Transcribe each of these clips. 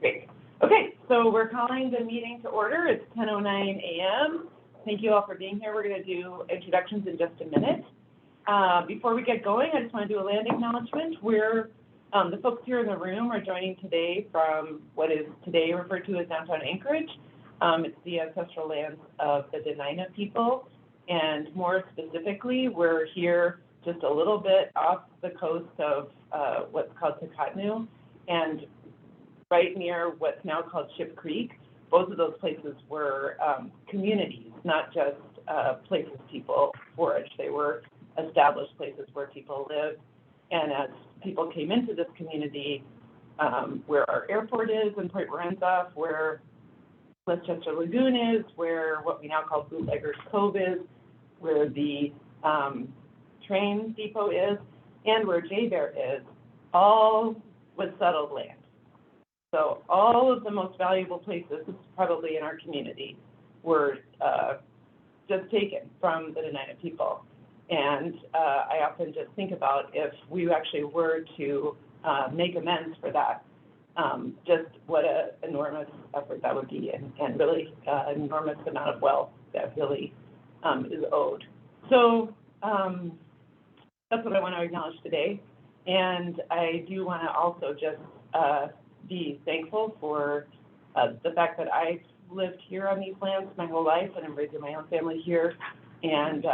Great. Okay, so we're calling the meeting to order. It's 10:09 a.m. Thank you all for being here. We're going to do introductions in just a minute. Before we get going, I just want to do a land acknowledgement. The folks here in the room are joining today from what is today referred to as downtown Anchorage. It's the ancestral lands of the Dena'ina people, and more specifically, we're here just a little bit off the coast of what's called Takatnu, and right near what's now called Ship Creek. Both of those places were communities, not just places people foraged. They were established places where people lived. And as people came into this community, where our airport is in Point Lorenzo, where Westchester Lagoon is, where what we now call Bootleggers Cove is, where the train depot is, and where J Bear is, all was settled land. So all of the most valuable places, probably in our community, were just taken from the Dena'ina people. And I often just think about if we actually were to make amends for that, just what an enormous effort that would be, and really an enormous amount of wealth that really is owed. So that's what I want to acknowledge today. And I do want to also just be thankful for the fact that I've lived here on these lands my whole life, and I'm raising my own family here, and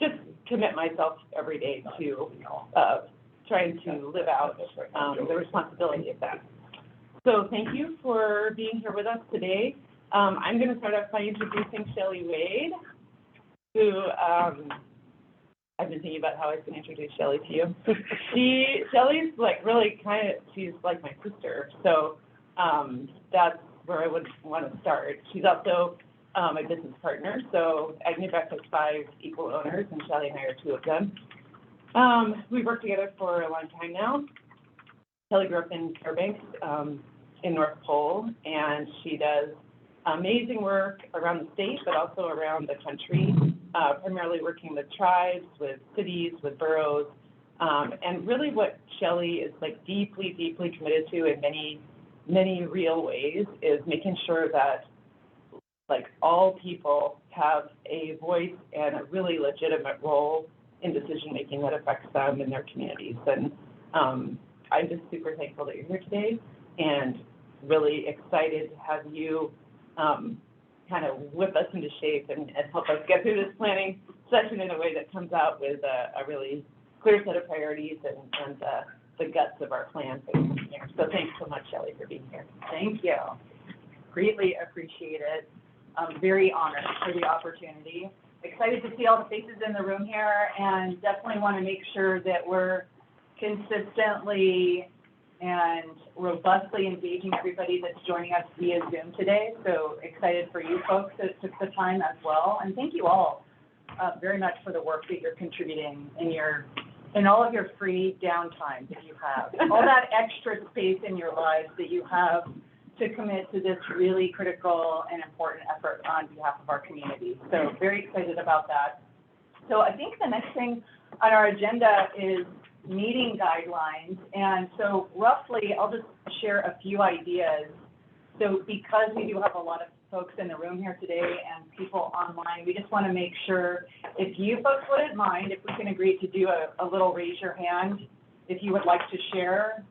just commit myself every day to trying to live out the responsibility of that. So thank you for being here with us today. I'm going to start off by introducing Shelley Wade, who I've been thinking about how I can introduce Shelley to you. Shelley's like really she's like my sister, so that's where I would want to start. She's also my business partner, so Agnebeck has 5 equal owners, and Shelley and I are 2 of them. We've worked together for a long time now. Shelley grew up in Fairbanks in North Pole, and she does amazing work around the state, but also around the country, primarily working with tribes, with cities, with boroughs, and really what Shelley is like deeply, deeply committed to in many, many real ways is making sure that like all people have a voice and a really legitimate role in decision making that affects them and their communities. And I'm just super thankful that you're here today, and really excited to have you kind of whip us into shape and help us get through this planning session in a way that comes out with a really clear set of priorities and the guts of our plan for this year. So thanks so much, Shelley, for being here. Thank you. Greatly appreciate it. I'm very honored for the opportunity. Excited to see all the faces in the room here, and definitely want to make sure that we're consistently and robustly engaging everybody that's joining us via Zoom today. So excited for you folks that took the time as well. And thank you all very much for the work that you're contributing in all of your free downtime that you have. All that extra space in your lives that you have to commit to this really critical and important effort on behalf of our community. So very excited about that. So I think the next thing on our agenda is meeting guidelines. And so roughly, I'll just share a few ideas. So because we do have a lot of folks in the room here today and people online, we just want to make sure, if you folks wouldn't mind, if we can agree to do a little raise your hand, if you would like to share,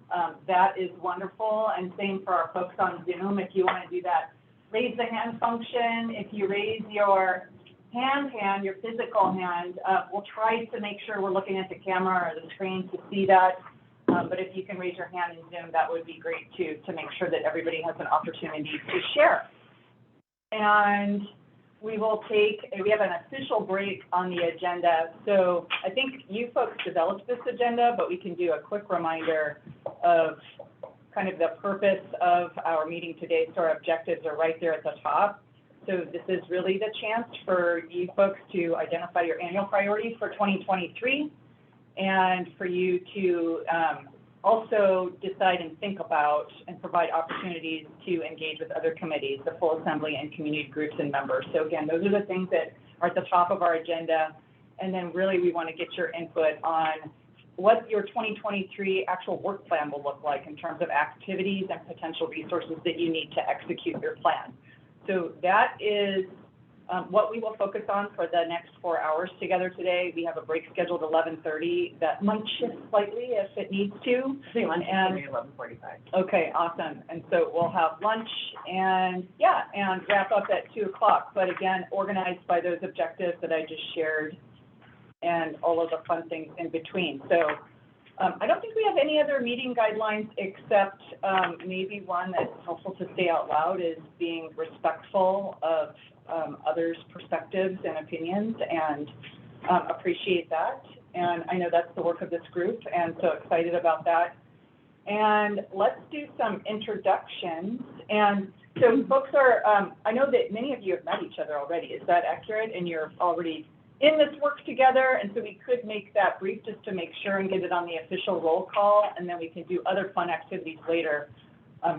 that is wonderful. And same for our folks on Zoom, if you want to do that raise the hand function. If you raise your hand, your physical hand, we'll try to make sure we're looking at the camera or the screen to see that. But if you can raise your hand in Zoom, that would be great too, to make sure that everybody has an opportunity to share. And we have an official break on the agenda. So I think you folks developed this agenda, but we can do a quick reminder of kind of the purpose of our meeting today. So our objectives are right there at the top. So this is really the chance for you folks to identify your annual priorities for 2023, and for you to also decide and think about and provide opportunities to engage with other committees, the full assembly and community groups and members. So again, those are the things that are at the top of our agenda. And then really we want to get your input on what your 2023 actual work plan will look like in terms of activities and potential resources that you need to execute your plan. So that is what we will focus on for the next 4 hours together today. We have a break scheduled 11:30 that might shift slightly if it needs to. I think lunch is And- gonna be 11:45. Okay, awesome. And so we'll have lunch and, yeah, and wrap up at 2 o'clock. But again, organized by those objectives that I just shared and all of the fun things in between. So I don't think we have any other meeting guidelines except maybe one that's helpful to say out loud is being respectful of others' perspectives and opinions, and appreciate that. And I know that's the work of this group, and so excited about that. And let's do some introductions. And so folks are, I know that many of you have met each other already. Is that accurate? And you're already in this work together, and so we could make that brief just to make sure and get it on the official roll call, and then we can do other fun activities later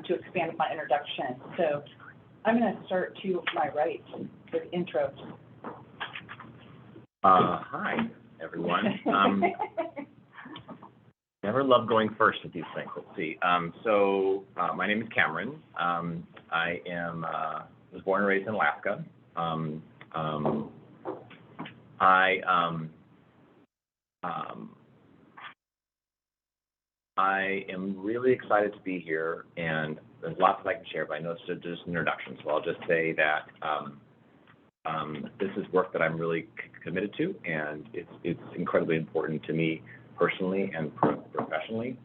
to expand my introduction. So I'm going to start to my right with intros. Hi, everyone. Never love going first at these things. Let's see. My name is Cameron. I was born and raised in Alaska. I am really excited to be here, and there's lots that I can share, but I know it's just an introduction, so I'll just say that this is work that I'm really committed to, and it's incredibly important to me personally and professionally.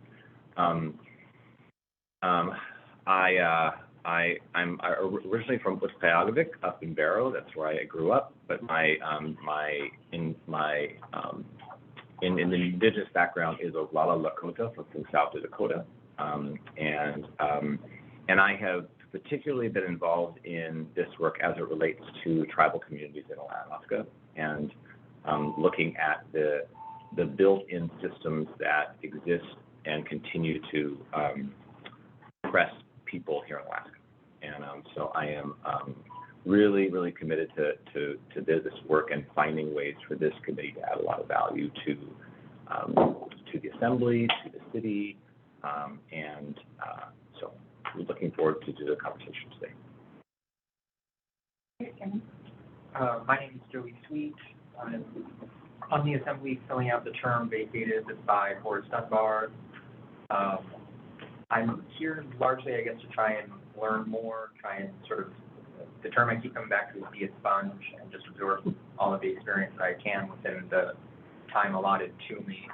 I'm originally from Utqiagvik up in Barrow. That's where I grew up. But in the indigenous background is Oglala Lakota from South Dakota, and I have particularly been involved in this work as it relates to tribal communities in Alaska, and looking at the built-in systems that exist and continue to oppress people here in Alaska. And so I am really, really committed to this work and finding ways for this committee to add a lot of value to the assembly, to the city, and so we're looking forward to the conversation today. My name is Joey Sweet. I'm on the assembly filling out the term vacated by Forrest Dunbar. I'm here largely, I guess, to try and learn more, try and sort of determine, keep coming back to be a sponge and just absorb all of the experience that I can within the time allotted to me.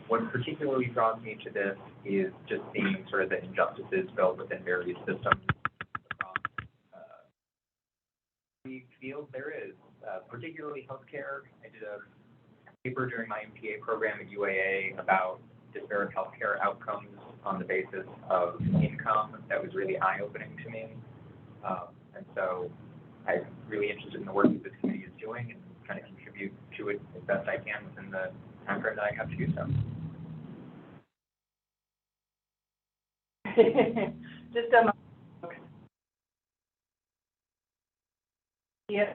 What particularly draws me to this is just seeing sort of the injustices built within various systems across the field there is, particularly healthcare. I did a paper during my MPA program at UAA about disparate healthcare outcomes on the basis of income. That was really eye-opening to me. And so I'm really interested in the work that this committee is doing and trying to contribute to it as best I can within the time frame that I have to do so. Just a moment. Yeah.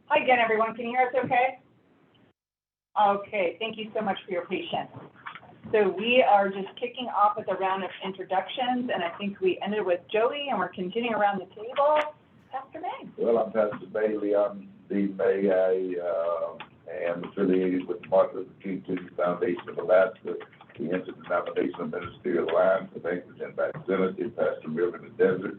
Hi again, everyone. Can you hear us okay? Okay, thank you so much for your patience. So we are just kicking off with a round of introductions, and I think we ended with Joey, and we're continuing around the table. Pastor May. Well, I'm Pastor Bailey. I'm the May. I am affiliated with the Martin Luther King Jr. Foundation of Alaska, the Interdenominational Ministerial Alliance of Anchorage and Vicinity, Pastor River in the Desert,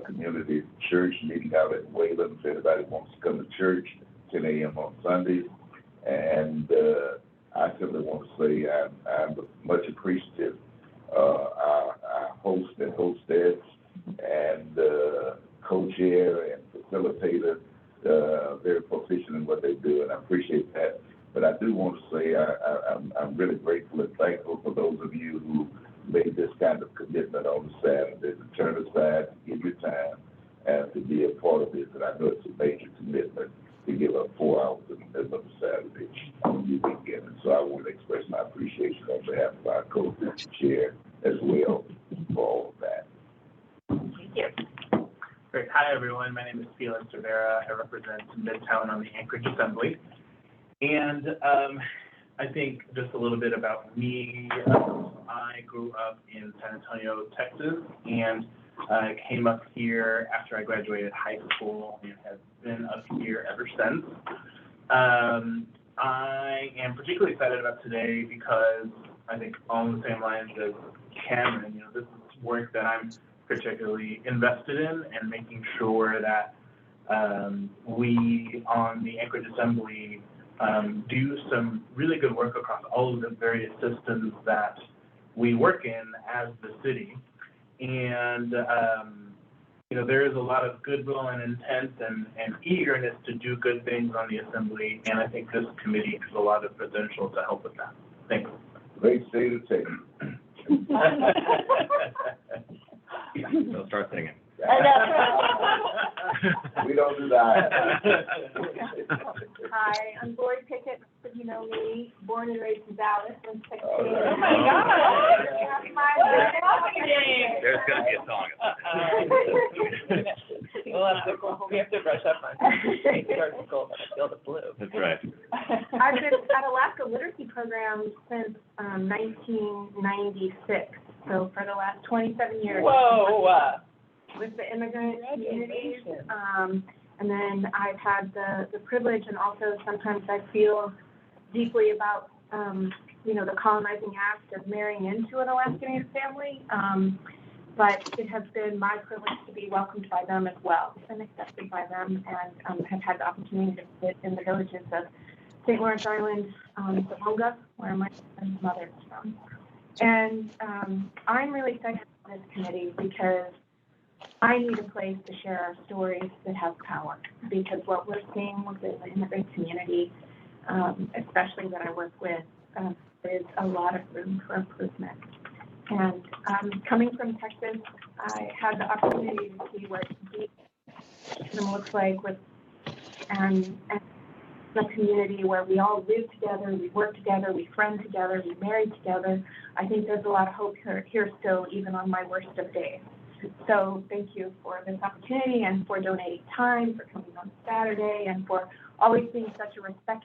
community church meeting out at Wayland. If anybody wants to come to church, 10 a.m. on Sundays. And I simply want to say I'm much appreciative. Our host and hostess and co-chair and facilitator, very proficient in what they do, and I appreciate that. But I do want to say I'm really grateful and thankful for those of you who made this kind of commitment on the Saturday to turn aside, to give your time, and to be a part of this. And I know it's a major commitment to give up 4 hours in the middle of a Saturday on your weekend. And so I want to express my appreciation on behalf of our co-chair as well for all of that. Thank you. Great. Hi, everyone. My name is Felix Rivera. I represent Midtown on the Anchorage Assembly. And I think just a little bit about me. I grew up in San Antonio, Texas, and I came up here after I graduated high school and have been up here ever since. I am particularly excited about today because I think along the same lines as Cameron, this is work that I'm particularly invested in, and making sure that we on the Anchorage Assembly do some really good work across all of the various systems that we work in as the city. And, there is a lot of goodwill and intent and eagerness to do good things on the Assembly, and I think this committee has a lot of potential to help with that. Thanks. Great state of Texas. So start singing. We don't do that. Hi, I'm Lori Pickett, if you know me, born and raised in Dallas, in Texas. Oh, Oh, my God. There's going to be a song. We have to brush up on school, but I feel the blue. That's right. I've been at Alaska Literacy Program since 1996, so for the last 27 years. Whoa. With the immigrant communities, and then I've had the privilege, and also sometimes I feel deeply about, the colonizing act of marrying into an Alaska Native family, but it has been my privilege to be welcomed by them as well, and accepted by them, and have had the opportunity to sit in the villages of St. Lawrence Island, Topanga, where my mother is from. And I'm really excited about this committee because I need a place to share our stories that have power, because what we're seeing within the immigrant community, especially that I work with, is a lot of room for improvement. And coming from Texas, I had the opportunity to see what deep looks like with and a community where we all live together, we work together, we friend together, we marry together. I think there's a lot of hope here still, even on my worst of days. So thank you for this opportunity, and for donating time, for coming on Saturday, and for always being such a respect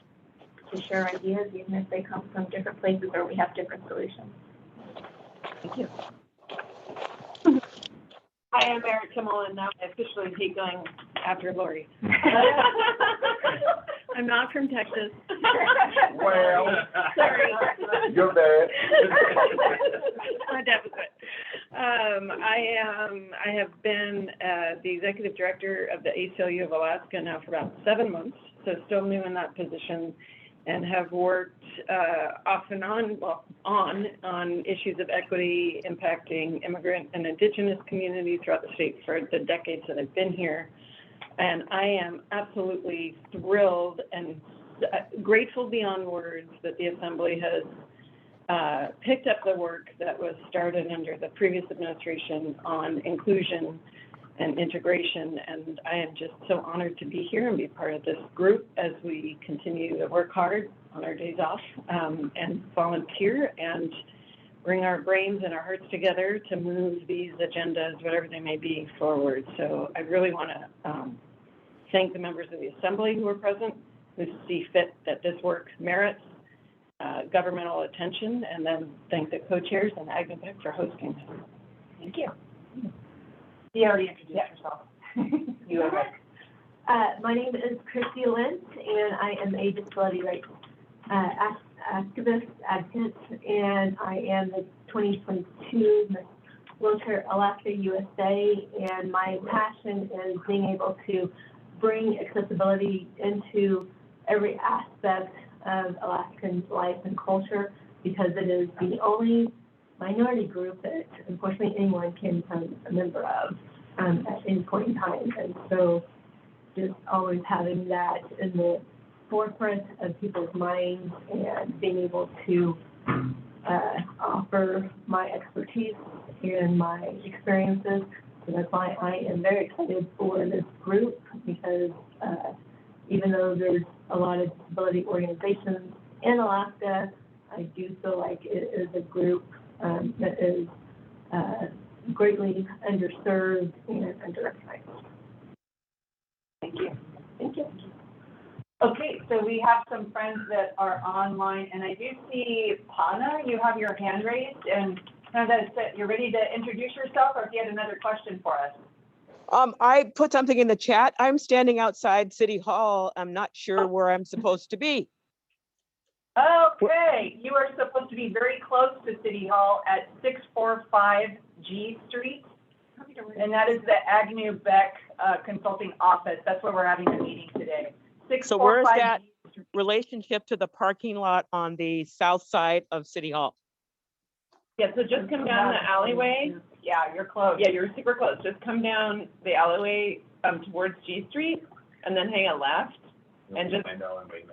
to share ideas, even if they come from different places or we have different solutions. Thank you. Hi, I'm Eric Kimmel, and now I officially hate going after Lori. I'm not from Texas. Well, Sorry. you're bad. My deficit. I have been the executive director of the ACLU of Alaska now for about 7 months, so still new in that position, and have worked off and on issues of equity impacting immigrant and indigenous communities throughout the state for the decades that I've been here. And I am absolutely thrilled and grateful beyond words that the Assembly has picked up the work that was started under the previous administration on inclusion and integration. And I am just so honored to be here and be part of this group as we continue to work hard on our days off and volunteer and bring our brains and our hearts together to move these agendas, whatever they may be, forward. So I really want to thank the members of the Assembly who are present, who see fit that this work merits governmental attention, and then thank the co-chairs and AgriVec for hosting this. Thank you. You already introduced yourself. You are right. My name is Christy Lentz, and I am a disability rights activist, advocate, and I am the 2022 Miss Wheelchair Alaska USA, and my passion is being able to bring accessibility into every aspect of Alaskan life and culture, because it is the only minority group that unfortunately anyone can become a member of at any point in time. And so just always having that in the forefront of people's minds and being able to offer my expertise and my experiences. So that's why I am very excited for this group, because even though there's a lot of disability organizations in Alaska, I do feel like it is a group that is greatly underserved and underrepresented. Thank you. Thank you. Okay, so we have some friends that are online, and I do see Pana, you have your hand raised, and you're ready to introduce yourself, or if you had another question for us. I put something in the chat. I'm standing outside City Hall. I'm not sure where I'm supposed to be. Okay, you are supposed to be very close to City Hall at 645 G Street, and that is the Agnew Beck Consulting Office. That's where we're having the meeting today. So where is that relationship to the parking lot on the south side of City Hall? Yeah, so just come down the alleyway. Yeah, you're close. Yeah, you're super close. Just come down the alleyway towards G Street, and then hang a left, and just,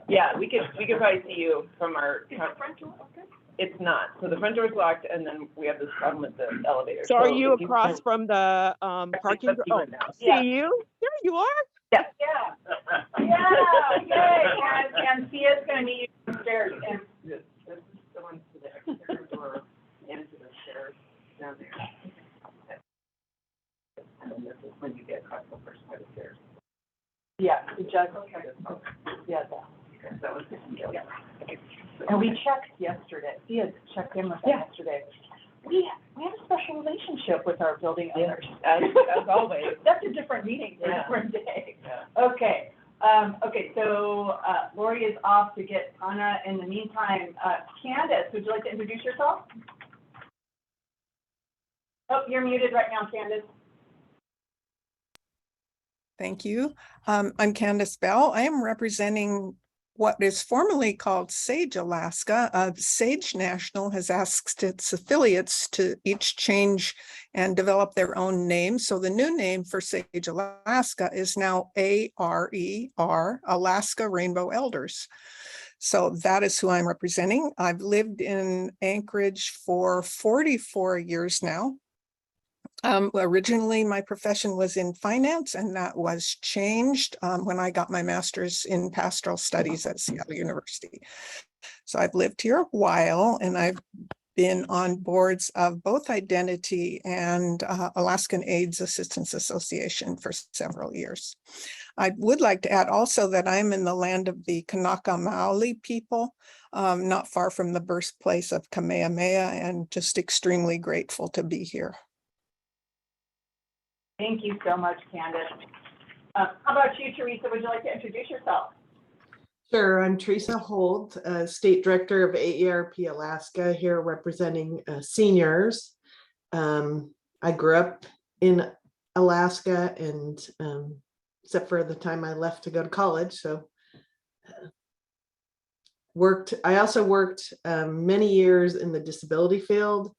yeah, we could probably see you from our. Is the front door open? It's not. So the front door is locked, and then we have this problem with the elevator. So are you across from the parking? Oh, Yeah. see you? There you are. Yeah. Yeah, yay, and Sia's gonna meet you upstairs, and This is the one to the exterior door and to the stairs down there. And this is when you get across the first set of stairs. yeah, the judge, yeah, That was, yeah. and we checked yesterday, Sia checked in with us yesterday. We have a special relationship with our building owners. As always. That's a different meeting for a different day. Okay, so Lori is off to get Anna. In the meantime, Candace, would you like to introduce yourself? Oh, you're muted right now, Candace. Thank you. I'm Candace Bell. I am representing what is formerly called SAGE Alaska. SAGE National has asked its affiliates to each change and develop their own name. So the new name for SAGE Alaska is now ARER, Alaska Rainbow Elders. So that is who I'm representing. I've lived in Anchorage for 44 years now. Originally, my profession was in finance, and that was changed when I got my master's in pastoral studies at Seattle University. So I've lived here a while, and I've been on boards of both Identity and Alaskan AIDS Assistance Association for several years. I would like to add also that I'm in the land of the Kanaka Maoli people, not far from the birthplace of Kamehameha, and just extremely grateful to be here. Thank you so much, Candace. How about you, Teresa? Would you like to introduce yourself? Sure, I'm Teresa Holt, State Director of AARP Alaska, here representing seniors. I grew up in Alaska, and except for the time I left to go to college, so I also worked many years in the disability field,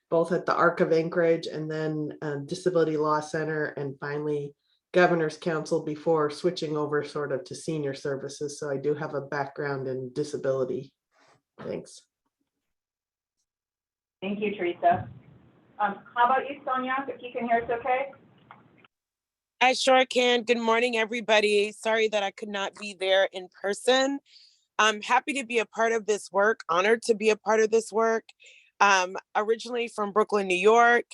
both at the ARC of Anchorage and then Disability Law Center, and finally Governor's Council before switching over sort of to senior services. So I do have a background in disability. Thanks. Thank you, Teresa. How about you, Sonia, if you can hear us okay? I sure can. Good morning, everybody. Sorry that I could not be there in person. I'm happy to be a part of this work, honored to be a part of this work. Originally from Brooklyn, New York.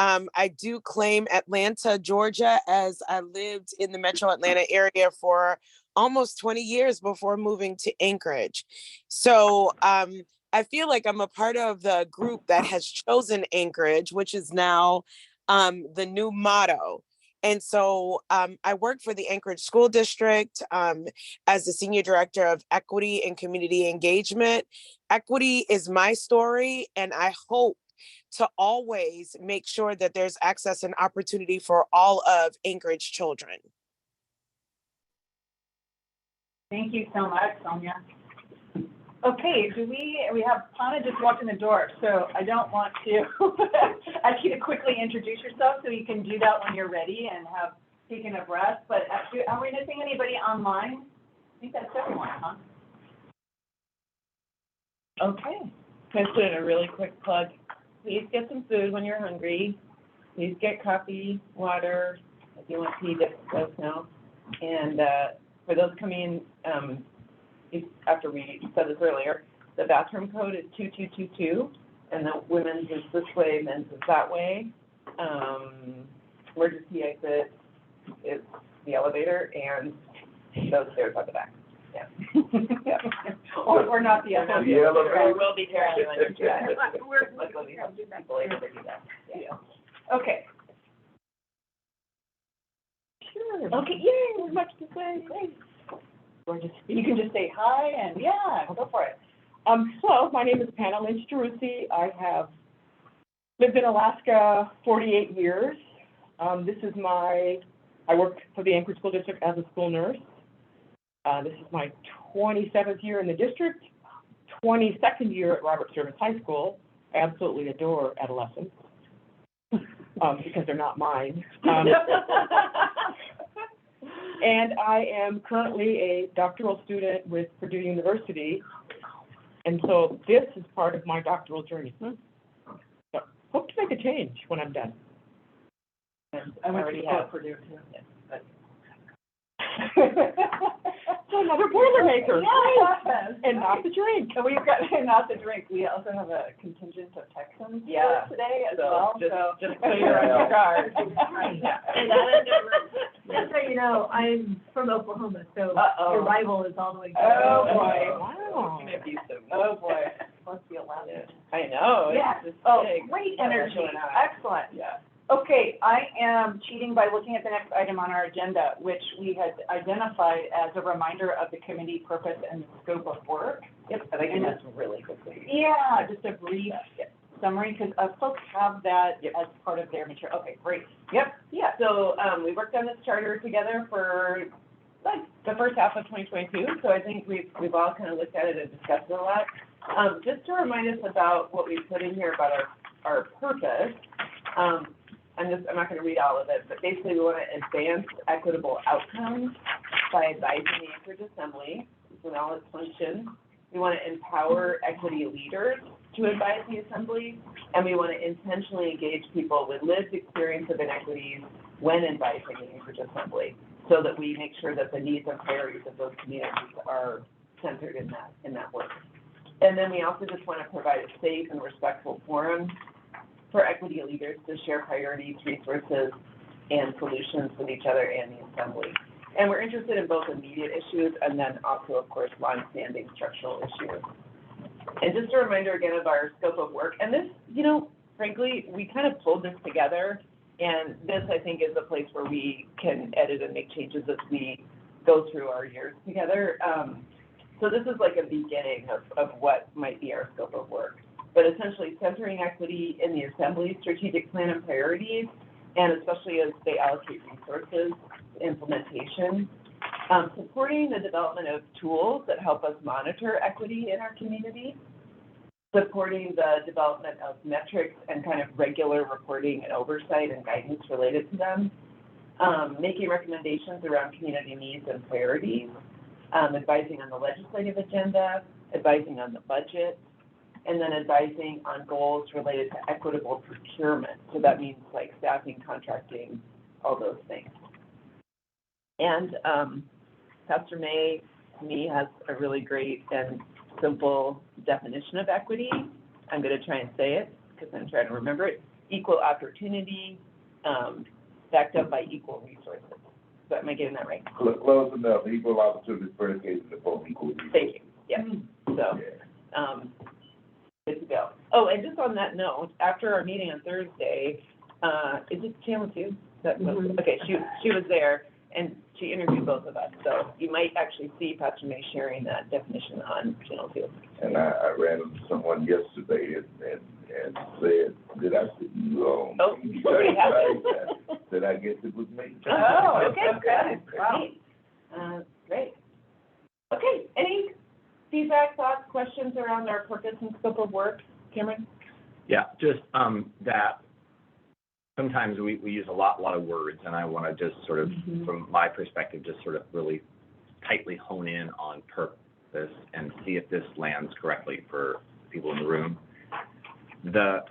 I do claim Atlanta, Georgia, as I lived in the metro Atlanta area for almost 20 years before moving to Anchorage. So I feel like I'm a part of the group that has chosen Anchorage, which is now the new motto. And so I work for the Anchorage School District as the Senior Director of Equity and Community Engagement. Equity is my story, and I hope to always make sure that there's access and opportunity for all of Anchorage children. Thank you so much, Sonia. Okay, we have Pana just walked in the door, so I don't want to ask you to quickly introduce yourself, so you can do that when you're ready and have taken a breath. But are we missing anybody online? I think that's everyone, huh? Okay. Can I put in a really quick plug? Please get some food when you're hungry. Please get coffee, water. If you want tea, just let us know. And for those coming after we said this earlier, the bathroom code is 2222, and the women's is this way, men's is that way. Emergency exit is the elevator, and those stairs at the back. Yeah. Yeah. Or not the other. The elevator. We will be carrying on your chat. We're Luckily, we have people able to do that. Yeah. okay. Sure. Okay, yay, there's much to say. Great. You can just say hi and yeah, go for it. Hello, my name is Panna Lynch-Tarusi. I have lived in Alaska 48 years. I work for the Anchorage School District as a school nurse. This is my 27th year in the district, 22nd year at Robert Service High School. I absolutely adore adolescents because they're not mine. And I am currently a doctoral student with Purdue University, and so this is part of my doctoral journey. So hope to make a change when I'm done. And I already have Purdue too. So another Boilermaker. Yes. And not the drink. And we've got not the drink. We also have a contingent of Texans here today as well. Just so you're on your guard. Just so you know, I'm from Oklahoma, so your rival is all the way. Oh boy! Wow. Oh boy! Must be allowed. I know. Yeah. It's Oh, big. great Yeah, energy. showing out. Excellent. Yeah. Okay, I am cheating by looking at the next item on our agenda, which we had identified as a reminder of the committee purpose and scope of work. Yep, I think that's really quickly. Yeah, just a brief summary, because folks have that as part of their material. Okay, great. Yep, yeah, so we worked on this charter together for like the first half of 2022, so I think we've all kind of looked at it and discussed it a lot. Just to remind us about what we put in here about our purpose, I'm not going to read all of it, but basically we want to advance equitable outcomes by advising the Anchorage Assembly in all its functions. We want to empower equity leaders to advise the Assembly, and we want to intentionally engage people with lived experience of inequities when advising the Anchorage Assembly, so that we make sure that the needs and priorities of those communities are centered in that work. And then we also just want to provide a safe and respectful forum for equity leaders to share priorities, resources, and solutions with each other and the Assembly. And we're interested in both immediate issues and then also, of course, longstanding structural issues. And just a reminder again of our scope of work. And this, frankly, we kind of pulled this together. And this, I think, is a place where we can edit and make changes as we go through our years together. So this is like a beginning of what might be our scope of work. But essentially centering equity in the Assembly's strategic plan and priorities, and especially as they allocate resources, implementation, supporting the development of tools that help us monitor equity in our community, supporting the development of metrics and kind of regular reporting and oversight and guidance related to them, making recommendations around community needs and priorities, advising on the legislative agenda, advising on the budget, and then advising on goals related to equitable procurement. So that means like staffing, contracting, all those things. And Pastor May, to me, has a really great and simple definition of equity. I'm going to try and say it because I'm trying to remember it. equal opportunity, backed up by equal resources. So am I getting that right? Close enough, equal opportunity predicated upon equal resources. Thank you, yeah, so, good to go. Oh, and just on that note, after our meeting on Thursday, is it Channel 2? Okay, she was there, and she interviewed both of us, so you might actually see Pastor May sharing that definition on Channel 2. And I ran into someone yesterday and said, did I see you on? Oh, somebody has. Did I guess it was me? Oh, okay, good. Wow. Great. Okay, any feedback, thoughts, questions around our purpose and scope of work? Cameron? Yeah, just that sometimes we use a lot of words, and I want to just sort of, from my perspective, just sort of really tightly hone in on purpose and see if this lands correctly for people in the room. The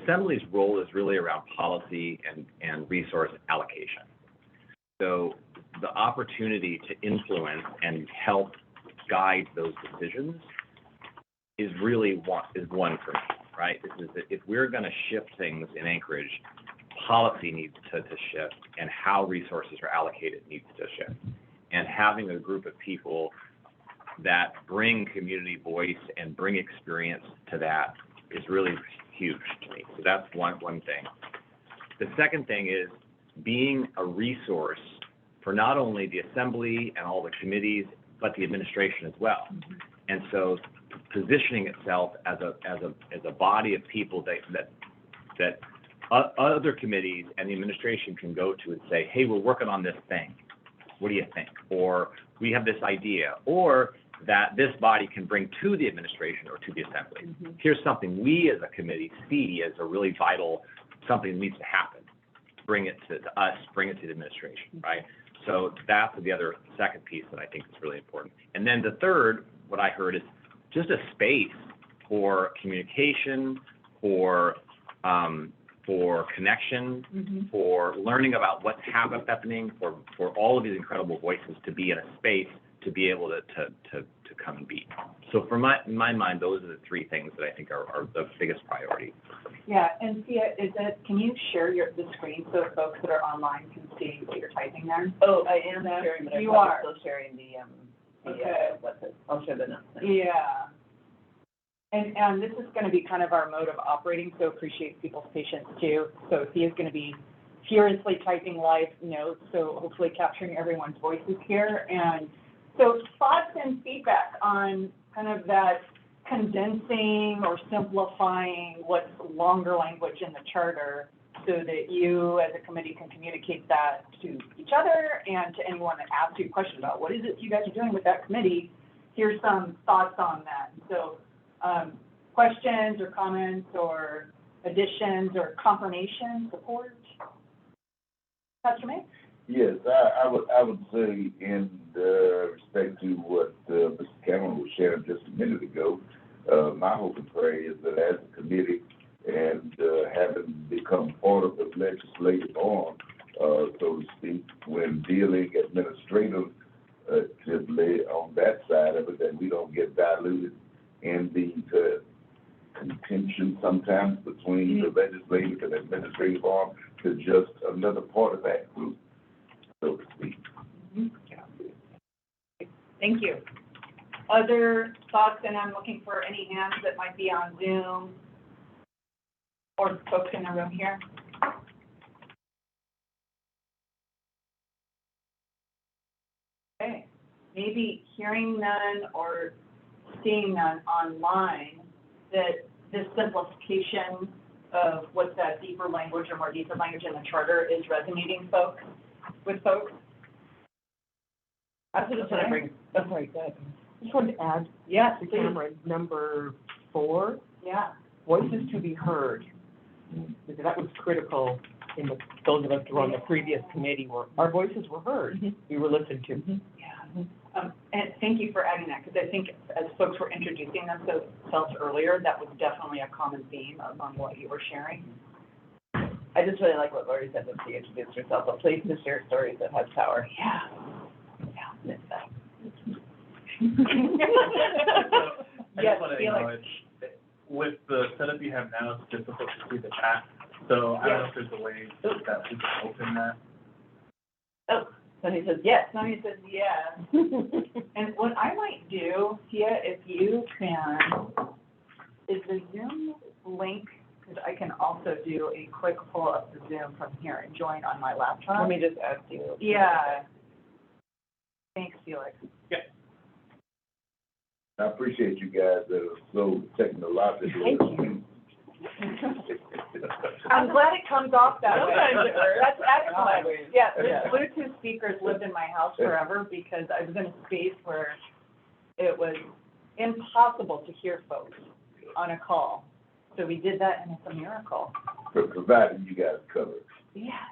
Assembly's role is really around policy and resource allocation. So the opportunity to influence and help guide those decisions is really one for me, right? This is that if we're going to shift things in Anchorage, policy needs to shift, and how resources are allocated needs to shift. And having a group of people that bring community voice and bring experience to that is really huge to me. So that's one thing. The second thing is being a resource for not only the Assembly and all the committees, but the administration as well. And so positioning itself as a body of people that other committees and the administration can go to and say, hey, we're working on this thing. What do you think? Or we have this idea, or that this body can bring to the administration or to the Assembly. Here's something we as a committee see as a really vital, something that needs to happen. Bring it to us, bring it to the administration, right? So that's the other second piece that I think is really important. And then the third, what I heard is just a space for communication, for connection, for learning about what's happening, for all of these incredible voices to be in a space to be able to come and be. So for in my mind, those are the three things that I think are the biggest priority. Yeah, and Sia, can you share the screen so folks that are online can see what you're typing there? Oh, I am sharing, but I'm still sharing I'll share the notes. Yeah. And this is going to be kind of our mode of operating, so appreciate people's patience too. So Sia's going to be furiously typing live notes, so hopefully capturing everyone's voices here. And so thoughts and feedback on kind of that condensing or simplifying what's longer language in the charter so that you as a committee can communicate that to each other and to anyone that asks you a question about what is it you guys are doing with that committee. Here's some thoughts on that. So questions or comments or additions or confirmation, support? Pastor May? Yes, I would say in respect to what Mr. Cameron was sharing just a minute ago, my hope and prayer is that as a committee and having become part of the legislative arm, so to speak, when dealing administratively on that side of it, that we don't get diluted in the contention sometimes between the legislative and administrative arm to just another part of that group, so to speak. Thank you. Other thoughts, and I'm looking for any hands that might be on Zoom or folks in the room here. Okay, maybe hearing none or seeing none online, that this simplification of what's that deeper language or more deeper language in the charter is resonating with folks. I just want to bring, I'm sorry, go ahead. I just wanted to add to Cameron, number 4. Yeah. Voices to be heard. Because that was critical in those of us who were on the previous committee where our voices were heard. We were listened to. Yeah. And thank you for adding that, because I think as folks were introducing themselves earlier, that was definitely a common theme among what you were sharing. I just really like what Lori said when she introduced herself, a place to share stories that has power. Yeah. I just want to acknowledge that with the setup you have now, it's difficult to see the chat. So I don't know if there's a way that we can open that. Oh, Sunny says yes. Sonia says yes. And what I might do, Tia, if you can, is the Zoom link, because I can also do a quick pull up the Zoom from here and join on my laptop. Let me just ask you. Yeah. Thanks, Felix. Yeah. I appreciate you guys that are so technological. Thank you. I'm glad it comes off that way. Sometimes it hurts. That's excellent. Yeah, the Yeah. Bluetooth speakers lived in my house forever because I was in a space where it was impossible to hear folks on a call. So we did that, and it's a miracle. For providing you guys covered. Yeah.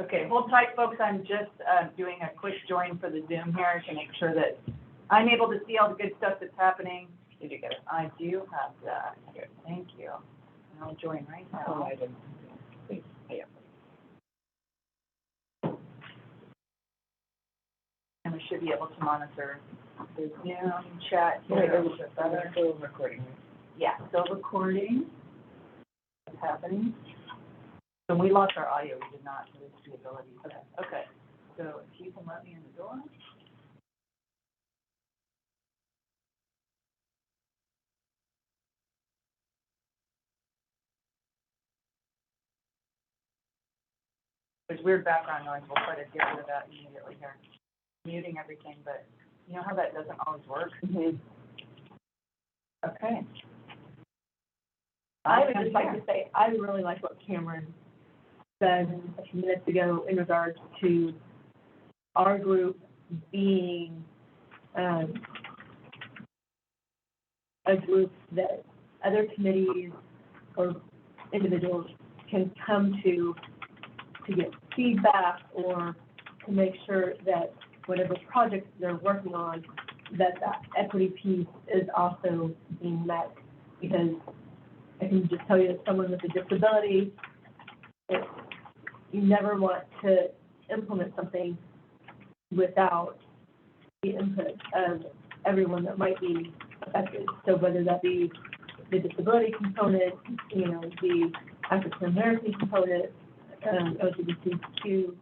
Okay, hold tight, folks. I'm just doing a quick join for the Zoom here to make sure that I'm able to see all the good stuff that's happening. Did you get it? I do have that. Thank you. And I'll join right Oh, now. I didn't. Please. Yeah. And we should be able to monitor the Zoom chat Wait, here. it was still recording. Yeah, still recording. What's happening? When we lost our audio, we did not lose the ability. Okay. So if you can let me in the door. There's weird background noise. We'll try to get rid of that immediately here. Muting everything, but you know how that doesn't always work? Mm-hmm. Okay. I would just like to say, I really like what Cameron said a few minutes ago in regards to our group being, a group that other committees or individuals can come to get feedback or to make sure that whatever projects they're working on, that equity piece is also being met. Because I can just tell you, as someone with a disability, you never want to implement something without the input of everyone that might be affected. So whether that be the disability component, you know, the African American component, LGBTQ,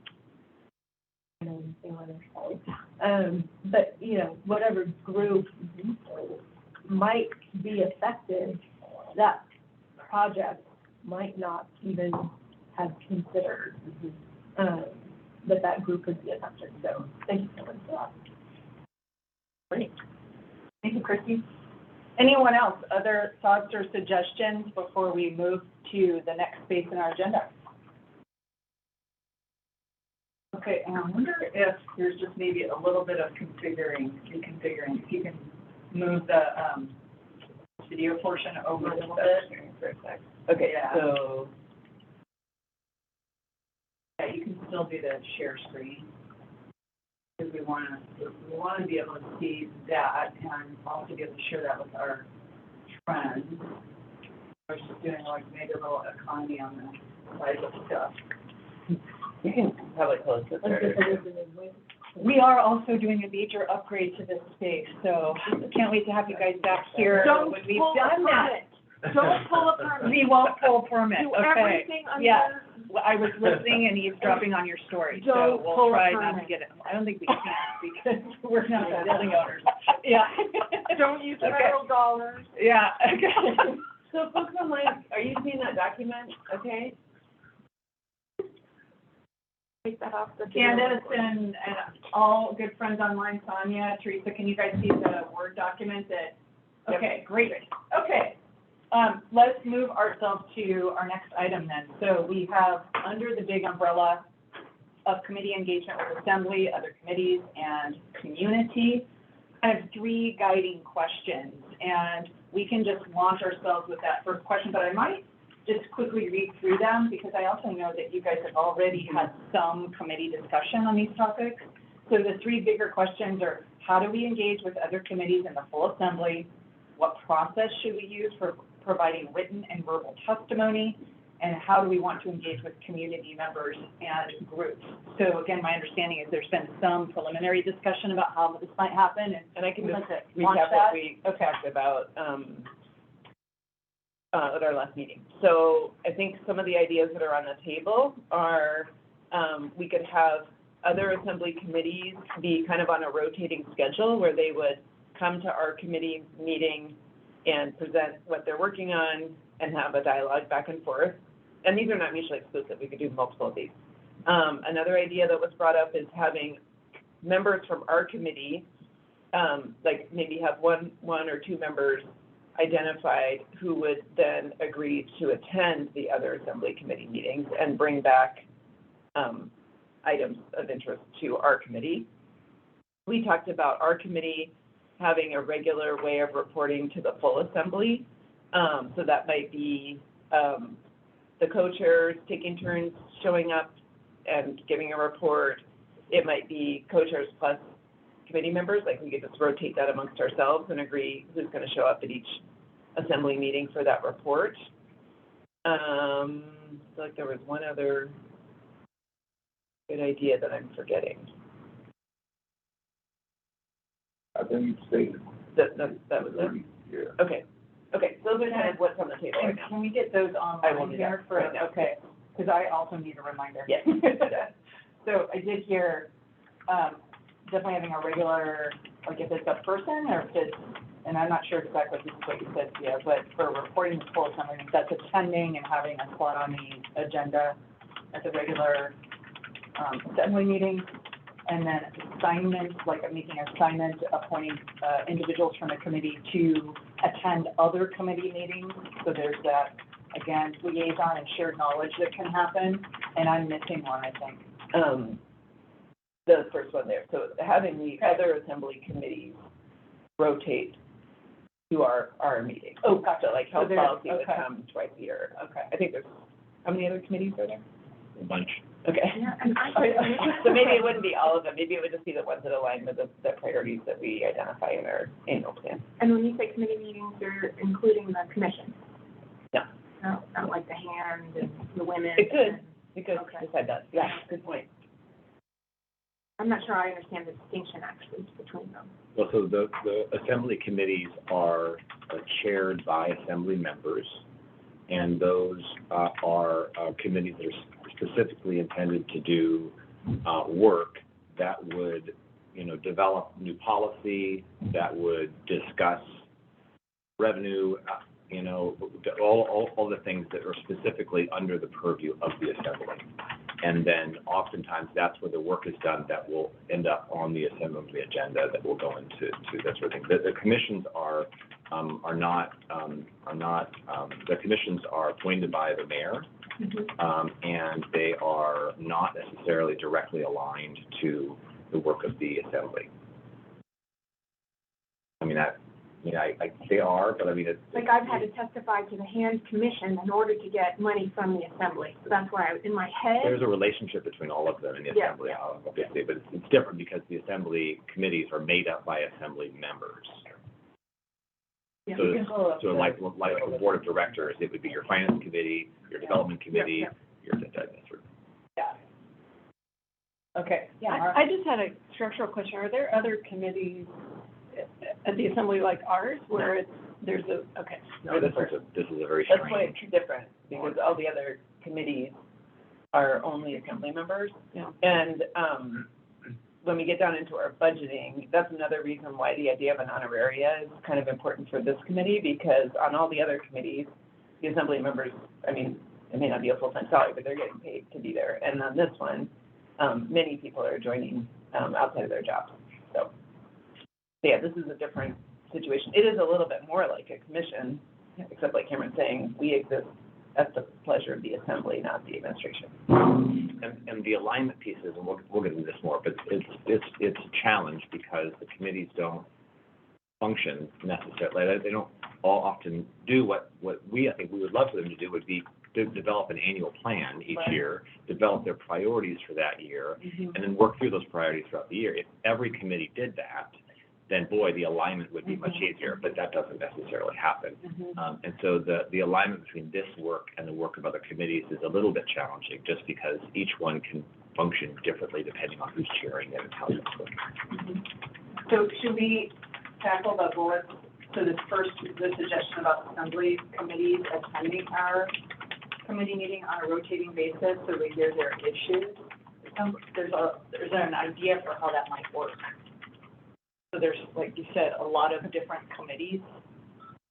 but, you know, whatever group might be affected, that project might not even have considered, that group would be affected. So thank you so much for that. Great. Thank you, Christy. Anyone else, other thoughts or suggestions before we move to the next space in our agenda? Okay, and I wonder if there's just maybe a little bit of reconfiguring, if you can move the video portion over a little bit. Okay, Yeah. so, Yeah, you can still do the share screen. Because we want to be able to see that and also be able to share that with our friends. We're just doing like maybe a little economy on the size of stuff. you can probably close this. We are also doing a major upgrade to this space, so can't wait to have you guys back here when we've done that. Don't pull a permit. We won't pull a permit, Do okay? everything under. Yeah. Well, I was listening and eavesdropping on your story, so Don't we'll pull a try not to permit. get it. I don't think we can because we're not the building owners. Yeah. Don't use Okay. federal dollars. Yeah, okay. So folks online, are you seeing that document, okay? Take that off the. Candace and all good friends online, Sonia, Teresa, can you guys see the Word document that? Okay, great. Okay. Let's move ourselves to our next item then. So we have, under the big umbrella of committee engagement with assembly, other committees, and community, kind of 3 guiding questions. And we can just launch ourselves with that first question, but I might just quickly read through them because I also know that you guys have already had some committee discussion on these topics. So the 3 bigger questions are, how do we engage with other committees in the full assembly? What process should we use for providing written and verbal testimony? and how do we want to engage with community members and groups. So again, my understanding is there's been some preliminary discussion about how this might happen, And I can just launch recap that. what we talked about, at our last meeting. So I think some of the ideas that are on the table are, we could have other assembly committees be kind of on a rotating schedule where they would come to our committee meeting and present what they're working on and have a dialogue back and forth. And these are not mutually exclusive. We could do multiple of these. Another idea that was brought up is having members from our committee, like maybe have one or two members identified who would then agree to attend the other assembly committee meetings and bring back items of interest to our committee. We talked about our committee having a regular way of reporting to the full assembly. So that might be the co-chairs taking turns showing up and giving a report. It might be co-chairs plus committee members, like we could just rotate that amongst ourselves and agree who's going to show up at each assembly meeting for that report. Like there was one other good idea that I'm forgetting. I think you stated. That was it? Yeah. Okay, so those are kind of what's on the table right And now. can we get those I will online do here that for, right now. okay, because I also need a reminder. Yes. So I did hear, definitely having a regular, like if it's a person or if it's, and I'm not sure exactly what you said, yeah, but for reporting the full assembly, that's attending and having a slot on the agenda at the regular assembly meeting. And then assignments, like making assignment, appointing individuals from the committee to attend other committee meetings. So there's that, again, liaison and shared knowledge that can happen. And I'm missing one, I think. The first one there. So having the other assembly committees rotate to our meeting. Oh, gotcha. So like health there's- policy would okay. come twice a year. Okay. I think there's, how many other committees are there? A bunch. Okay. Yeah, and So maybe it wouldn't be all of them. Maybe it would just be the ones that align with the priorities that we identify in our annual plan. And when you say committee meetings, you're including the commission? No. Not like the hand and the women? It could. and- We could Okay. decide that. Yeah, good point. I'm not sure I understand the distinction actually between them. Well, so the assembly committees are chaired by assembly members, and those are committees that are specifically intended to do work that would, develop new policy, that would discuss revenue, all the things that are specifically under the purview of the assembly. And then oftentimes that's where the work is done that will end up on the assembly agenda that will go into that sort of thing. The commissions are not the commissions are appointed by the mayor, and they are not necessarily directly aligned to the work of the assembly. They are, but it's. Like I've had to testify to the hand commission in order to get money from the assembly. So that's why in my head. There's a relationship between all of them in the Yeah. assembly, obviously, but it's different because the assembly committees are made up by assembly members. Yeah. So like a board of directors, it would be your finance committee, your development committee, your that sort of. Yeah. Okay, yeah. I just had a structural question. Are there other committees at the assembly like ours where there's a, okay. No, this is a very That's why strange. it's different, because all the other committees are only assembly members. Yeah. And when we get down into our budgeting, that's another reason why the idea of an honoraria is kind of important for this committee, because on all the other committees, the assembly members, it may not be a full-time salary, but they're getting paid to be there. And on this one, many people are joining outside of their jobs. So yeah, this is a different situation. It is a little bit more like a commission, except like Cameron's saying, we exist at the pleasure of the assembly, not the administration. And the alignment pieces, and we'll get into this more, but it's a challenge because the committees don't function necessarily. They don't all often do what I think we would love for them to do would be to develop an annual plan each year, develop their priorities for that year, and then work through those priorities throughout the year. If every committee did that, then boy, the alignment would be much easier, but that doesn't necessarily happen. And so the alignment between this work and the work of other committees is a little bit challenging, just because each one can function differently depending on who's chairing it and how it's working. So should we tackle the bullets? So the suggestion about assembly committees attending our committee meeting on a rotating basis, so we hear their issues. There's an idea for how that might work. So there's, like you said, a lot of different committees.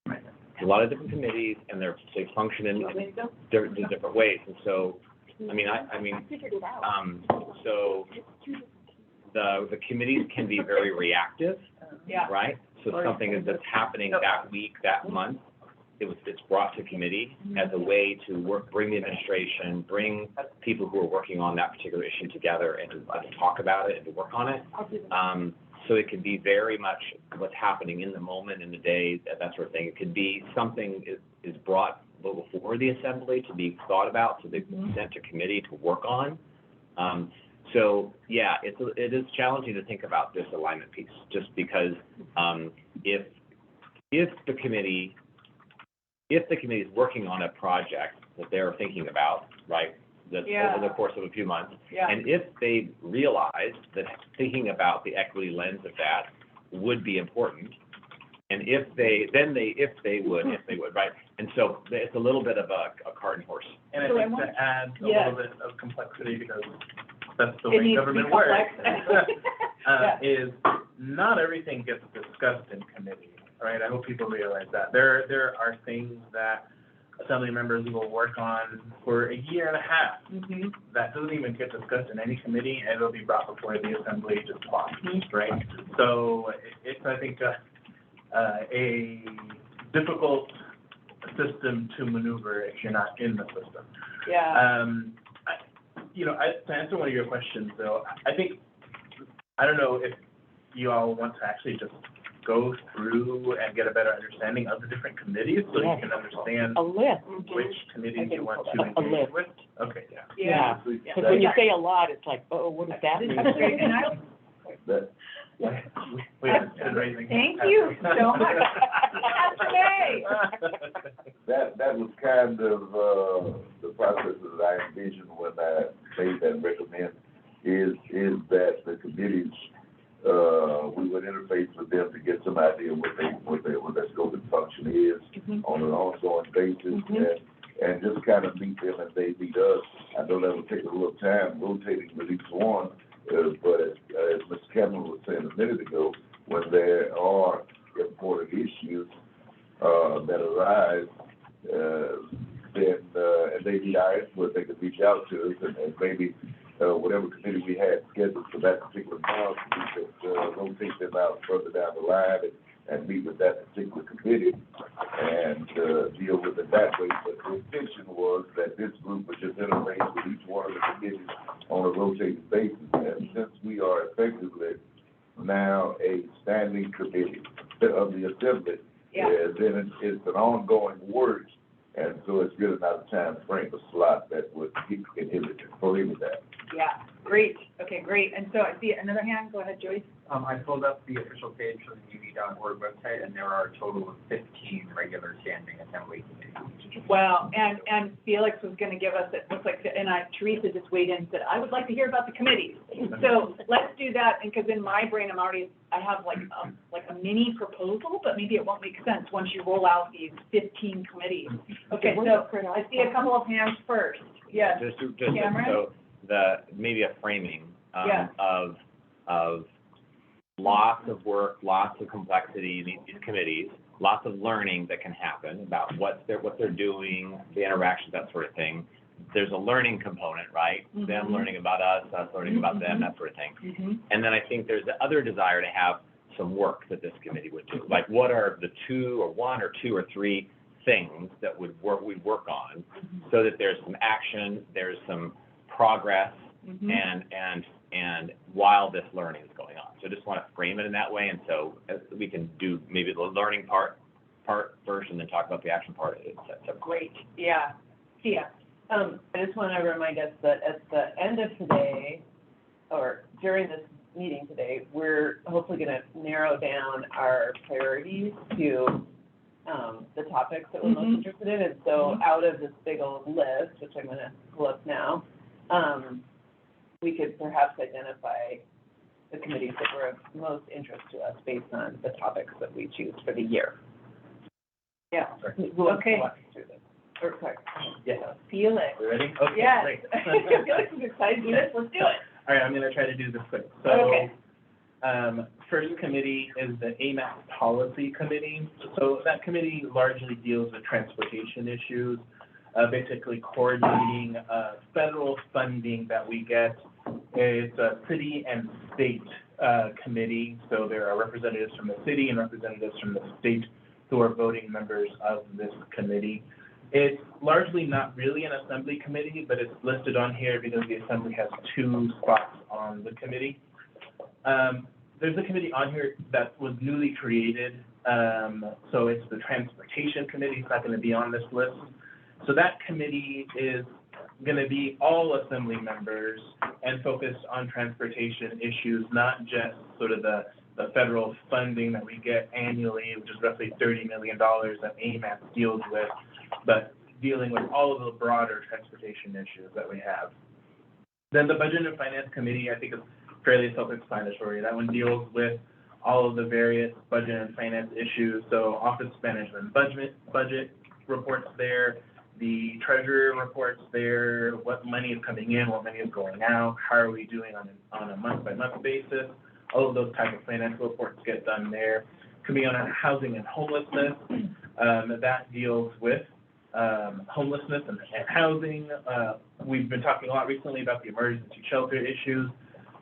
A lot of different committees, and they function in different ways. And so, so the committees can be very reactive, right? So something that's happening that week, that month, it's brought to committee as a way to bring the administration, bring people who are working on that particular issue together and to talk about it and to work on it. So it can be very much what's happening in the moment, in the days, that sort of thing. It could be something is brought before the assembly to be thought about, to be sent to committee to work on. So yeah, it is challenging to think about this alignment piece, just because if the committee is working on a project that they're thinking about, right, that's over the course of a few months, and if they realize that thinking about the equity lens of that would be important, and if they would, right? And so it's a little bit of a cart and horse. And I think to add a little bit of complexity, because that's the way government works, is not everything gets discussed in committee, right? I hope people realize that. There are things that assembly members will work on for a year and a half that doesn't even get discussed in any committee, and it'll be brought before the assembly just talk, right? So it's, I think, a difficult system to maneuver if you're not in the system. To answer one of your questions, though, I don't know if you all want to actually just go through and get a better understanding of the different committees, so you can understand which committees you want to engage with. Okay, Because when you say a lot, it's like, oh, what does that mean? We haven't been raising. Thank you so much. That was kind of the process that I envisioned when I made that recommend, is that the committees, we would interface with them to get some idea what their scope and function is on an ongoing basis, and just kind of meet them as they meet us. I know that will take a little time rotating with each one, but as Ms. Cameron was saying a minute ago, when there are important issues that arise, then and they need our input, they can reach out to us, and maybe whatever committee we had scheduled for that particular month, we could rotate them out further down the line and meet with that particular committee and deal with it that way. But the intention was that this group would just interface with each one of the committees on a rotating basis. And since we are effectively now a standing committee of the assembly, then it's an ongoing work. And so it's really not a time frame, a slot that would prohibit that. Yeah, great. Okay, great. And so I see another hand. Go ahead, Joyce. I pulled up the official page for the UV.org website, and there are a total of 15 regular standing assembly committees. Wow, and Felix was going to give us, it looks like, and Teresa just weighed in and said, I would like to hear about the committees. So let's do that, and because in my brain, I have like a mini proposal, but maybe it won't make sense once you roll out these 15 committees. Okay, so I see a couple of hands first. Yes, Cameron? So maybe a framing of lots of work, lots of complexity in these committees, lots of learning that can happen about what they're doing, the interactions, that sort of thing. There's a learning component, right? Them learning about us learning about them, that sort of thing. And then I think there's the other desire to have some work that this committee would do. Like, what are the one or two or three things that we'd work on, so that there's some action, there's some progress, and while this learning is going on. So just want to frame it in that way, and so we can do maybe the learning part first, and then talk about the action part. Great, yeah. I just want to remind us that at the end of today, or during this meeting today, we're hopefully gonna narrow down our priorities to, the topics that we're most interested in. And so out of this big old list, which I'm gonna pull up now, we could perhaps identify the committees that were of most interest to us based on the topics that we choose for the year. Yeah. Who wants to Okay. walk us through this? Or, sorry. Yeah. Feel it. We ready? Okay, Yes. great. I feel like I'm excited to do this, let's do it. All right, I'm gonna try to do this quick. So, Okay. First committee is the AMAP Policy Committee. So that committee largely deals with transportation issues, basically coordinating, federal funding that we get. It's a city and state, committee, so there are representatives from the city and representatives from the state who are voting members of this committee. It's largely not really an assembly committee, but it's listed on here because the assembly has 2 spots on the committee. There's a committee on here that was newly created, so it's the Transportation Committee. It's not going to be on this list. So that committee is going to be all assembly members and focused on transportation issues, not just sort of the federal funding that we get annually, which is roughly $30 million that AMAP deals with, but dealing with all of the broader transportation issues that we have. Then the Budget and Finance Committee, I think, is fairly self-explanatory. That one deals with all of the various budget and finance issues. So office management, budget reports there, the treasurer reports there, what money is coming in, what money is going out, how are we doing on a month-by-month basis. All of those type of financial reports get done there. Committee on Housing and Homelessness, that deals with homelessness and housing. We've been talking a lot recently about the emergency shelter issues.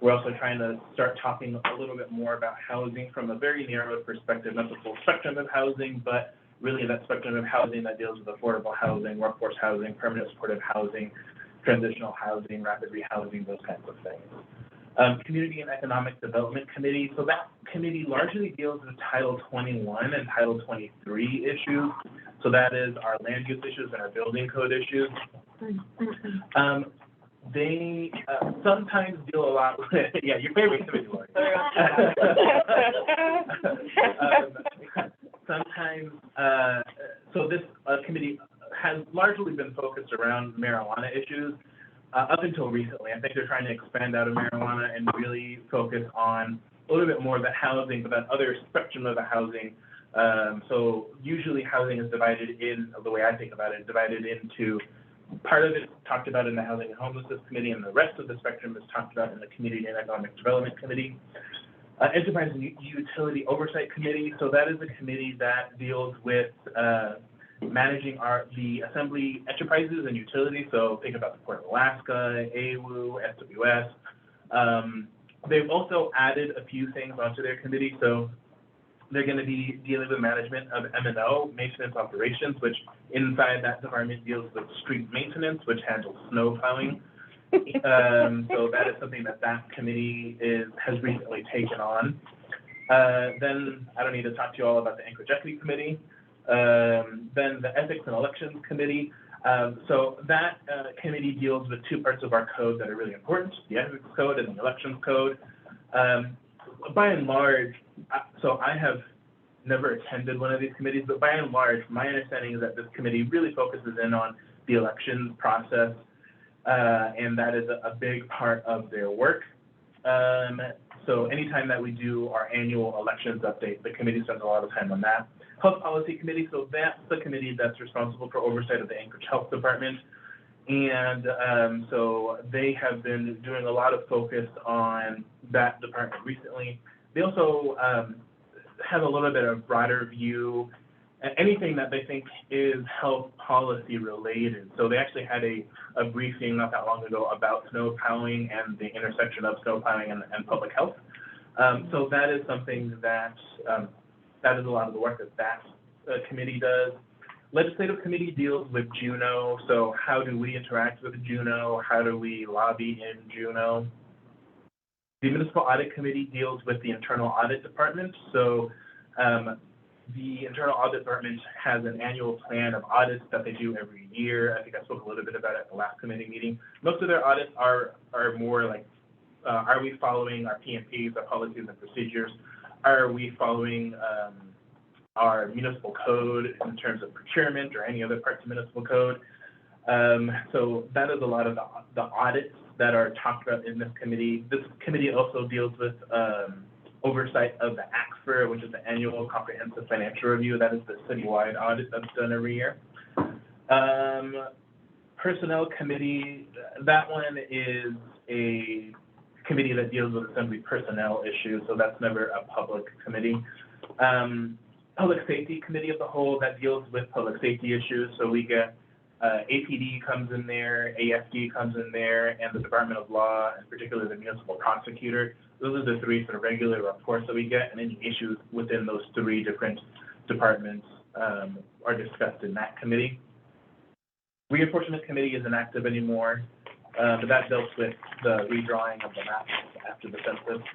We're also trying to start talking a little bit more about housing from a very narrow perspective, not the full spectrum of housing, but really that spectrum of housing that deals with affordable housing, workforce housing, permanent supportive housing, transitional housing, rapid rehousing, those kinds of things. Community and Economic Development Committee. So that committee largely deals with Title 21 and Title 23 issues. So that is our land use issues and our building code issues. They sometimes deal a lot with, yeah, your favorite committee, Lori. Sometimes, so this committee has largely been focused around marijuana issues up until recently. I think they're trying to expand out of marijuana and really focus on a little bit more of the housing, but that other spectrum of the housing. So usually housing is divided in, the way I think about it, divided into part of it is talked about in the Housing and Homelessness Committee, and the rest of the spectrum is talked about in the Community and Economic Development Committee. Enterprise and Utility Oversight Committee, so that is a committee that deals with managing the assembly enterprises and utilities, so think about the Port of Alaska, AWU, SWS. They've also added a few things onto their committee, so they're going to be dealing with management of M&O, maintenance operations, which inside that department deals with street maintenance, which handles snow plowing. So that is something that committee has recently taken on. Then I don't need to talk to you all about the Anchorage Equity Committee. Then the Ethics and Elections Committee. So that committee deals with 2 parts of our code that are really important, the Ethics Code and the Elections Code. By and large, so I have never attended one of these committees, but by and large, my understanding is that this committee really focuses in on the elections process, and that is a big part of their work. So anytime that we do our annual elections update, the committee spends a lot of time on that. Health Policy Committee, so that's the committee that's responsible for oversight of the Anchorage Health Department. And so they have been doing a lot of focus on that department recently. They also have a little bit of broader view, anything that they think is health policy related. So they actually had a briefing not that long ago about snow plowing and the intersection of snow plowing and public health. So that is something that is a lot of the work that committee does. Legislative Committee deals with Juneau, so how do we interact with Juneau? How do we lobby in Juneau? The Municipal Audit Committee deals with the Internal Audit Department. So the Internal Audit Department has an annual plan of audits that they do every year. I think I spoke a little bit about it at the last committee meeting. Most of their audits are more like are we following our PMPs, our policies and procedures? Are we following our municipal code in terms of procurement or any other parts of municipal code? So that is a lot of the audits that are talked about in this committee. This committee also deals with oversight of the ACFR, which is the Annual Comprehensive Financial Review. That is the citywide audit that's done every year. Personnel Committee, that one is a committee that deals with assembly personnel issues, so that's never a public committee. Public Safety Committee of the Whole, that deals with public safety issues, so we get APD comes in there, AFD comes in there, and the Department of Law, and particularly the Municipal Prosecutor. Those are the three sort of regular reports that we get, and any issues within those three different departments are discussed in that committee. Reinforcement Committee isn't active anymore, but that dealt with the redrawing of the maps after the census.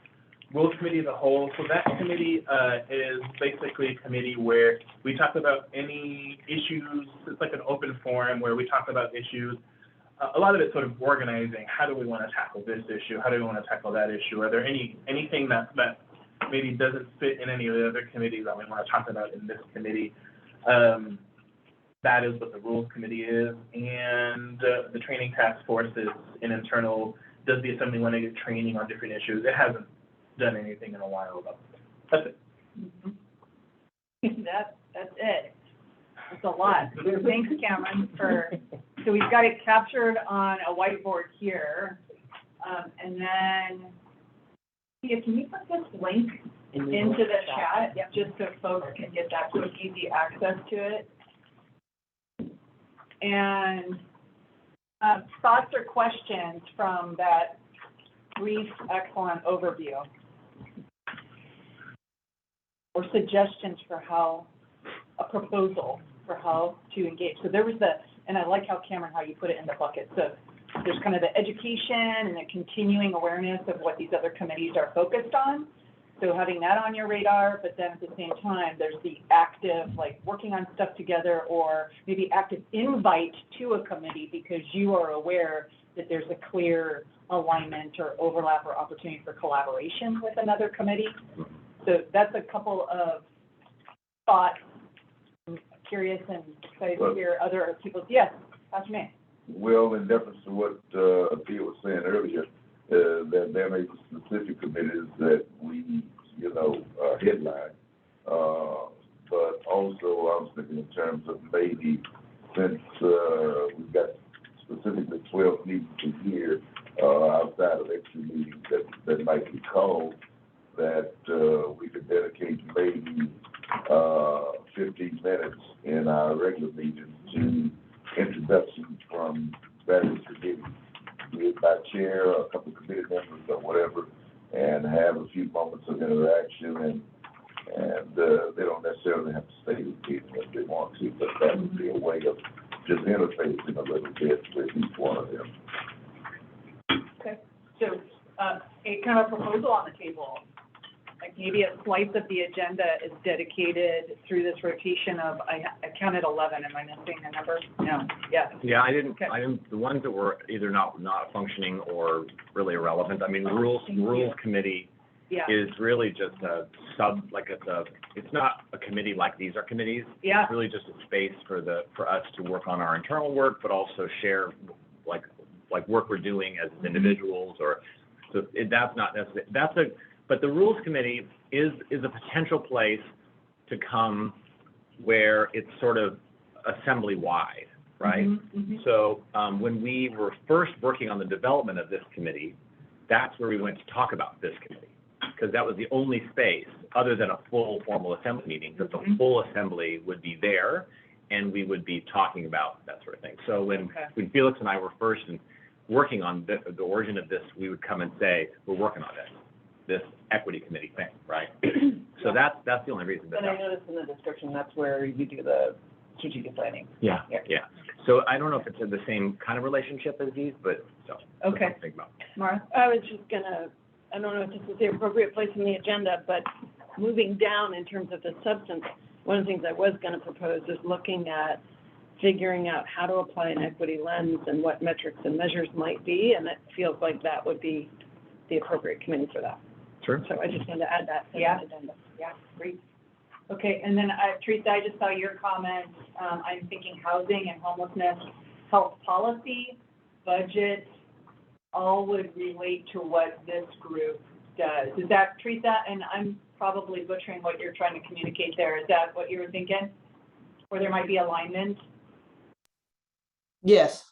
Rules Committee of the Whole, so that committee is basically a committee where we talk about any issues. It's like an open forum where we talk about issues. A lot of it's sort of organizing. How do we want to tackle this issue? How do we want to tackle that issue? Are there anything that maybe doesn't fit in any of the other committees that we want to talk about in this committee? That is what the Rules Committee is. And the Training Task Force is an internal, does the Assembly want to get training on different issues? It hasn't done anything in a while about it. That's it. That's it. That's a lot. Thanks, Cameron, so we've got it captured on a whiteboard here. And then, Tia, can you put this link into the chat, just so folks can get that quick, easy access to it? And thoughts or questions from that brief, excellent overview? Or suggestions for how, a proposal for how to engage. So there was and I like how Cameron, how you put it in the bucket. So there's kind of the education and the continuing awareness of what these other committees are focused on. So having that on your radar, but then at the same time, there's the active, like working on stuff together, or maybe active invite to a committee because you are aware that there's a clear alignment or overlap or opportunity for collaboration with another committee. So that's a couple of thoughts. I'm curious and excited to hear other people's. Yes, Pastor May. Well, in deference to what Tia was saying earlier, that there may be specific committees that we, headline. But also, I was thinking in terms of maybe since we've got specifically 12 meetings a year outside of extra meetings that might be called, that we could dedicate maybe 15 minutes in our regular meetings to introductions from various committees, be it by chair or a couple of committee members or whatever, and have a few moments of interaction, and they don't necessarily have to stay with people if they want to, but that would be a way of just interfacing a little bit with each one of them. Okay, so a kind of proposal on the table. Like maybe a slice of the agenda is dedicated through this rotation of, I counted 11, am I missing a number? No, yeah. Yeah, I didn't, the ones that were either not functioning or really irrelevant. I mean, Rules Committee is really just a it's not a committee like these are committees. Yeah. It's really just a space for us to work on our internal work, but also share like work we're doing as individuals, or, so that's not necessarily, but the Rules Committee is a potential place to come where it's sort of assembly-wide, right? Mm-hmm, mm-hmm. So when we were first working on the development of this committee, that's where we went to talk about this committee, because that was the only space, other than a full formal assembly meeting, that the full assembly would be there, and we would be talking about that sort of thing. So when Felix and I were first working on the origin of this, we would come and say, we're working on this equity committee thing, right? So that's the only reason. And I noticed in the description, that's where you do the strategic planning. Yeah. So I don't know if it's the same kind of relationship as these, but so. Okay. Think about. Mara? I was just I don't know if this is the appropriate place in the agenda, but moving down in terms of the substance, one of the things I was gonna propose is looking at figuring out how to apply an equity lens and what metrics and measures might be, and it feels like that would be the appropriate committee for that. Sure. So I just wanted to add that to the Yeah. agenda. Yeah, great. Okay, and then Teresa, I just saw your comment. I'm thinking housing and homelessness, health policy, budget, all would relate to what this group does. Is that, Teresa? And I'm probably butchering what you're trying to communicate there. Is that what you were thinking? Or there might be alignment? Yes.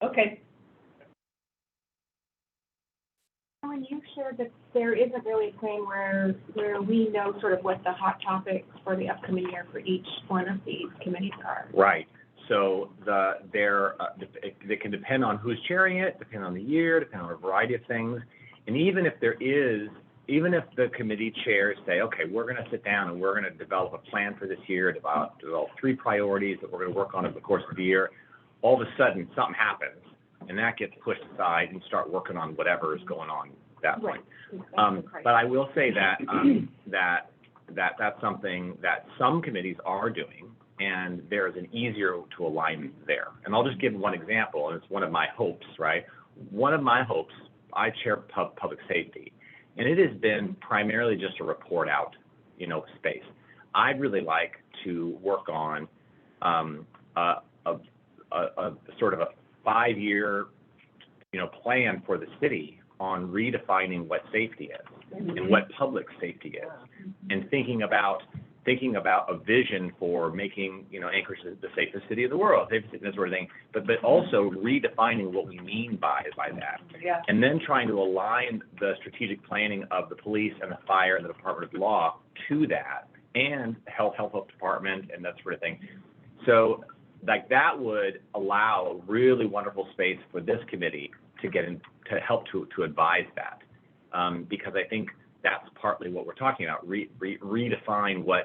Okay. When you shared that there isn't really a plan where we know sort of what the hot topics for the upcoming year for each one of these committees are. Right. So they can depend on who's chairing it, depend on the year, depend on a variety of things. And even if the committee chairs say, okay, we're going to sit down and we're going to develop a plan for this year, develop 3 priorities that we're going to work on over the course of the year, all of a sudden something happens and that gets pushed aside and start working on whatever is going on at that point. But I will say that that's something that some committees are doing, and there's an easier to align there. And I'll just give one example, and it's one of my hopes, right? One of my hopes, I chair public safety, and it has been primarily just a report out, space. I'd really like to work on a sort of a 5-year, plan for the city on redefining what safety is and what public safety is, and thinking about a vision for making, Anchorage the safest city of the world, safest city, that sort of thing, but also redefining what we mean by that. Yeah. And then trying to align the strategic planning of the police and the fire and the Department of Law to that, and health department and that sort of thing. So that would allow a really wonderful space for this committee to get in, to help to advise that. Because I think that's partly what we're talking about, redefine what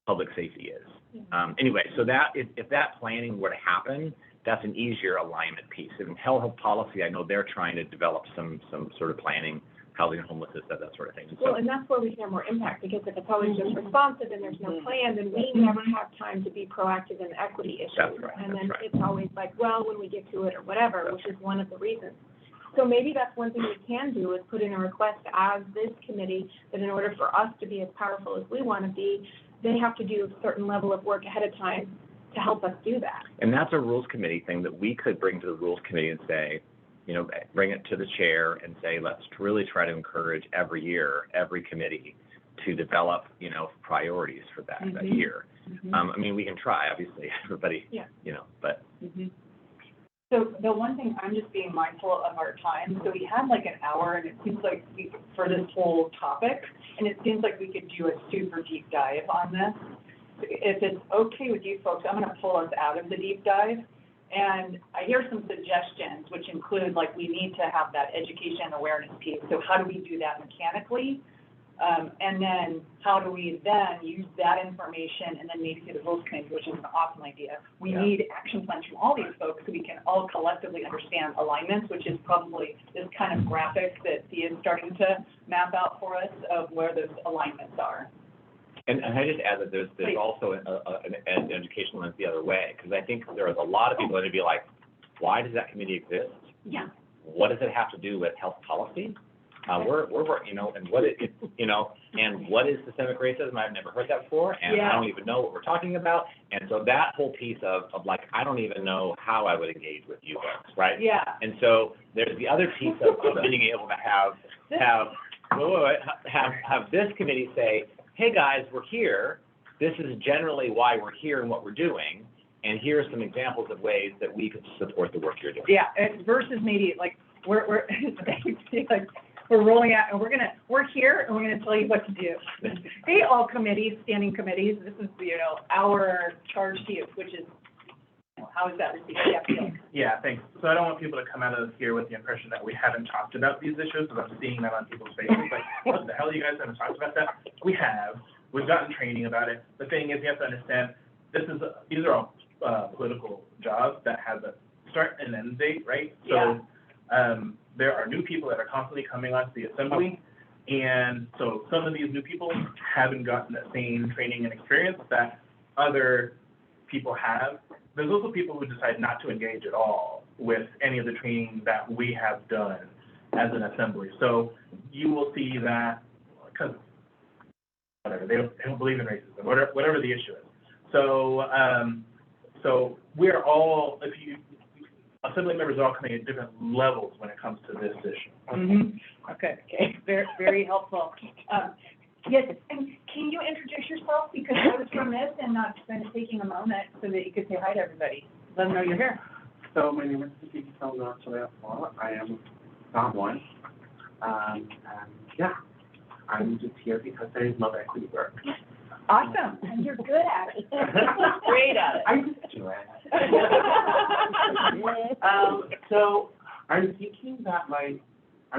public safety is. Anyway, so that if that planning were to happen, that's an easier alignment piece. In health policy, I know they're trying to develop some sort of planning, housing and homelessness, that sort of thing. Well, and that's where we have more impact, because if it's always just responsive and there's no plan, then we never have time to be proactive in equity issues. That's right. And then That's right. it's always like, well, when we get to it or whatever, which is one of the reasons. So maybe that's one thing we can do, is put in a request as this committee that in order for us to be as powerful as we want to be, they have to do a certain level of work ahead of time to help us do that. And that's a rules committee thing that we could bring to the rules committee and say, bring it to the chair and say, let's really try to encourage every year, every committee to develop, priorities for that year. I mean, we can try, obviously, everybody, but. So the one thing, I'm just being mindful of our time. So we had like an hour, and it seems like for this whole topic, and it seems like we could do a super deep dive on this. If it's okay with you folks, I'm going to pull us out of the deep dive. And I hear some suggestions, which include, like, we need to have that education and awareness piece. So how do we do that mechanically? And then how do we then use that information and then maybe to the rules committee, which is an awesome idea. We need action plans from all these folks so we can all collectively understand alignments, which is probably this kind of graphic that Thea is starting to map out for us of where those alignments are. And I just add that there's also an educational lens the other way, because I think there is a lot of people that would be like, why does that committee exist? Yeah. What does it have to do with health policy? We're and what and what is systemic racism? I've never heard that before, and I don't even know what we're talking about. And so that whole piece of like, I don't even know how I would engage with you folks, right? Yeah. And so there's the other piece of being able to have this committee say, hey guys, we're here. This is generally why we're here and what we're doing, and here are some examples of ways that we could support the work you're doing. Yeah, versus maybe like we're like, we're rolling out, and we're here, and we're gonna tell you what to do. Hey, all committees, standing committees, this is, our charge to you, which is, how is that received? Yeah, thanks. So I don't want people to come out of here with the impression that we haven't talked about these issues, because I'm seeing that on people's faces, like, what the hell, you guys haven't talked about that? We have. We've gotten training about it. The thing is, you have to understand, these are all political jobs that have a start and end date, right? So there are new people that are constantly coming onto the assembly, and so some of these new people haven't gotten the same training and experience that other people have. There's also people who decide not to engage at all with any of the training that we have done. as an assembly. So you will see that, because whatever, they don't believe in racism, whatever the issue is. So, so we're all, assembly members are all coming at different levels when it comes to this issue. Mm-hmm. Okay, very, very helpful. Yes, and can you introduce yourself, because I was remiss in not taking a moment so that you could say hi to everybody, let them know you're here. So my name is Steve Salvador. I am someone, and yeah, I'm just here because there is love equity work. Awesome, and you're good at it. Great at it. I just do it. So I'm thinking that I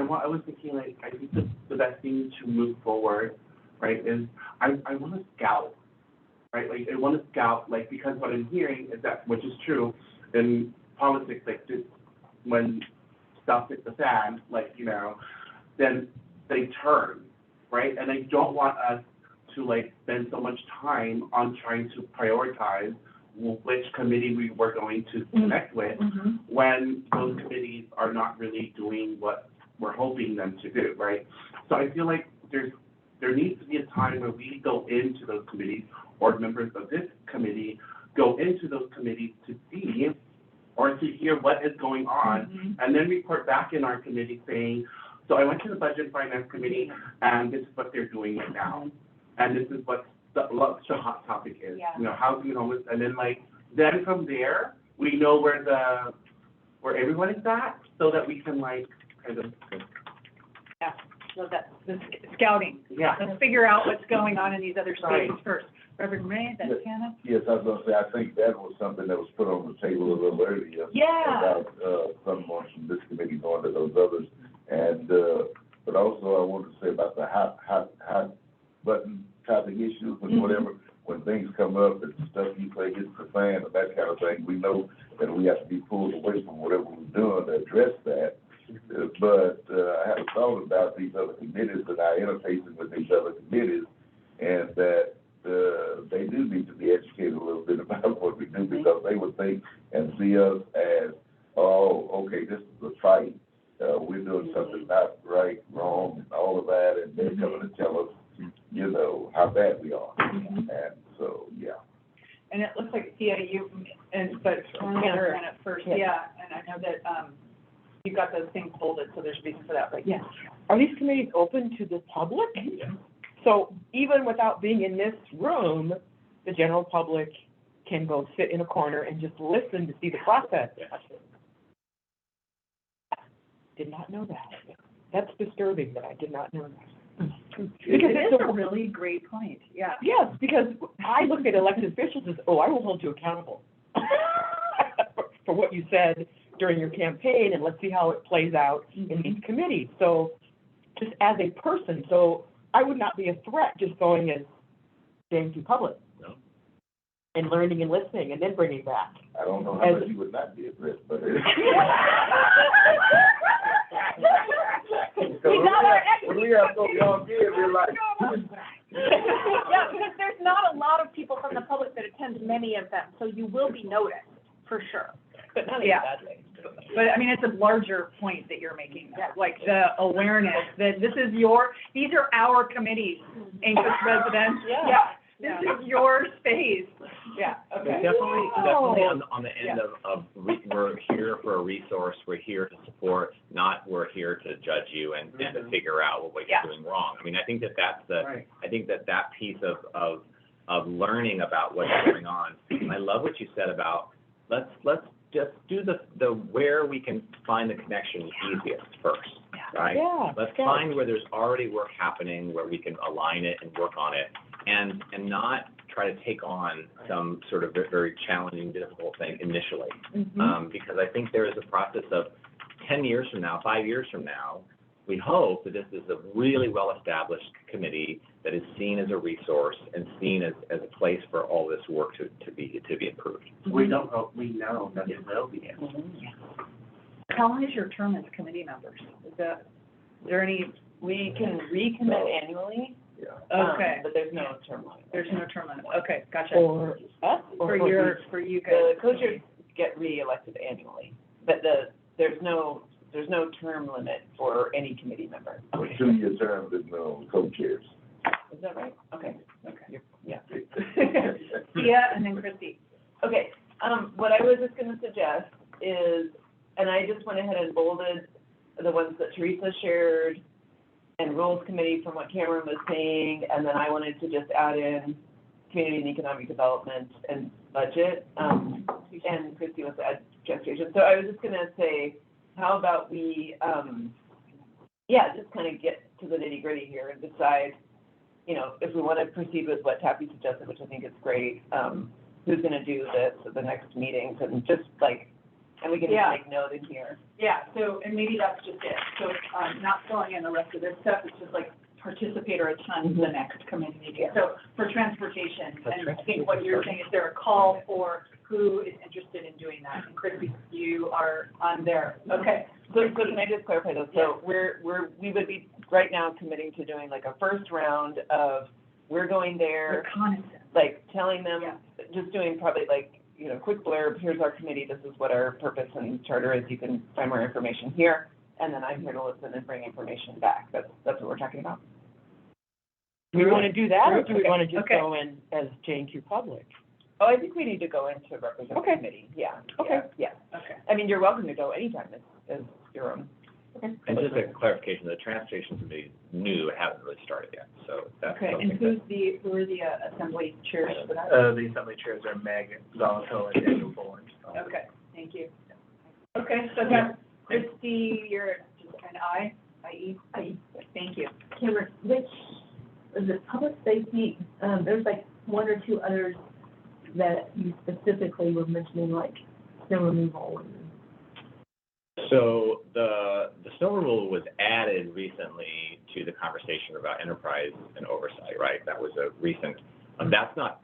was thinking I think the best thing to move forward, right, is I want to scout, right? Like I want to scout, like, because what I'm hearing is that, which is true, in politics, like just when stuff hits the fan, like, you know, then they turn, right? And I don't want us to like spend so much time on trying to prioritize which committee we were going to connect with when those committees are not really doing what we're hoping them to do, right? So I feel like there needs to be a time where we go into those committees, or members of this committee go into those committees to see or to hear what is going on, and then report back in our committee saying, so I went to the Budget and Finance Committee, and this is what they're doing right now. And this is what the hot topic is, you know, housing and homeless, and then from there, we know where everyone is at, so that we can kind of. Yeah, love that, the scouting. Yeah. Let's figure out what's going on in these other states first. Reverend Ray, then Hannah? Yes, I was gonna say, I think that was something that was put on the table a little earlier. Yeah. About, someone from this committee going to those others, and, but also I wanted to say about the hot button topic issues and whatever, when things come up and stuff you say hits the fan and that kind of thing, we know that we have to be pulled away from whatever we're doing to address that. But I have thought about these other committees and our interfacing with these other committees, and that they do need to be educated a little bit about what we do, because they would think and see us as, oh, okay, this is a fight. We're doing something not right, wrong, and all of that, and they're coming to tell us, you know, how bad we are. And so, yeah. And it looks like, Thea, but Hannah at first, and I know that, you've got those things folded, so there's reason for that, but yeah. Are these committees open to the public? So even without being in this room, the general public can go sit in a corner and just listen to see the process. Did not know that. That's disturbing that I did not know that. Because it's a really great point, yeah. Yes, because I look at elected officials as, oh, I will hold you accountable for what you said during your campaign, and let's see how it plays out in these committees. So just as a person, so I would not be a threat just going and staying too public. No. And learning and listening and then bringing back. I don't know how much you would not be at risk, but. When we have so young kids, we're like. Yeah, because there's not a lot of people from the public that attend many of them, so you will be noticed, for sure. But not in a bad way. But I mean, it's a larger point that you're making, like the awareness that these are our committees, Anchorage residents. This is your space. Yeah, okay. Definitely on the end of we're here for a resource, we're here to support, not we're here to judge you and to figure out what you're doing wrong. I mean, I think I think that piece of learning about what's going on. I love what you said about let's just do the where we can find the connection easiest first, right? Yeah. Let's find where there's already work happening, where we can align it and work on it, and not try to take on some sort of very challenging, difficult thing initially. Because I think there is a process of 10 years from now, 5 years from now, we hope that this is a really well-established committee that is seen as a resource and seen as a place for all this work to be improved. We know that it will be. How long is your term as committee members? Is there any? We can recommit annually. Okay. But there's no term limit. There's no term limit. Okay, gotcha. For us or for you guys? The co-chairs get re-elected annually, but there's no there's no term limit for any committee member. For 2-year terms, there's no co-chairs. Is that right? Okay. Yeah. Sia and then Christy. Okay, what I was just gonna suggest is, and I just went ahead and bolded the ones that Teresa shared and Rules Committee from what Cameron was saying, and then I wanted to just add in Community and Economic Development and Budget, and Christy wants to add Transportation. So I was just gonna say, how about we, just kind of get to the nitty gritty here and decide, you know, if we want to proceed with what Taffy suggested, which I think is great, who's gonna do this at the next meetings, and just like, and we can just make note in here. Yeah, so, and maybe that's just it. So, not filling in the rest of this stuff, it's just like participate or attend the next committee meeting. So for transportation, and I think what you're saying is there a call for who is interested in doing that? And Chrissy, you are on there. Okay. So can I just clarify those? So we would be right now committing to doing like a first round of, we're going there, Reconnaissance. like telling them, just doing probably like, you know, quick blurb, here's our committee, this is what our purpose and charter is, you can find more information here, and then I'm here to listen and bring information back. That's what we're talking about. Do we want to do that, or do we Okay. want to just Okay. go in as J&Q Public? Oh, I think we need to go in to represent the committee, yeah. Okay. Yeah. Okay. I mean, you're welcome to go anytime, as your own. Okay. And just a clarification, the Transportation Committee is new, it hasn't really started yet, so that's Okay, and something who are the assembly chairs for that? The assembly chairs are Meg Zolito and Daniel Boland. Okay, thank you. Okay, so that's Christy, you're just an I, IE? IE, thank you. Cameron, which, is it public safety, there's like one or two others that you specifically were mentioning, like snow removal and. So the snow removal was added recently to the conversation about enterprise and oversight, right? That was a recent, that's not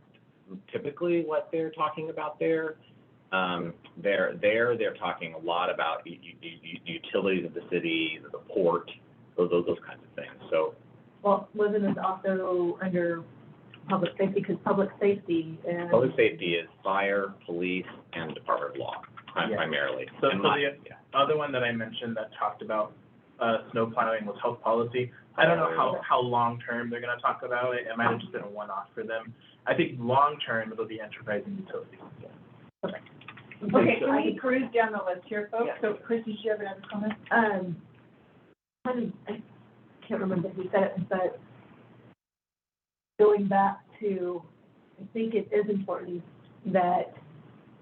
typically what they're talking about there. They're talking a lot about utilities of the city, the port, those kinds of things, so. Well, wasn't it also under public safety, because public safety and. Public safety is fire, police, and Department of Law, primarily. So And the other one that I mentioned that talked about snow plowing was health policy. I don't know how long-term they're gonna talk about it. It might have just been a one-off for them. I think long-term, it'll be enterprise and utilities. Okay, can we cruise down the list here, folks? So Chrissy, do you have another comment? I can't remember who said it, but going back to, I think it is important that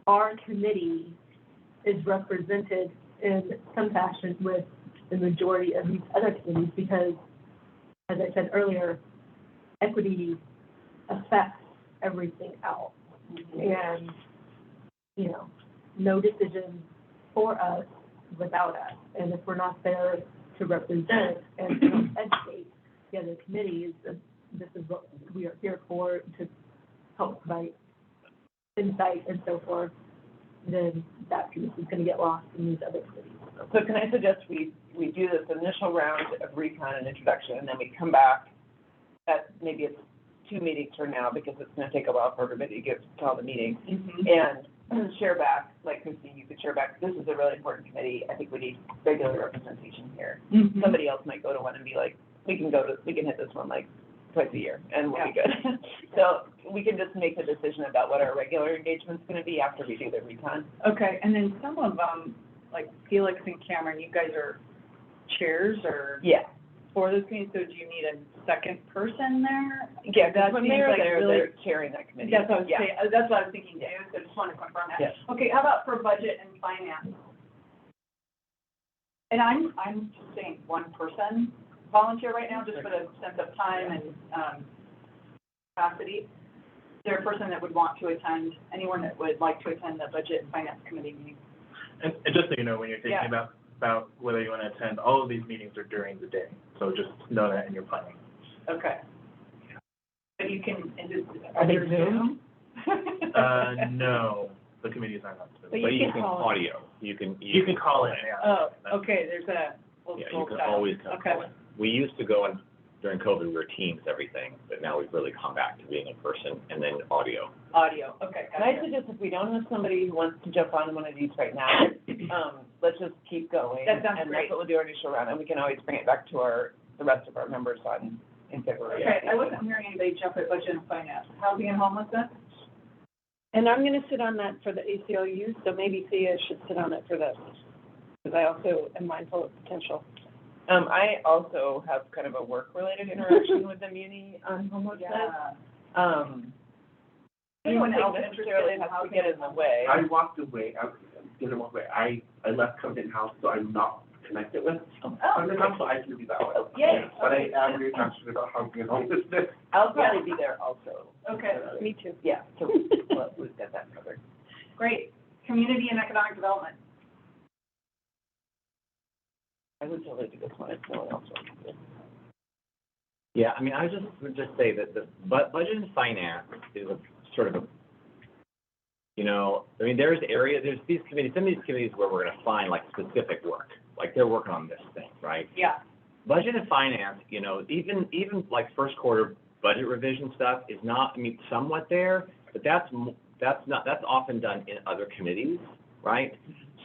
our committee is represented in some fashion with the majority of these other committees, because, as I said earlier, equity affects everything else. And, you know, no decision for us without us. And if we're not there to represent and to educate the other committees, this is what we are here for, to help provide insight and so forth, then that piece is gonna get lost in these other committees. So can I suggest we do this initial round of recon and introduction, and then we come back at, maybe it's 2 meetings from now, because it's gonna take a while for everybody to get to all the meetings, and share back, like Christine, you could share back, this is a really important committee, I think we need regular representation here. Somebody else might go to one and be like, we can hit this one like twice a year, and we'll be good. So we can just make the decision about what our regular engagement's gonna be after we do the recon. Okay, and then some of them, like Felix and Cameron, you guys are chairs or? Yeah. For those committees, so do you need a second person there? Yeah, That when seems they're like there, really- they're chairing that committee. That's what I was Yeah. saying, that's what I was thinking too, so just want to confirm that. Yes. Okay, how about for budget and finance? And I'm just saying one person volunteer right now, just for the sense of time and, capacity. Is there a person that would want to attend, anyone that would like to attend the budget and finance committee meeting? And just so you know, when you're thinking Yeah. about whether you want to attend, all of these meetings are during the day. So just know that in your planning. Okay. But you can, Are they Zoom? No, the committees are not. But you can call audio, you can call in, yeah. Oh, okay, there's a. Yeah, you can always call in. We used to go and during COVID, we were Teams everything, but now we've really come back to being in person and then audio. Audio, okay, And I gotcha. suggest if we don't have somebody who wants to jump on one of these right now, let's just keep going. That sounds And great. that's what we'll do our initial round, and we can always bring it back to the rest of our members in February. Okay, I wasn't hearing anybody jump at budget and finance. Housing and homelessness? And I'm gonna sit on that for the ACLU, so maybe Thea should sit on it for this, because I also am mindful of potential. I also have kind of a work-related interaction with the muni on homelessness. I don't think necessarily it has to get in the way. I walked away, I left Covenant House, so I'm not connected with Covenant House, so I can be that way. Yay. But I am very passionate about housing and homelessness. I'll probably be there also. Okay, Me too. Yeah, so we've got that covered. great. Community and economic development. I would totally do this one if no one else wants to. Yeah, I mean, I would just say that the budget and finance is a sort of a, you know, I mean, there's these committees, some of these committees where we're gonna find like specific work, like they're working on this thing, right? Yeah. Budget and finance, you know, even like first quarter budget revision stuff is not, I mean, somewhat there, but that's often done in other committees, right?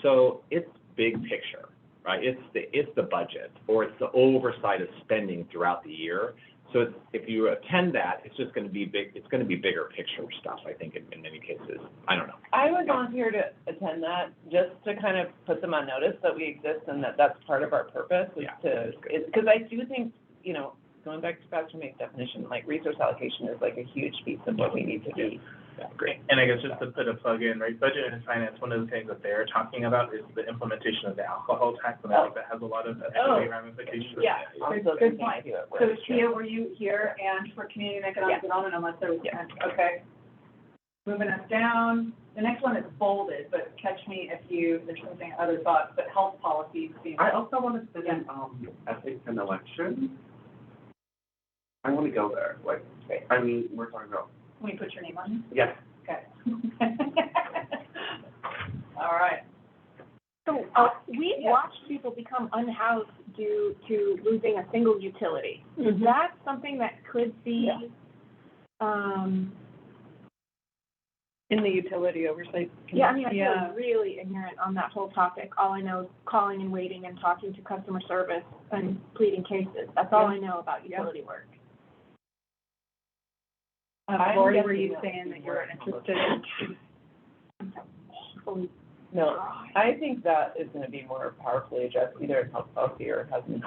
So it's big picture, right? It's the budget, or it's the oversight of spending throughout the year. So if you attend that, it's just going to be big. It's going to be bigger picture stuff, I think, in many cases. I don't know. I would volunteer to attend that, just to kind of put them on notice that we exist and that that's part of our purpose, is to, because I do think, you know, going back to Pastor May's definition, like resource allocation is like a huge piece of what we need to be. Yeah, great. And I guess just to put a plug in, right, budget and finance, one of the things that they're talking about is the implementation of the alcohol tax, and I think that has a lot of equity ramifications. Yeah, Also, good point. thank you. So Tia, were you here and for community and economic development unless there was, okay. Moving us down, the next one is bolded, but catch me if there's something, other thoughts, but health policies. I also want to sit in, ethics and elections. I want to go there, like, I mean, we're talking about. Can we put your name on? Yes. Okay. All right. So we've watched people become unhoused due to losing a single utility. Is that something that could be, In the utility oversight. yeah, I mean, I feel really ignorant on that whole topic. All I know is calling and waiting and talking to customer service and pleading cases. That's all I know about utility work. Lori, were you saying that you're interested in? No, I think that is going to be more powerfully addressed either in health policy or housing.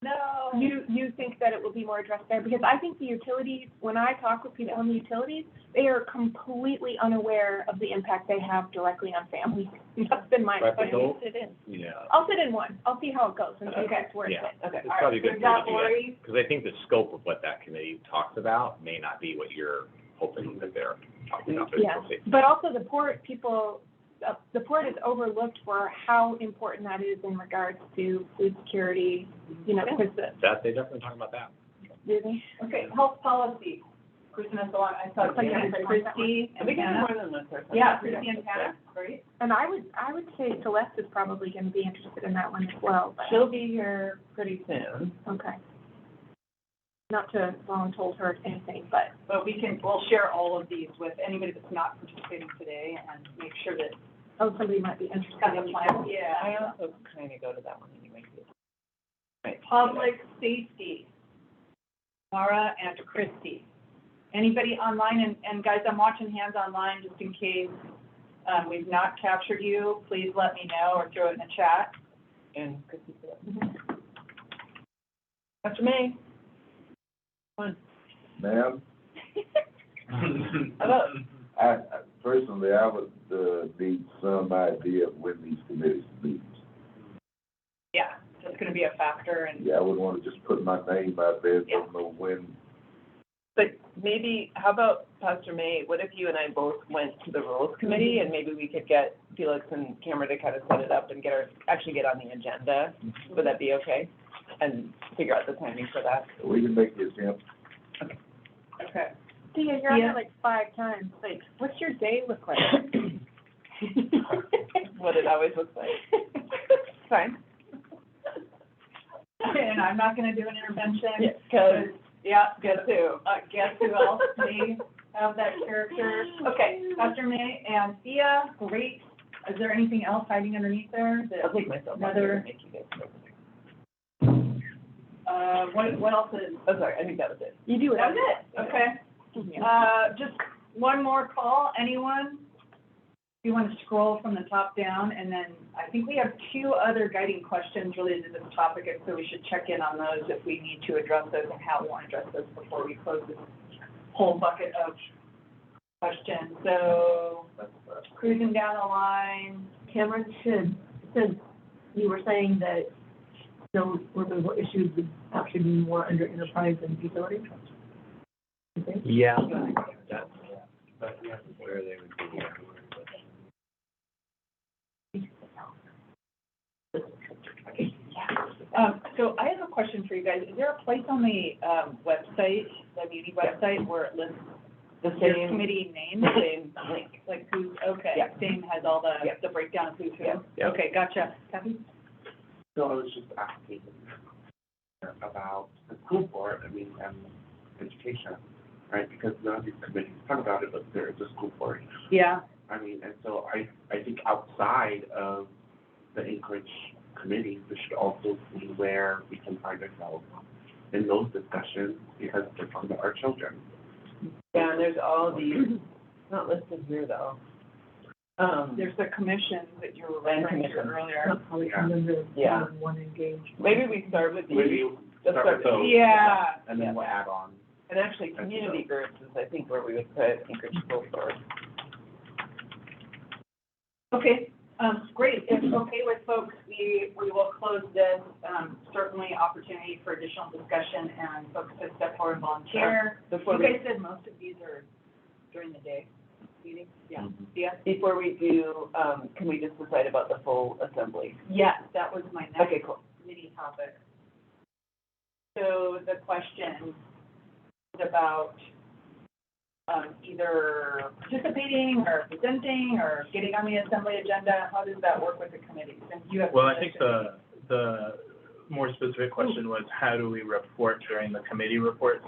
No. You think that it will be more addressed there? Because I think the utilities, when I talk with people in the utilities, they are completely unaware of the impact they have directly on families. That's been my Right, but experience. I'll sit in one. I'll see how it goes and see if it's worth Yeah, it. it's probably a good thing to do that, because I think the scope of what that committee talks about may not be what you're hoping that they're talking about. Yeah, but also the port people, the port is overlooked for how important that is in regards to food security, you know, because the, That, they definitely talk about that. really. Okay, health policy. Kristen has a lot, I saw Like Jen, that. Christie, And we can do Hannah. more than one person. Yeah, Christie and Hannah, great. And I would say Celeste is probably going to be interested in that one as well, but, She'll be here pretty soon. okay. Not to volunteer her anything, but. But we'll share all of these with anybody that's not participating today and make sure that. Oh, somebody might be interested Kind in of that. plan, yeah. I also kind of go to that one anyway. Right. Public safety. Mara and Christie. Anybody online, and guys, I'm watching hands online just in case we've not captured you, please let me know or throw it in the chat. And Christie. Pastor May. Ma'am, How about, personally, I would, need some idea of when these committees meet. Yeah, that's gonna be a factor and. Yeah, I wouldn't want to just put my name out there, don't know when. but maybe, how about Pastor May, what if you and I both went to the rules committee and maybe we could get Felix and Cameron to kind of set it up and actually get on the agenda? Would that be okay? And figure out the timing for that? We can make this, Tim. Okay. Thea, you're on there like 5 times. Like, what's your day look like? What it always looks like. Fine. and I'm not gonna do an intervention. Yeah, 'cause, Yeah, guess who? guess who else may have that character? Okay, Dr. May and Thea, great. Is there anything else hiding underneath there? I'll take myself off Another- here and make you guys know. What else is? Oh, sorry, I think that was it. You do it. That was it, okay. Just one more call, anyone? If you want to scroll from the top down, and then I think we have 2 other guiding questions related to this topic, and so we should check in on those if we need to address those and how we want to address those before we close this whole bucket of questions. So cruising down the line. Cameron, since you were saying that no removal issues would actually be more under enterprise and utility? Yeah, that's where they would be. So I have a question for you guys. Is there a place on the website, the Muni website, where it lists The your same committee names? the same link. Like who's, okay, Yeah. same has all the, Yeah. the breakdown of who's who? Yeah. Yeah. Okay, gotcha. Kathy? So I was just asking about the school board, education, right? Because none of these committees talk about it, but there is a school board. Yeah. And so I think outside of the Anchorage committee, we should also see where we can find ourselves in those discussions, because they're talking about our children. Yeah, and there's all these, not listed here though. There's the commission that you were And referring to commission. earlier. Yeah. One engaged. Maybe we start with Maybe these. you Let's start with those. Yeah. And then we'll add on. And actually, community groups is, I think, where we would put Anchorage School Board. Okay, great. If okay with folks, we will close this. Certainly opportunity for additional discussion and folks to step forward and volunteer. Before You we, guys said most of these are during the day meetings? Yeah. Mhm. Yeah? before we do, can we just decide about the full assembly? Yes, that was my next Okay, cool. committee topic. So the question is about either participating or presenting or getting on the assembly agenda. How does that work with the committee? Since you have. Well, I think the more specific question was, how do we report during the committee reports?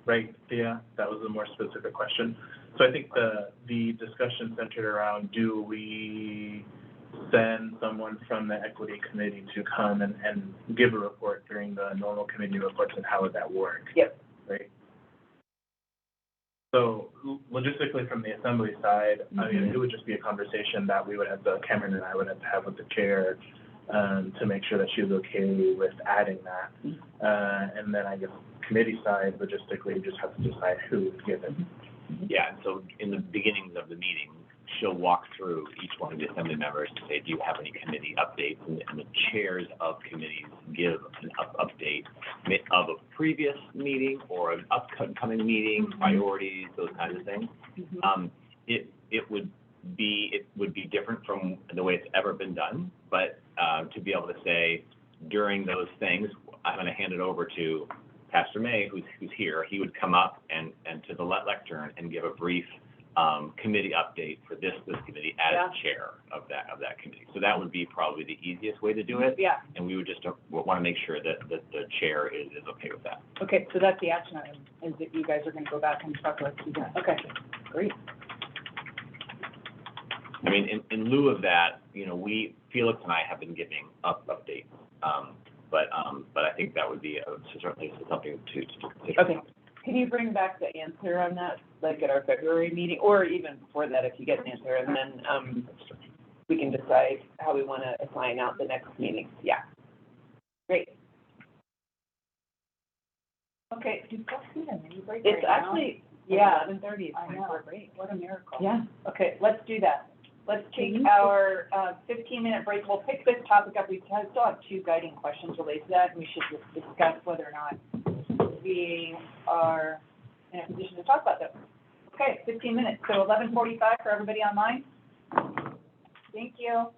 Right, Thea? That was the more specific question. So I think the discussion centered around, do we send someone from the equity committee to come and give a report during the normal committee reports, and how would that work? Yep. Right? So logistically, from the assembly side, I mean, it would just be a conversation that we would have to, Cameron and I would have to have with the chair, to make sure that she was okay with adding that. And then I guess committee side, logistically, you just have to decide who would give it. Yeah, and so in the beginning of the meeting, she'll walk through each one of the assembly members to say, do you have any committee updates? And the chairs of committees give an update of a previous meeting or an upcoming meeting, priorities, those kinds of things. It would be different from the way it's ever been done, but to be able to say, during those things, I'm going to hand it over to Pastor May, who's here. He would come up and to the lectern and give a brief committee update for this committee as chair of that committee. So that would be probably the easiest way to do it. Yeah. And we would just want to make sure that the chair is okay with that. Okay, so that's the action item, is that you guys are gonna go back and talk about that. Okay, great. I mean, in lieu of that, Felix and I have been giving updates. But I think that would be certainly something to consider. Okay. Can you bring back the answer on that, like at our February meeting, or even before that, if you get an answer, and then we can decide how we want to assign out the next meeting. Yeah. Great. Okay, do folks need a mini break It's right now? actually, 11:30. I know, what a miracle. Yeah. Okay, let's do that. Let's take our 15-minute break. We'll pick this topic up. We still have 2 guiding questions related to that, and we should just discuss whether or not we are in a position to talk about them. Okay, 15 minutes, so 11:45 for everybody online. Thank you.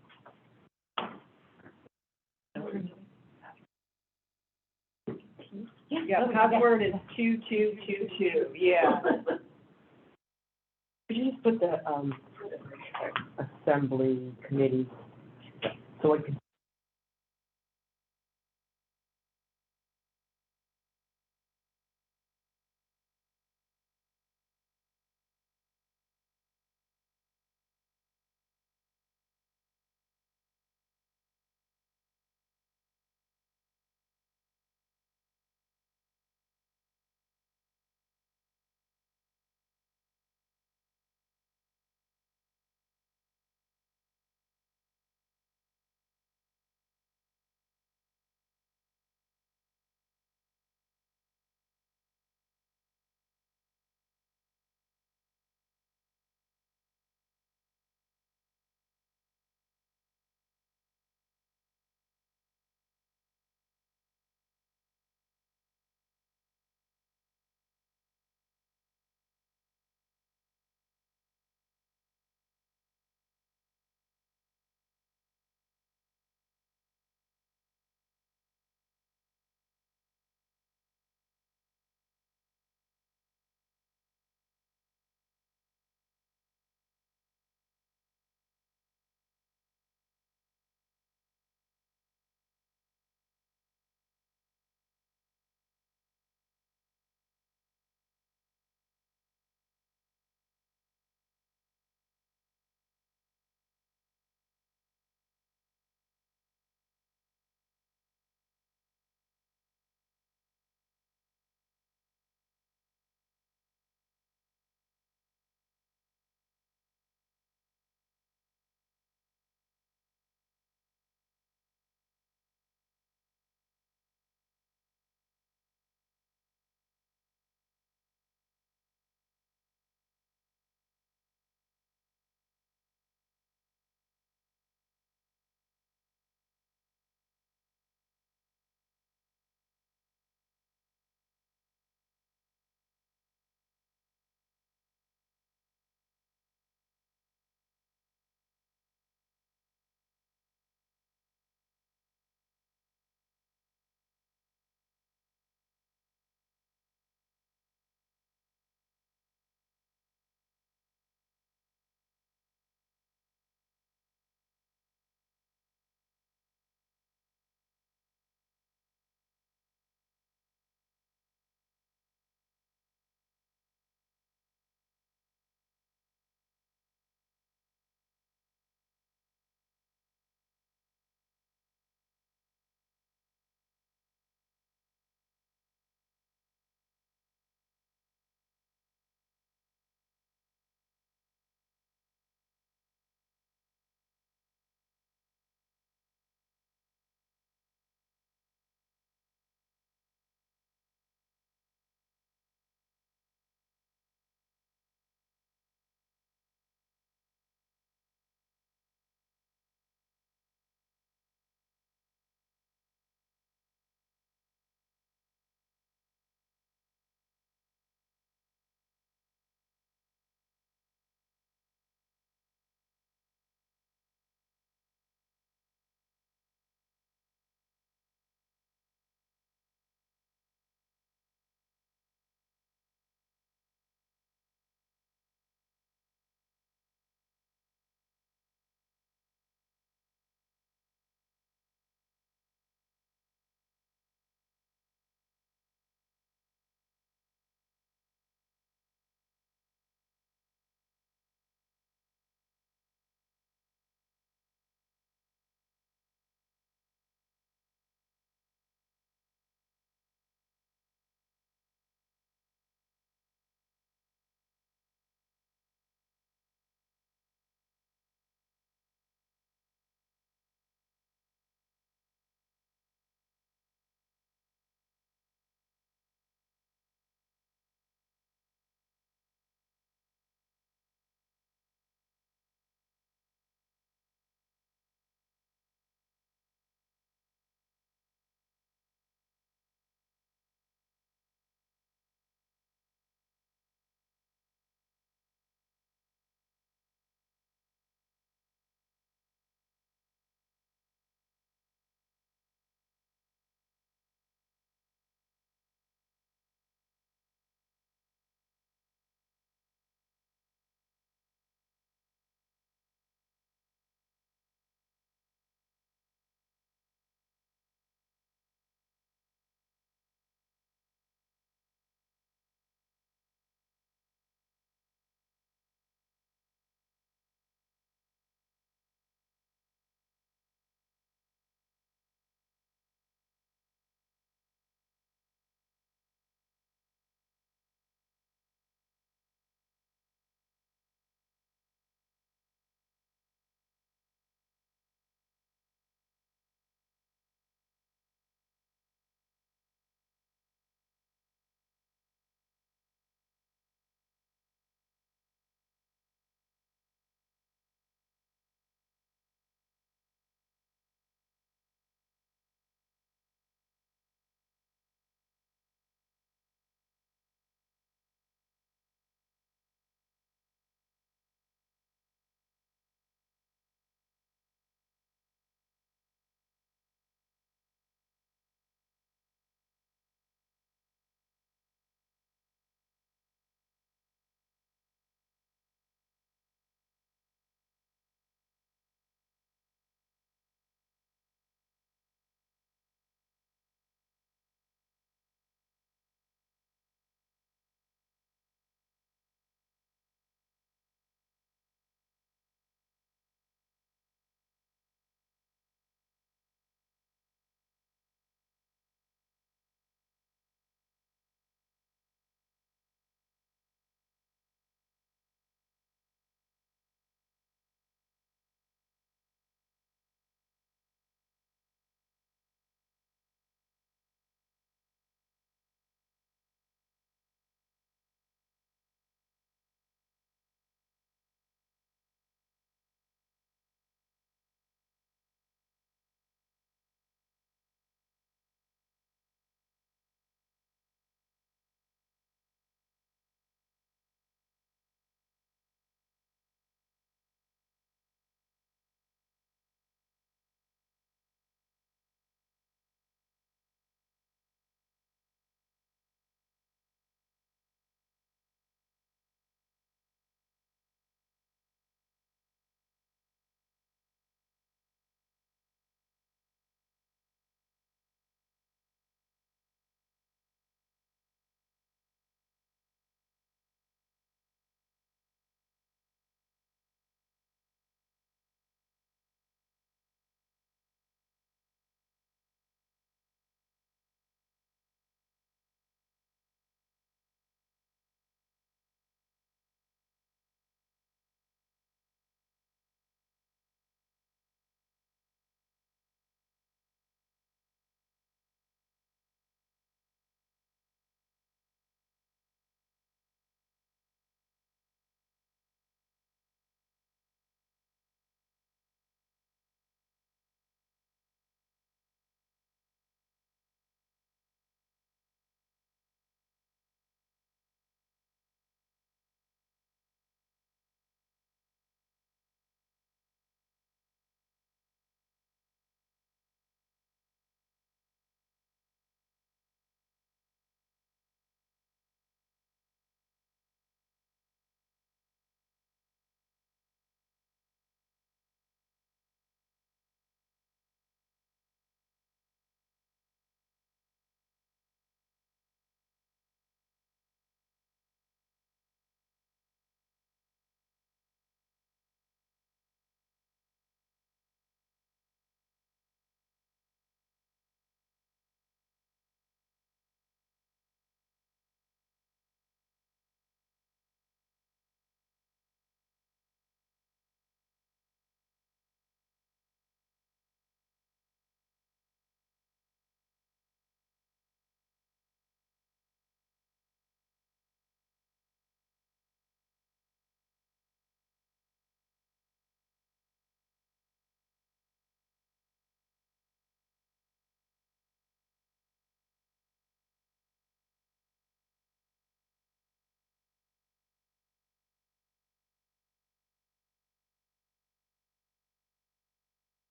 Yeah, password is 2222, yeah. Could you just put the, assembly committee, so I could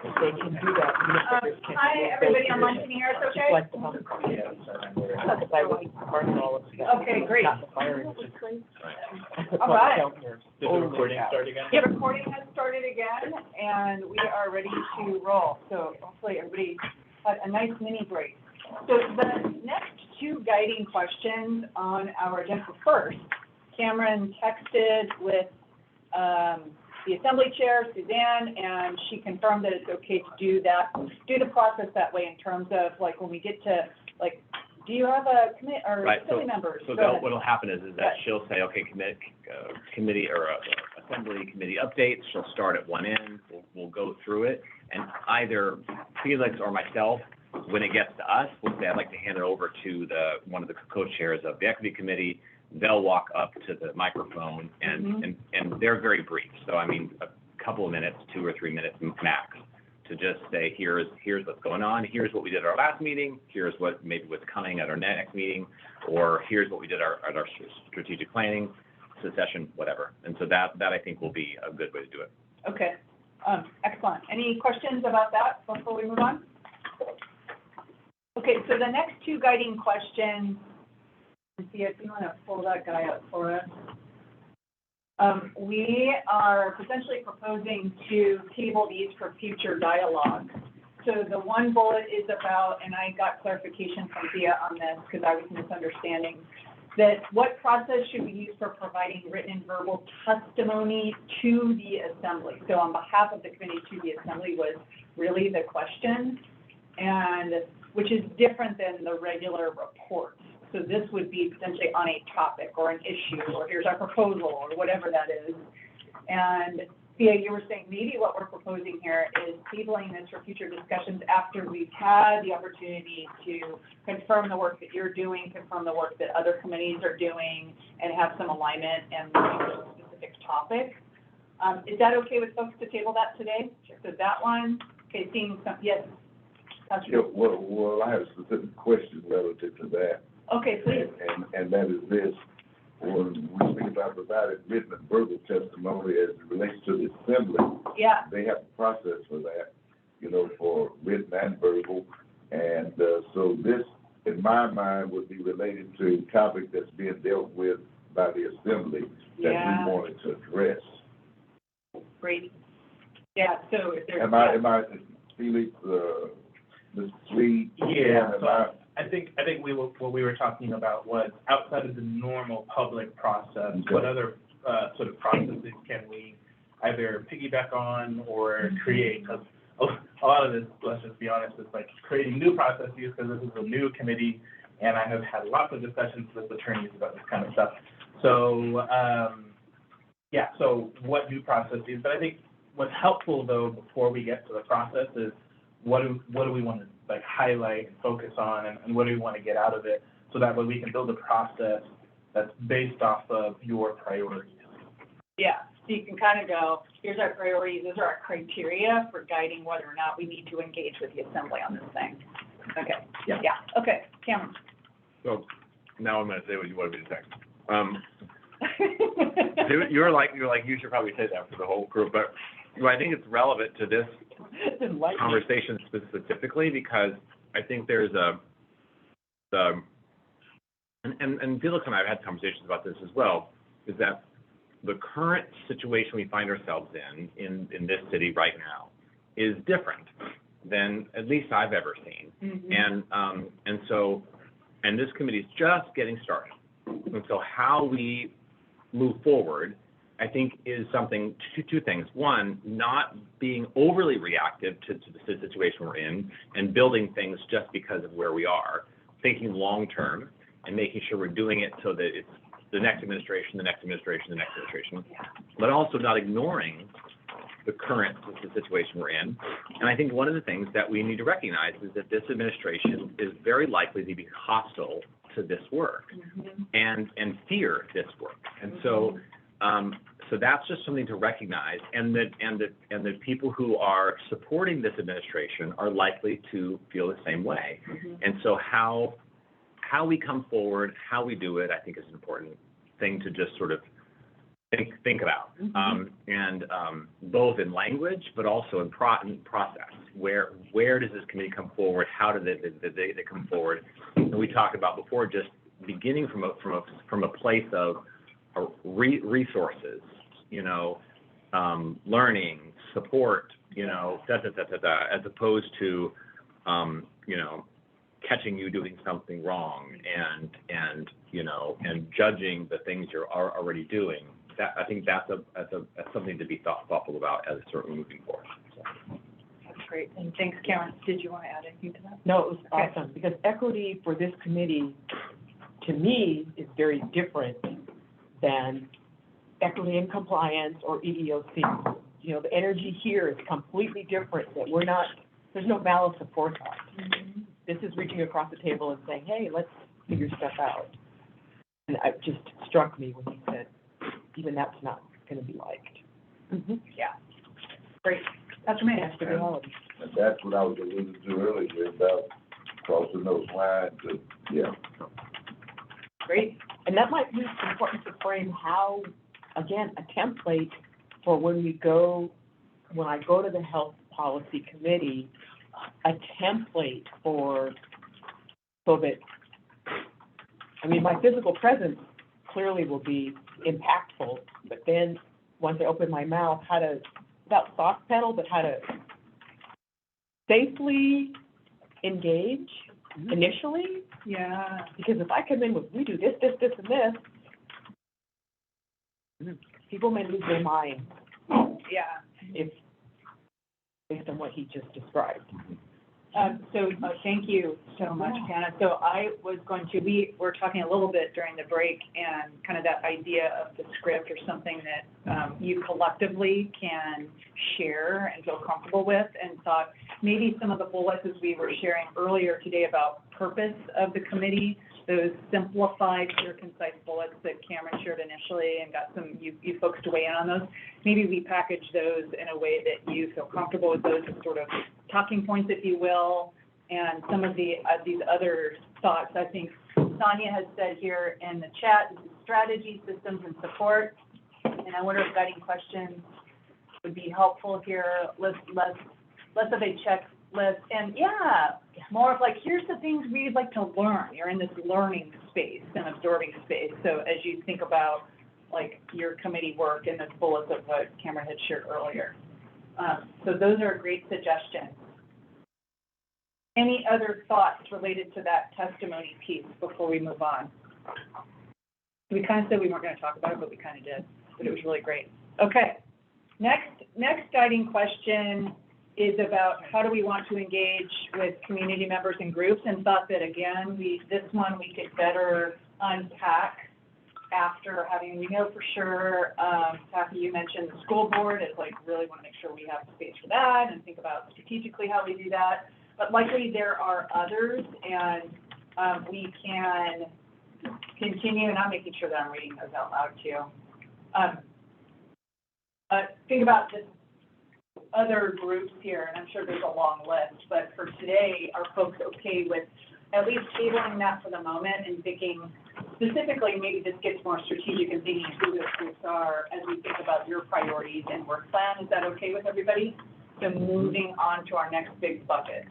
they can do that. Administrators can Hi, do everybody those online, can positions, you hear us just okay? like the health department. Because I was part of all of that. Okay, great. Not the firing, just. All right. Did the recording start again? Yeah, recording has started again, and we are ready to roll. So hopefully everybody had a nice mini break. So the next two guiding questions on our agenda. First, Cameron texted with the Assembly Chair, Suzanne, and she confirmed that it's okay to do the process that way in terms of like when we get to like, do you have a commit or Right, assembly members? So Go ahead. what'll happen is that she'll say, okay, committee or assembly committee updates. She'll start at one end. We'll go through it, and either Felix or myself, when it gets to us, we'll say, I'd like to hand it over to one of the co-chairs of the equity committee. They'll walk up to the microphone and they're very brief. So I mean, a couple of minutes, 2 or 3 minutes max, to just say, here's what's going on. Here's what we did at our last meeting. Here's what maybe what's coming at our next meeting, or here's what we did at our strategic planning session, whatever. And so that I think will be a good way to do it. Okay, excellent. Any questions about that before we move on? Okay, so the next two guiding questions, see if you want to pull that guy up for us. We are potentially proposing to table these for future dialogue. So the one bullet is about, and I got clarification from Thea on this because I was misunderstanding, that what process should we use for providing written and verbal testimony to the assembly? So on behalf of the committee to the assembly was really the question, and which is different than the regular reports. So this would be potentially on a topic or an issue, or here's our proposal, or whatever that is. And Thea, you were saying maybe what we're proposing here is tabling this for future discussions after we've had the opportunity to confirm the work that you're doing, confirm the work that other committees are doing, and have some alignment and moving to a specific topic. Is that okay with folks to table that today? So that one, okay, seeing some, yes. Yeah, well, I have a specific question relative to that. Okay, please. And that is this, when we speak about providing written and verbal testimony as it relates to the assembly, yeah, they have a process for that, for written and verbal. And so this, in my mind, would be related to a topic that's being dealt with by the assembly that we wanted to address. Great. Yeah, so if there's... Am I, Felix, Ms. Sweet? Yeah, so I think what we were talking about was outside of the normal public process, what other sort of processes can we either piggyback on or create? Because a lot of this, let's just be honest, is like creating new processes because this is a new committee, and I have had lots of discussions with attorneys about this kind of stuff. So, so what new processes? But I think what's helpful, though, before we get to the process is what do we want to like highlight and focus on, and what do we want to get out of it, so that way we can build a process that's based off of your priorities. Yeah, so you can kind of go, here's our priorities, those are our criteria for guiding whether or not we need to engage with the assembly on this thing. Okay, yeah, okay, Cameron. So now I'm going to say what you wanted me to say. You're like, you should probably say that for the whole group, but I think it's relevant to this conversation specifically, because I think there's and Felix and I have had conversations about this as well, is that the current situation we find ourselves in this city right now is different than at least I've ever seen. Mm-hmm. And this committee is just getting started. And so how we move forward, I think, is something, two things. One, not being overly reactive to the situation we're in and building things just because of where we are, thinking long-term and making sure we're doing it so that it's the next administration, but also not ignoring the current situation we're in. And I think one of the things that we need to recognize is that this administration is very likely to be hostile to this work, mm-hmm. and fear this work. And so that's just something to recognize, and that people who are supporting this administration are likely to feel the same way. Mm-hmm. And so how we come forward, how we do it, I think is an important thing to just sort of think about, and both in language, but also in process. Where does this committee come forward? How do they come forward? And we talked about before, just beginning from a place of resources, learning, support, as opposed to, catching you doing something wrong and judging the things you're already doing. That, I think that's something to be thoughtful about as sort of moving forward. So. That's great. And thanks, Karen. Did you want to add anything to that? No, it was awesome, because equity for this committee, to me, is very different than equity and compliance or EEOC. The energy here is completely different, that there's no malice of forethought. This is reaching across the table and saying, hey, let's figure stuff out. And it just struck me when he said, even that's not going to be liked. Yeah. Great. That's my That's the reality. And that's what I was alluding to earlier about crossing those lines. Great. And that might be important to frame how, again, a template for when I go to the Health Policy Committee, a template so that, my physical presence clearly will be impactful, but then once I open my mouth, not soft pedal, but how to safely engage initially. Yeah. Because if I come in with, we do this, this, this, and this, people may lose their mind. Yeah. If based on what he just described. Thank you so much, Hannah. So I was going to, we were talking a little bit during the break, and kind of that idea of the script or something that you collectively can share and feel comfortable with, and thought maybe some of the bullets as we were sharing earlier today about purpose of the committee, those simplified, clear, concise bullets that Cameron shared initially and got some you folks to weigh in on those. Maybe we package those in a way that you feel comfortable with those as sort of talking points, if you will, and some of these other thoughts. I think Sonia has said here in the chat, strategy, systems, and support. And I wonder if guiding questions would be helpful here. Less of a checklist, and more of like, here's the things we'd like to learn. You're in this learning space and absorbing space. So as you think about like your committee work and the bullets of what Cameron had shared earlier. So those are great suggestions. Any other thoughts related to that testimony piece before we move on? We kind of said we weren't going to talk about it, but we kind of did. But it was really great. Okay. Next guiding question is about how do we want to engage with community members and groups, and thought that, again, this one we could better unpack after having, we know for sure, Kathy, you mentioned the school board. It's like, really want to make sure we have space for that and think about strategically how we do that. But likely there are others, and we can continue, and I'm making sure that I'm reading those out loud too. Think about just other groups here, and I'm sure there's a long list, but for today, are folks okay with at least tabling that for the moment and thinking specifically, maybe this gets more strategic and thinking who those groups are as we think about your priorities and work plan? Is that okay with everybody? So moving on to our next big bucket.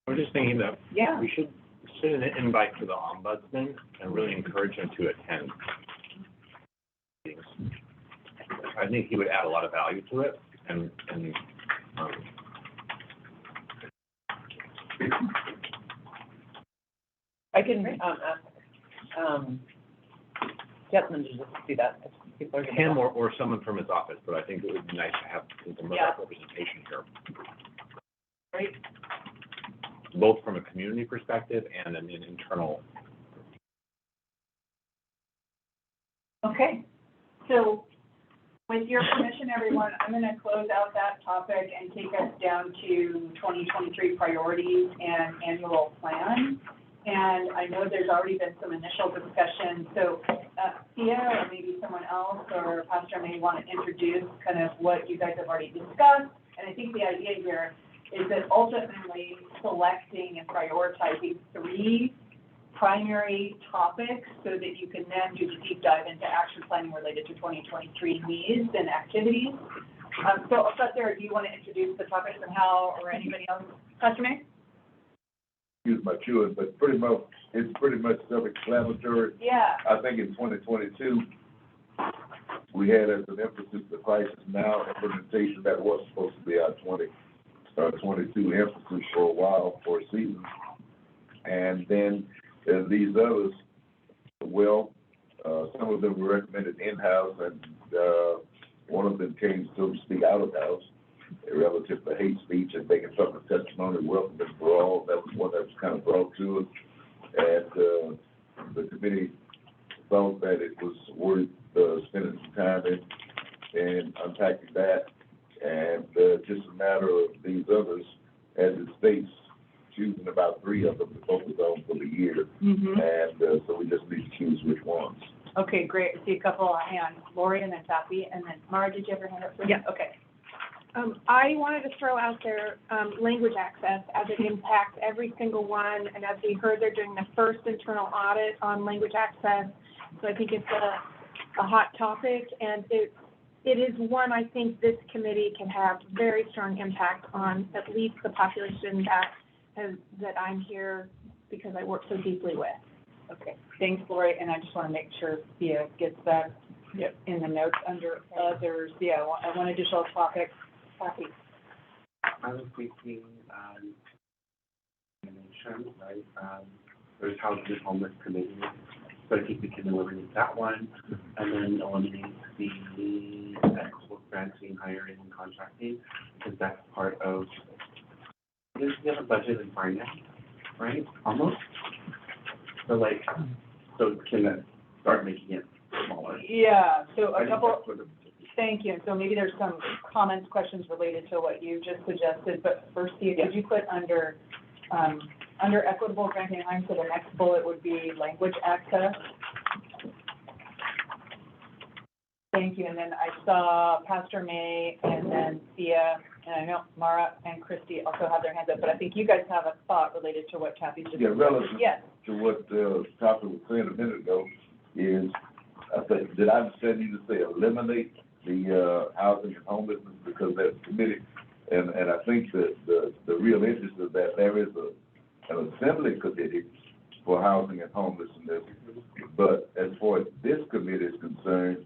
I'm just thinking that we should send an invite to the ombudsman and really encourage him to attend meetings. I think he would add a lot of value to it, and I can get them to just do that. Him or someone from his office, but I think it would be nice to have some representation here. Great. Both from a community perspective and an internal. Okay, so with your permission, everyone, I'm going to close out that topic and take us down to 2023 priorities and annual plan. And I know there's already been some initial discussion. So Thea, or maybe someone else, or Pastor may want to introduce kind of what you guys have already discussed. And I think the idea here is that ultimately selecting and prioritizing 3 primary topics so that you can then do the deep dive into action planning related to 2023 needs and activities. So I'll start there. Do you want to introduce the topics and how, or anybody else? Pastor May? Excuse my chewing, but it's pretty much self-explanatory. Yeah. I think in 2022, we had as an emphasis the crisis now implementation that was supposed to be our 22 emphasis for a while, for a season. And then these others, well, some of them were recommended in-house, and one of them came, so to speak, out of house, relative to hate speech and making something a testimony, welcome and for all. That was one that was kind of brought to us. And the committee felt that it was worth spending some time in unpacking that. And just a matter of these others, as it states, choosing about 3 of them to focus on for the year. And so we just need to choose which ones. Okay, great. I see a couple of hands, Lori and then Taffy, and then Mara, did you have your hand up first? Yeah. Okay. I wanted to throw out there language access as it impacts every single one. And as we heard, they're doing the first internal audit on language access. So I think it's a hot topic, and it is one I think this committee can have very strong impact on, at least the population that I'm here because I work so deeply with. Okay, thanks, Lori, and I just want to make sure Thea gets that in the notes under others. Yeah, one additional topic. Kathy. I was thinking, right? There's housing and homeless committee, so I think we can eliminate that one, and then eliminate the equitable granting, hiring, and contracting, because that's part of, we have a budget and finance, right? Almost. So can that start making it smaller? Yeah, so a couple, thank you. So maybe there's some comments, questions related to what you just suggested, but first, could you put under equitable granting hiring, so the next bullet would be language access? Thank you, and then I saw Pastor May and then Thea, and I know Mara and Christy also have their hands up, but I think you guys have a thought related to what Kathy just said. Yeah, relative Yes. to what Kathy was saying a minute ago is, I think, did I understand you to say eliminate the housing and homelessness because that's committee? And I think that the real interest is that there is an assembly committee for housing and homelessness, but as far as this committee is concerned,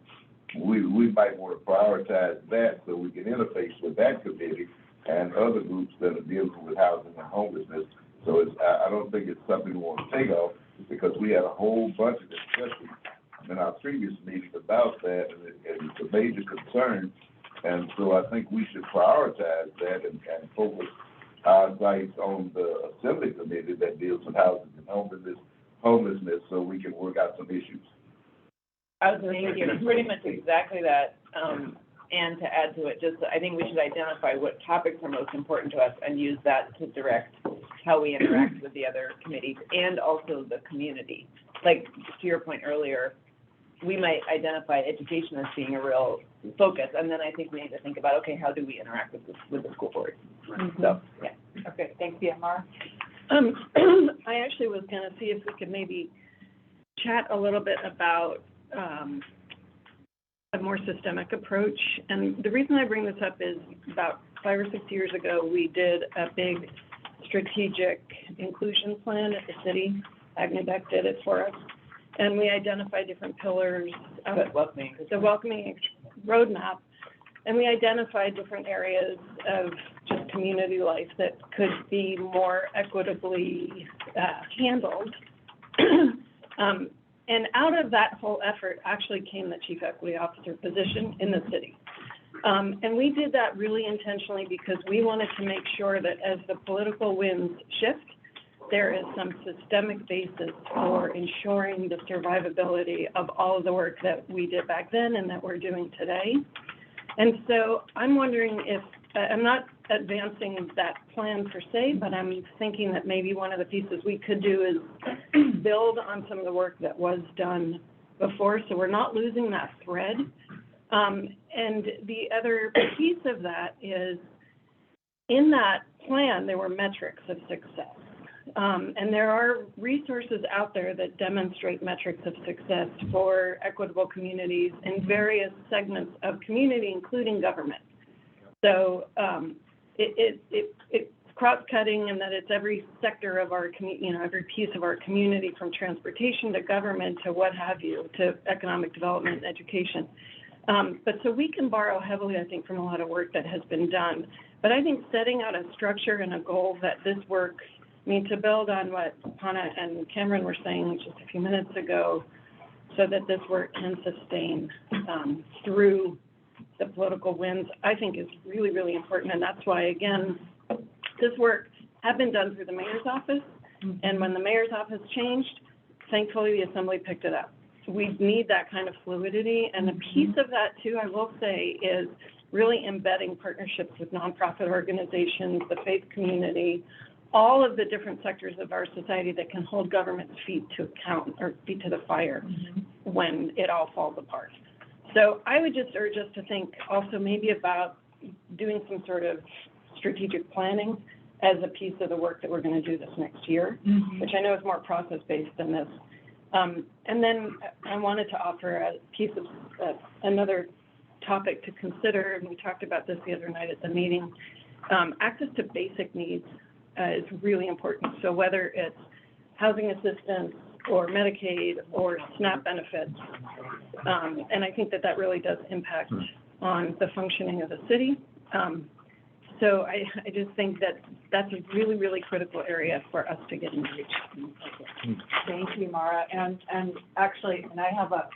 we might want to prioritize that so we can interface with that committee and other groups that are dealing with housing and homelessness. So I don't think it's something we want to take off, because we had a whole bunch of discussion in our previous meeting about that, and it's a major concern. And so I think we should prioritize that and focus our sights on the assembly committee that deals with housing and homelessness so we can work out some issues. I was going to say, pretty much exactly that, and to add to it, just, I think we should identify what topics are most important to us and use that to direct how we interact with the other committees and also the community. Like, to your point earlier, we might identify education as being a real focus, and then I think we need to think about, okay, how do we interact with the school board? So, yeah. Okay, thanks, Thea. Mara? I actually was going to see if we could maybe chat a little bit about a more systemic approach. And the reason I bring this up is about 5 or 6 years ago, we did a big strategic inclusion plan at the city. Agnew Beck did it for us. And we identified different pillars of the welcoming roadmap. And we identified different areas of just community life that could be more equitably handled. And out of that whole effort actually came the Chief Equity Officer position in the city. And we did that really intentionally because we wanted to make sure that as the political winds shift, there is some systemic basis for ensuring the survivability of all of the work that we did back then and that we're doing today. And so I'm wondering if, I'm not advancing that plan per se, but I'm thinking that maybe one of the pieces we could do is build on some of the work that was done before, so we're not losing that thread. And the other piece of that is, in that plan, there were metrics of success. And there are resources out there that demonstrate metrics of success for equitable communities in various segments of community, including government. So it's cross-cutting in that it's every sector of our every piece of our community, from transportation to government to what have you, to economic development and education. But so we can borrow heavily, I think, from a lot of work that has been done. But I think setting out a structure and a goal that this work, to build on what Hannah and Cameron were saying just a few minutes ago, so that this work can sustain through the political winds, I think is really, really important. And that's why, again, this work had been done through the mayor's office. And when the mayor's office changed, thankfully the assembly picked it up. We need that kind of fluidity. And a piece of that too, I will say, is really embedding partnerships with nonprofit organizations, the faith community, all of the different sectors of our society that can hold government's feet to account or feet to the fire when it all falls apart. So I would just urge us to think also maybe about doing some sort of strategic planning as a piece of the work that we're going to do this next year, which I know is more process-based than this. And then I wanted to offer a piece of another topic to consider, and we talked about this the other night at the meeting. Access to basic needs is really important. So whether it's housing assistance or Medicaid or SNAP benefits, and I think that that really does impact on the functioning of the city. So I just think that that's a really, really critical area for us to get engaged. Thank you, Mara. And actually, I have a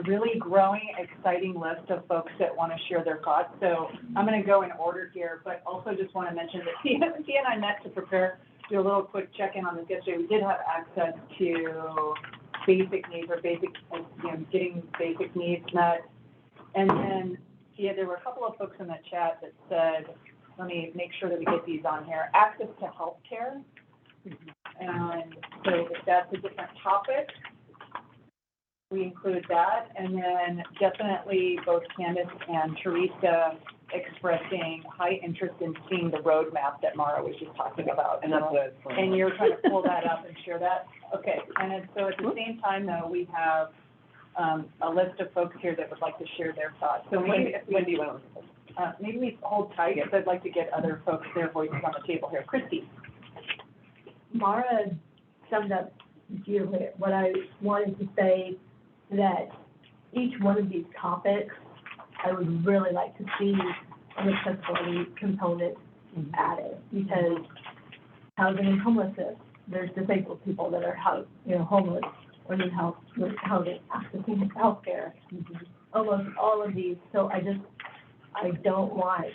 really growing, exciting list of folks that want to share their thoughts. So I'm going to go in order here, but also just want to mention that Tia and I met to do a little quick check-in on this yesterday. We did have access to basic needs or getting basic needs met. And then, Tia, there were a couple of folks in the chat that said, let me make sure that we get these on here, access to health care. And so if that's a different topic, we include that. And then definitely both Candace and Teresa expressing high interest in seeing the roadmap that Mara was just talking about. And you're trying to pull that up and share that? Okay. And so at the same time, though, we have a list of folks here that would like to share their thoughts. So maybe maybe we hold tight, because I'd like to get other folks, their voices on the table here. Christy. Mara summed up beautifully what I wanted to say, that each one of these topics, I would really like to see an accessibility component added, because housing and homelessness, there's disabled people that are homeless or need help with housing, accessing health care, almost all of these. So I don't want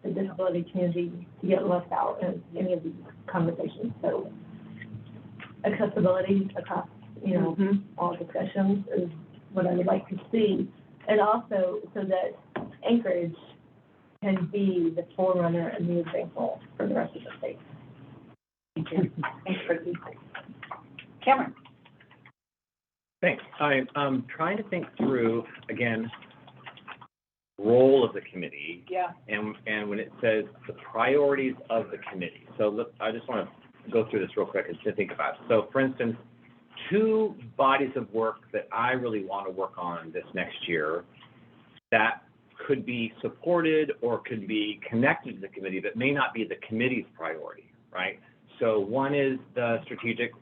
the disability community to get left out in any of these conversations. So accessibility across, all discussions is what I would like to see. And also so that Anchorage can be the forerunner and the example for the rest of the state. Thank you. Thanks, Christy. Cameron. Thanks. I'm trying to think through, again, role of the committee. Yeah. And when it says the priorities of the committee. So look, I just want to go through this real quick and to think about it. So for instance, two bodies of work that I really want to work on this next year that could be supported or could be connected to the committee, but may not be the committee's priority, right? So one is the strategic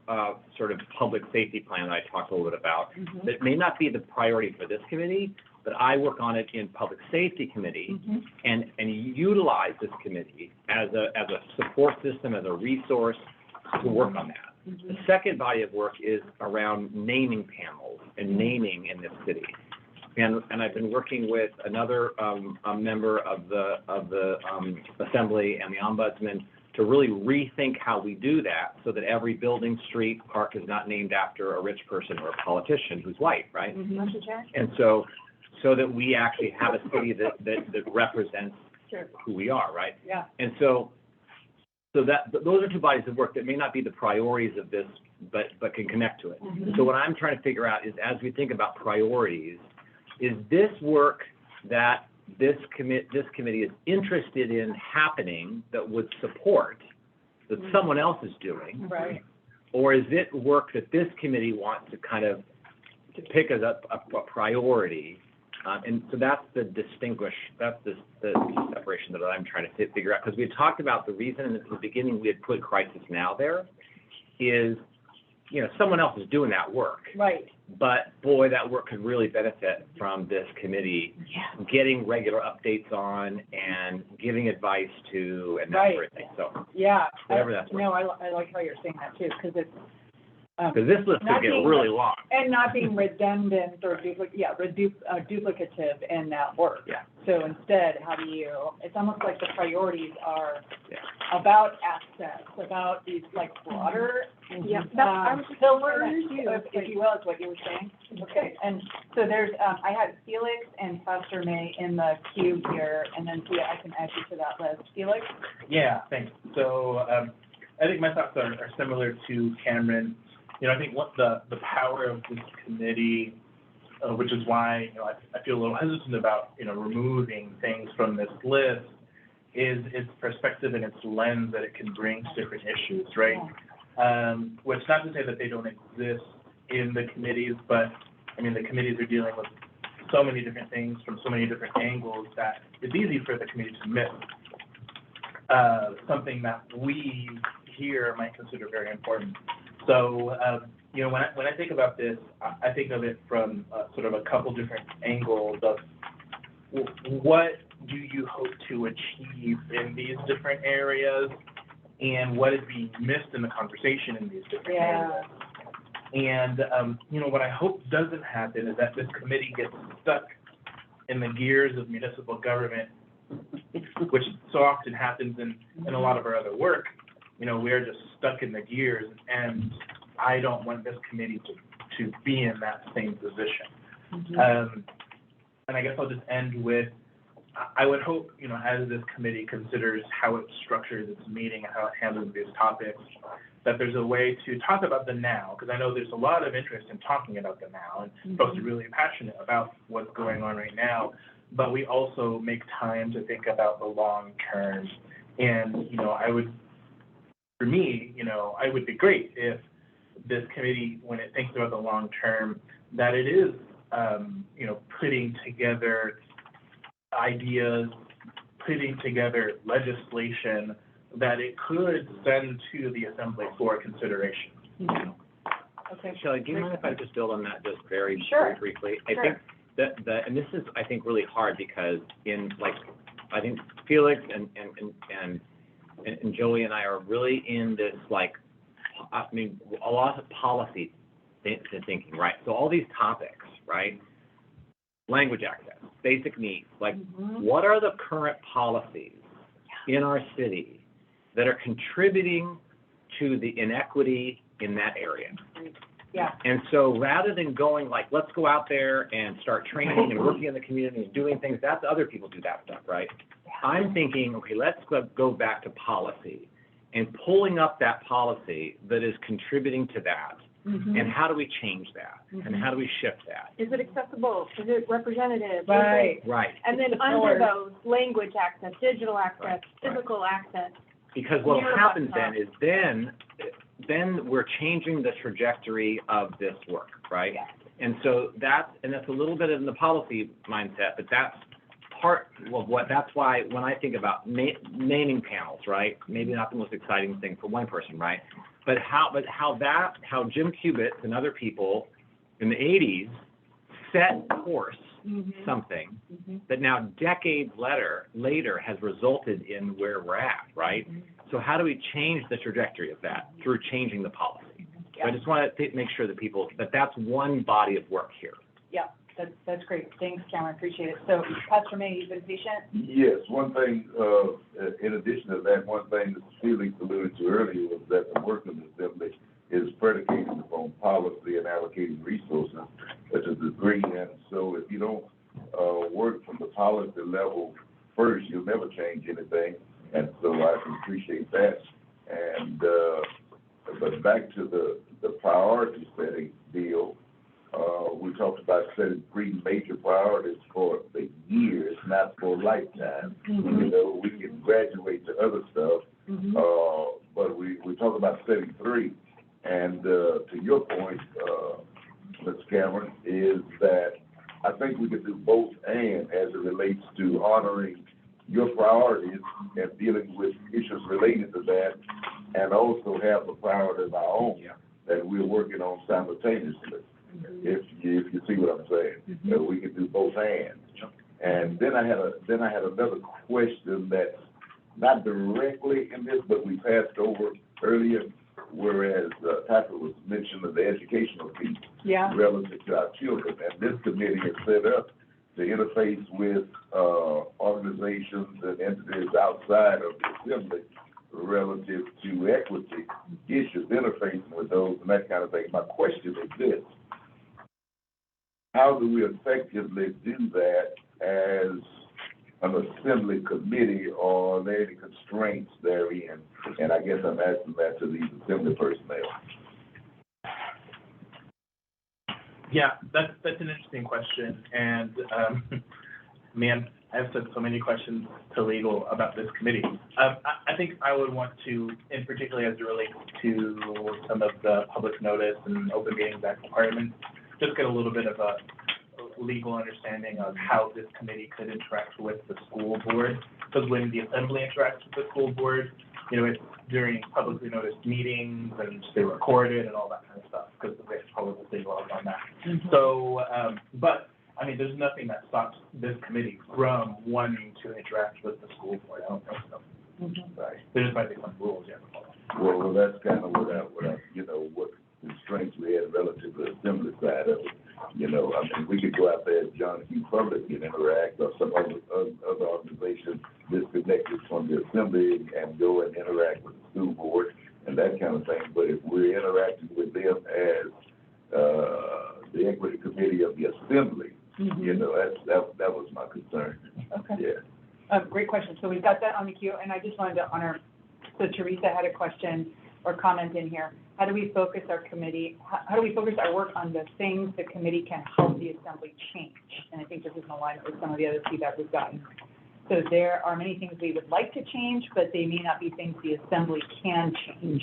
sort of public safety plan that I talked a little bit about. That may not be the priority for this committee, but I work on it in public safety committee and utilize this committee as a support system, as a resource to work on that. The second body of work is around naming panels and naming in this city. And I've been working with another a member of the assembly and the ombudsman to really rethink how we do that, so that every building, street, park is not named after a rich person or a politician who's white, right? And so that we actually have a city that represents who we are, right? Yeah. And so that those are two bodies of work that may not be the priorities of this, but can connect to it. So what I'm trying to figure out is, as we think about priorities, is this work that this committee is interested in happening that would support that someone else is doing? Right. Or is it work that this committee wants to kind of to pick as a priority? And so that's the separation that I'm trying to figure out. Because we had talked about the reason in the beginning we had put crisis now there is, someone else is doing that work. Right. But boy, that work could really benefit from this committee getting regular updates on and giving advice to and that sort of thing. So yeah, whatever that's no, I like how you're saying that too, because it's because this list could get really long and not being redundant or duplicative in that work. Yeah. So instead, how do you? It's almost like the priorities are about access, about these like broader. Yeah, pillars, if you will, is what you were saying. Okay, and so there's, I had Felix and Pastor May in the queue here, and then Tia, I can add you to that list. Felix? Yeah, thanks. So I think my thoughts are similar to Cameron. I think what the power of this committee, which is why, I feel a little hesitant about, removing things from this list, is its perspective and its lens that it can bring to different issues, right? Which not to say that they don't exist in the committees, but the committees are dealing with so many different things from so many different angles that it's easy for the committee to miss something that we here might consider very important. So, when I think about this, I think of it from sort of a couple different angles of what do you hope to achieve in these different areas, and what is being missed in the conversation in these different areas. And, what I hope doesn't happen is that this committee gets stuck in the gears of municipal government, which so often happens in a lot of our other work. We're just stuck in the gears, and I don't want this committee to be in that same position. And I guess I'll just end with, I would hope, as this committee considers how it structures its meeting and how it handles these topics, that there's a way to talk about the now, because I know there's a lot of interest in talking about the now, and folks are really passionate about what's going on right now, but we also make time to think about the long term. And, for me, I would be great if this committee, when it thinks about the long term, that it is, putting together ideas, putting together legislation that it could send to the Assembly for consideration. Okay. Shelley, do you mind if I just build on that just very briefly? I think that and this is, I think, really hard because I think Felix and Joey and I are really in this, a lot of policy thinking, right? So all these topics, right? Language access, basic needs, what are the current policies in our city that are contributing to the inequity in that area? Yeah. And so rather than going let's go out there and start training and working in the community and doing things, that's other people do that stuff, right? I'm thinking, okay, let's go back to policy and pulling up that policy that is contributing to that. And how do we change that? And how do we shift that? Is it accessible? Is it representative? Right. Right. And then under those, language access, digital access, physical access. Because what happens then is then we're changing the trajectory of this work, right? And so that's a little bit in the policy mindset, but that's part of that's why when I think about naming panels, right? Maybe not the most exciting thing for one person, right? But how Jim Cubitt and other people in the 80s set course something that now decades later has resulted in where we're at, right? So how do we change the trajectory of that through changing the policy? So I just want to make sure that that's one body of work here. Yeah, that's great. Thanks, Cameron. Appreciate it. So, Pastor May, you've been patient? Yes, one thing, in addition to that, one thing that Felix alluded to earlier was that the work of the Assembly is predicated upon policy and allocating resources such as degree. And so if you don't work from the policy level first, you'll never change anything. And so I can appreciate that. And but back to the priority setting deal, we talked about setting 3 major priorities for the years, not for lifetime. We can graduate to other stuff, but we talk about setting three. And, to your point, Ms. Cameron, is that I think we could do both and as it relates to honoring your priorities and dealing with issues related to that, and also have the priority of our own that we're working on simultaneously. If you see what I'm saying, that we can do both and. And then I had another question that's not directly in this, but we passed over earlier, whereas Taka was mentioning the educational piece relative to our children, and this committee is set up to interface with organizations and entities outside of the assembly relative to equity issues, interfacing with those and that kind of thing. My question is this: how do we effectively do that as an assembly committee, or are there any constraints therein? And I guess I'm asking that to these assembly personnel. Yeah, that's an interesting question, and man, I've said so many questions to legal about this committee. I think I would want to, in particular as it relates to some of the public notice and open meetings act requirements, just get a little bit of a legal understanding of how this committee could interact with the school board. Because when the assembly interacts with the school board, you know, it's during publicly noticed meetings and they're recorded and all that kind of stuff, because the publicly laws on that. So, but I mean, there's nothing that stops this committee from wanting to interact with the school board. I don't think so. Right. There just might be some rules you have to follow. Well, that's kind of what I, you know, what constraints we had relative to the assembly side of it. You know, I mean, we could go out there as John Q. Public and interact, or some other organization disconnected from the assembly and go and interact with the school board and that kind of thing. But if we're interacting with them as the equity committee of the assembly, you know, that was my concern. Okay. Yeah. Great question. So we've got that on the queue, and I just wanted to honor, so Teresa had a question or comment in here. How do we focus our committee, how do we focus our work on the things the committee can help the assembly change? And I think this is in alignment with some of the other feedback we've gotten. So there are many things we would like to change, but they may not be things the assembly can change.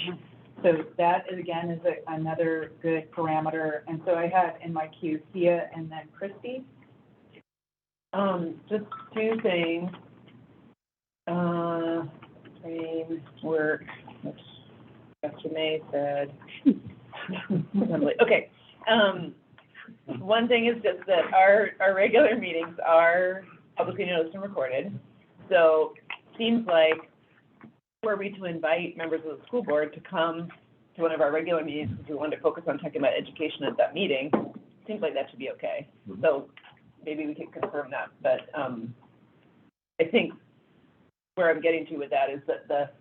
So that, again, is another good parameter. And so I have in my queue Thea and then Christy. Just two things. Framework, which Dr. May said. Okay. One thing is just that our regular meetings are publicly noticed and recorded. So seems like were we to invite members of the school board to come to one of our regular meetings, if we wanted to focus on talking about education at that meeting, seems like that should be okay. So maybe we can confirm that. But I think where I'm getting to with that is that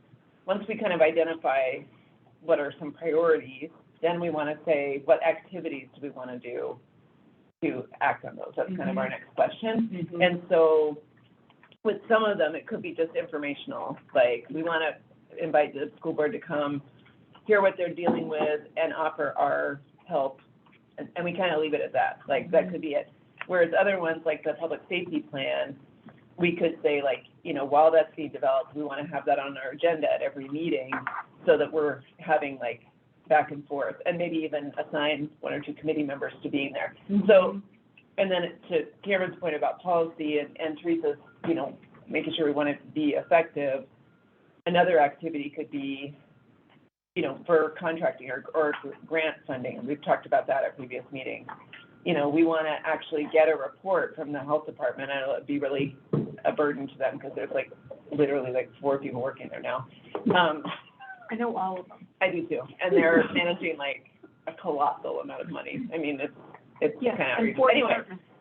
once we kind of identify what are some priorities, then we want to say what activities do we want to do to act on those. That's kind of our next question. And so with some of them, it could be just informational, like we want to invite the school board to come, hear what they're dealing with, and offer our help. And we kind of leave it at that. Like that could be it. Whereas other ones, like the public safety plan, we could say, like, you know, while that's being developed, we want to have that on our agenda at every meeting so that we're having like back and forth, and maybe even assign one or two committee members to being there. So, and then to Cameron's point about policy and Teresa's, you know, making sure we want it to be effective, another activity could be, you know, for contracting or for grant funding. And we've talked about that at previous meetings. You know, we want to actually get a report from the health department. I know it'd be really a burden to them because there's like literally like 4 people working there now. I know all of them. I do too, and they're managing like a colossal amount of money. I mean, it's kind of outrageous. Anyway,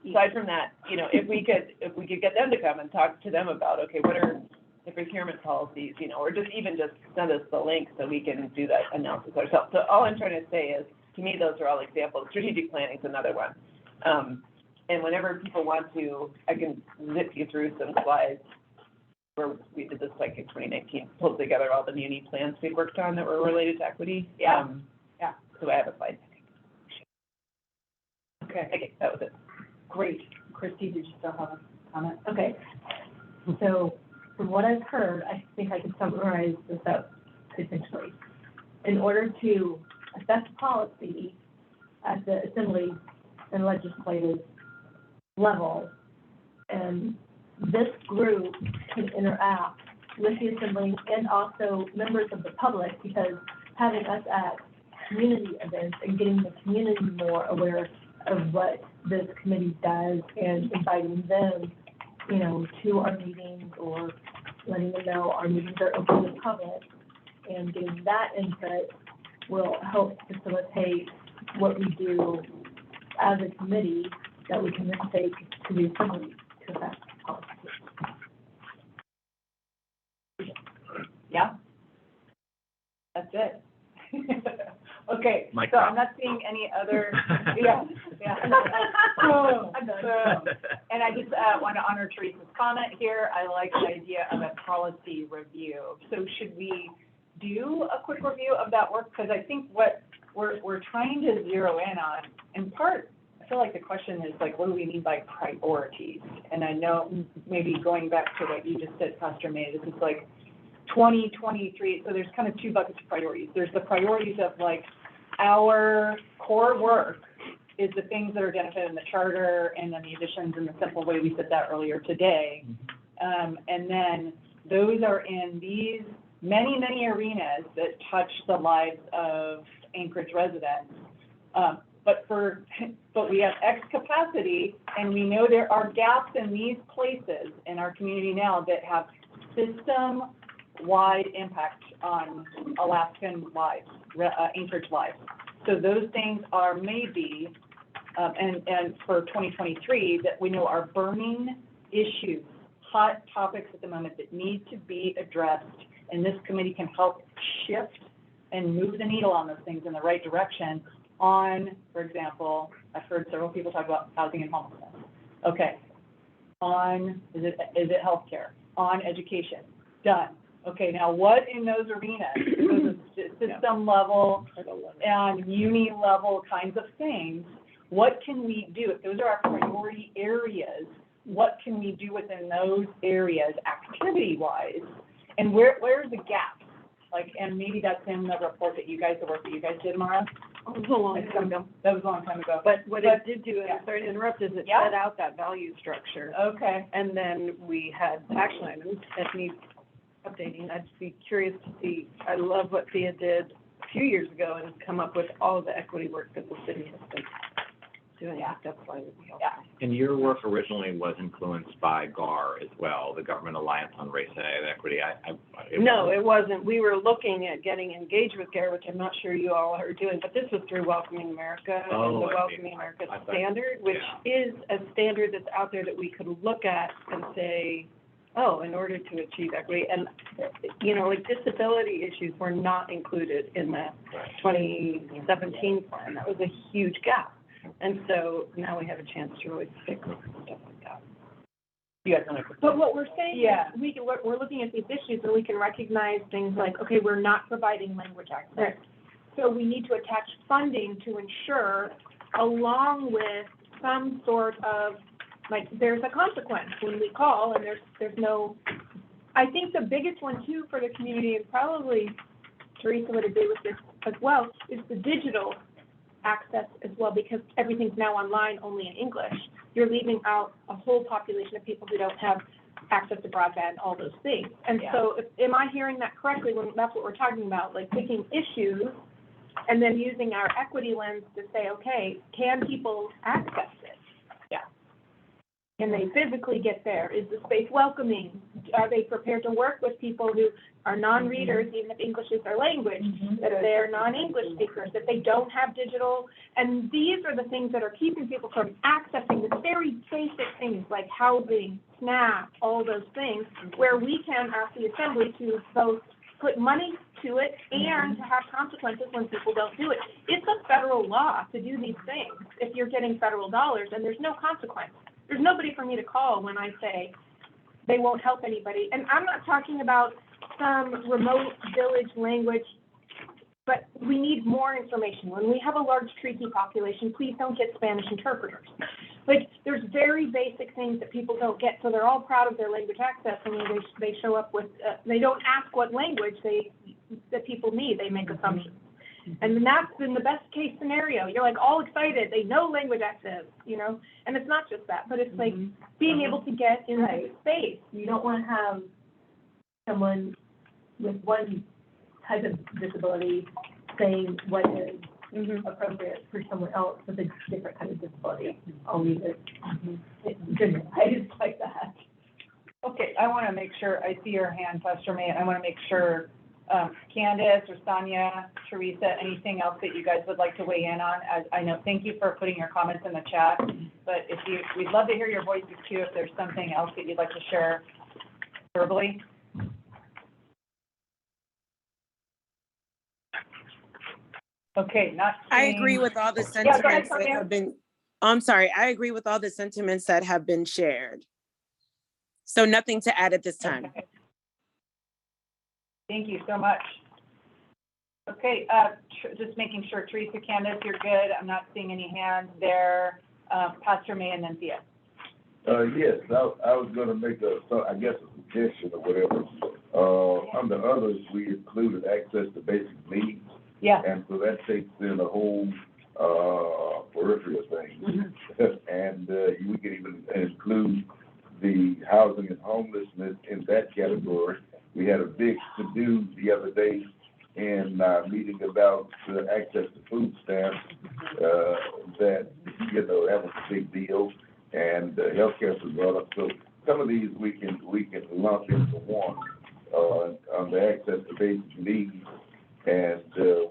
aside from that, you know, if we could get them to come and talk to them about, okay, what are the procurement policies, you know, or just send us the link so we can do that analysis ourselves. So all I'm trying to say is, to me, those are all examples. Strategic planning is another one. And whenever people want to, I can zip you through some slides where we did this like in 2019, pulled together all the muni plans we worked on that were related to equity. Yeah. So I have a slide. Okay, that was it. great. Christy, did you still have a comment? Okay. So from what I've heard, I think I can summarize this up essentially. In order to assess policy at the assembly and legislative level, and this group can interact with the assembly and also members of the public, because having us at community events and getting the community more aware of what this committee does and inviting them, you know, to our meetings or letting them know our meetings are open to the public, and getting that input will help facilitate what we do as a committee that we can then take to the assembly to affect policy. Yeah? That's it. Okay, Mic so drop. I'm not seeing any other, yeah. Boom, boom. And I just want to honor Teresa's comment here. I like the idea of a policy review. So should we do a quick review of that work? Because I think what we're trying to zero in on, in part, I feel like the question is like, what do we mean by priorities? And I know maybe going back to what you just said, Pastor May, this is like 2023, so there's kind of two buckets of priorities. There's the priorities of like our core work is the things that are identified in the charter and then the additions in the simple way we said that earlier today. And then those are in these many, many arenas that touch the lives of Anchorage residents. But we have X capacity, and we know there are gaps in these places in our community now that have system-wide impact on Alaskan lives, Anchorage lives. So those things are maybe, and for 2023, that we know are burning issues, hot topics at the moment that need to be addressed, and this committee can help shift and move the needle on those things in the right direction on, for example, I've heard several people talk about housing and homelessness. Okay. On, is it healthcare? On education? Done. Okay, now what in those arenas, those system level and uni level kinds of things, what can we do? If those are our priority areas, what can we do within those areas activity-wise? And where are the gaps? Like, and maybe that's in the report that you guys, the work that you guys did, Mara? It was a long time ago. That was a long time ago. But what it did do, and I'm sorry to interrupt, is it set out that value structure. Okay. And then we had action items that need updating. I'd be curious to see, I love what Thea did a few years ago and come up with all of the equity work that the city has been doing. That's why it would be helpful. And your work originally was influenced by GAR as well, the Government Alliance on Race and Equity. No, it wasn't. We were looking at getting engaged with GAR, which I'm not sure you all are doing, but this was through Welcoming America and the Welcoming America Standard, which is a standard that's out there that we could look at and say, oh, in order to achieve equity. And, you know, like disability issues were not included in the 2017 plan. That was a huge gap. And so now we have a chance to really fix stuff like that. You guys want to? But what we're saying is we're looking at these issues and we can recognize things like, okay, we're not providing language access. Right. So we need to attach funding to ensure, along with some sort of, like, there's a consequence when we call and there's no, I think the biggest one too for the community, and probably Teresa would agree with this as well, is the digital access as well, because everything's now online only in English. You're leaving out a whole population of people who don't have access to broadband, all those things. And so am I hearing that correctly when that's what we're talking about, like picking issues and then using our equity lens to say, okay, can people access it? Can they physically get there? Is the space welcoming? Are they prepared to work with people who are non-readers, even if English is their language, that they're non-English speakers, that they don't have digital? And these are the things that are keeping people from accessing the very basic things like housing, SNAP, all those things, where we can ask the assembly to both put money to it and to have consequences when people don't do it. It's a federal law to do these things if you're getting federal dollars, and there's no consequence. There's nobody for me to call when I say they won't help anybody. And I'm not talking about some remote village language, but we need more information. When we have a large treaty population, please don't get Spanish interpreters. Like, there's very basic things that people don't get, so they're all proud of their language access, and they show up with, they don't ask what language, they that people need, they make assumptions. And then that's in the best case scenario. You're like all excited, they know language access, you know? And it's not just that, but it's like being able to get into the space. You don't want to have someone with one type of disability saying what is appropriate for someone else with a different kind of disability. I'll leave it. Goodness, I just like that. Okay, I want to make sure, I see your hand, Pastor May, and I want to make sure, Candace or Sonia, Teresa, anything else that you guys would like to weigh in on? As I know, thank you for putting your comments in the chat, but we'd love to hear your voices too, if there's something else that you'd like to share verbally. Okay, not I seeing. agree with all the Yeah, go ahead, sentiments that Sonia. have been, I'm sorry, I agree with all the sentiments that have been shared. So nothing to add at this time. Okay. Thank you so much. Okay, just making sure, Teresa, Candace, you're good. I'm not seeing any hands there. Pastor May and then Thea. Yes, I was gonna make I guess a suggestion or whatever. Under others, we included access to basic needs. Yeah. And so that takes in a whole, periphery of things. And, we can even include the housing and homelessness in that category. We had a big to-do the other day in our meeting about access to food stamps, that, that was a big deal. And healthcare was brought up. So some of these we can lump into one, on the access to basic needs. And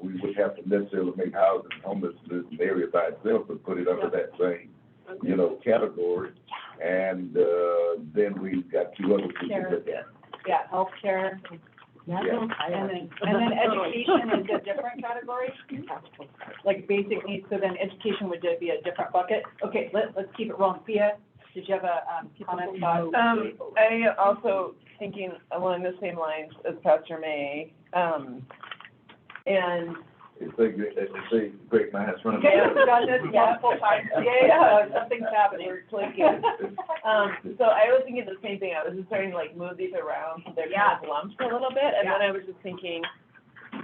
we would have to necessarily make housing and homelessness an area by itself, but put it under that same, category. And then we've got two other things to look at. Yeah, healthcare. Yeah. And then education is a different category? Like basic needs, so then education would be a different bucket? Okay, let's keep it rolling. Thea, did you have a comment about? I also thinking along the same lines as Pastor May, and It's a great minds running. Okay, we've done this multiple times. Yeah, something's happening. we're clicking. So I was thinking the same thing. I was just starting to like move these around so they're kind of lumped a little bit. And then I was just thinking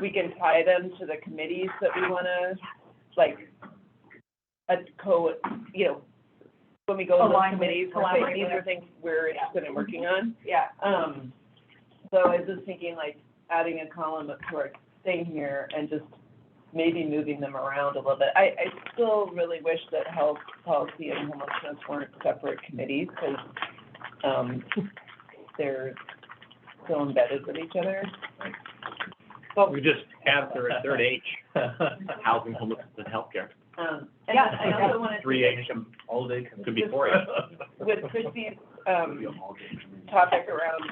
we can tie them to the committees that we want to, like, when we go to those committees, we're saying these are things we're interested in working on. Yeah. So I was just thinking like adding a column to our thing here and just maybe moving them around a little bit. I still really wish that health policy and homelessness weren't separate committees because they're so embedded with each other. Well, we just add third H, housing, homelessness, and healthcare. And I also wanted to 3H, all day, could be 4H. with Christie's topic around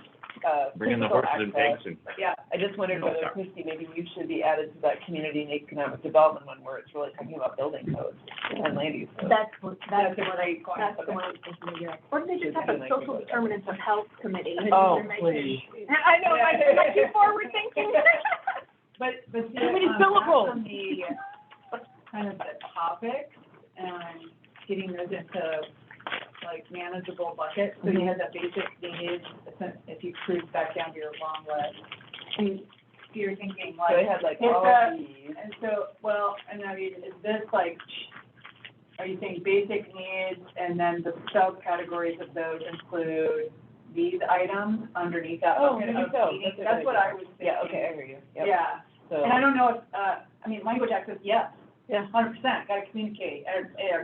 Bring in the physical horses and access. pigs and. Yeah, I just wondered whether, Christie, maybe you should be added to that community and economic development one where it's really talking about building codes and land use codes. That's the one I was thinking of. Or they just have a social determinants of health committee. Oh, please. I know, I'm too forward thinking. But Too many syllables. Kind of the topics and getting those into like manageable buckets. So you had that basic needs, if you cruise back down to your long list. And you're thinking like. So they had like all of these. And so, well, and I mean, is this like, are you saying basic needs and then the subcategories of those include these items underneath that bucket of needs? That's what I was thinking. Yeah, okay, I hear you. Yep. Yeah. So. And I don't know if, I mean, language access, yes. Yeah. 100%, gotta communicate,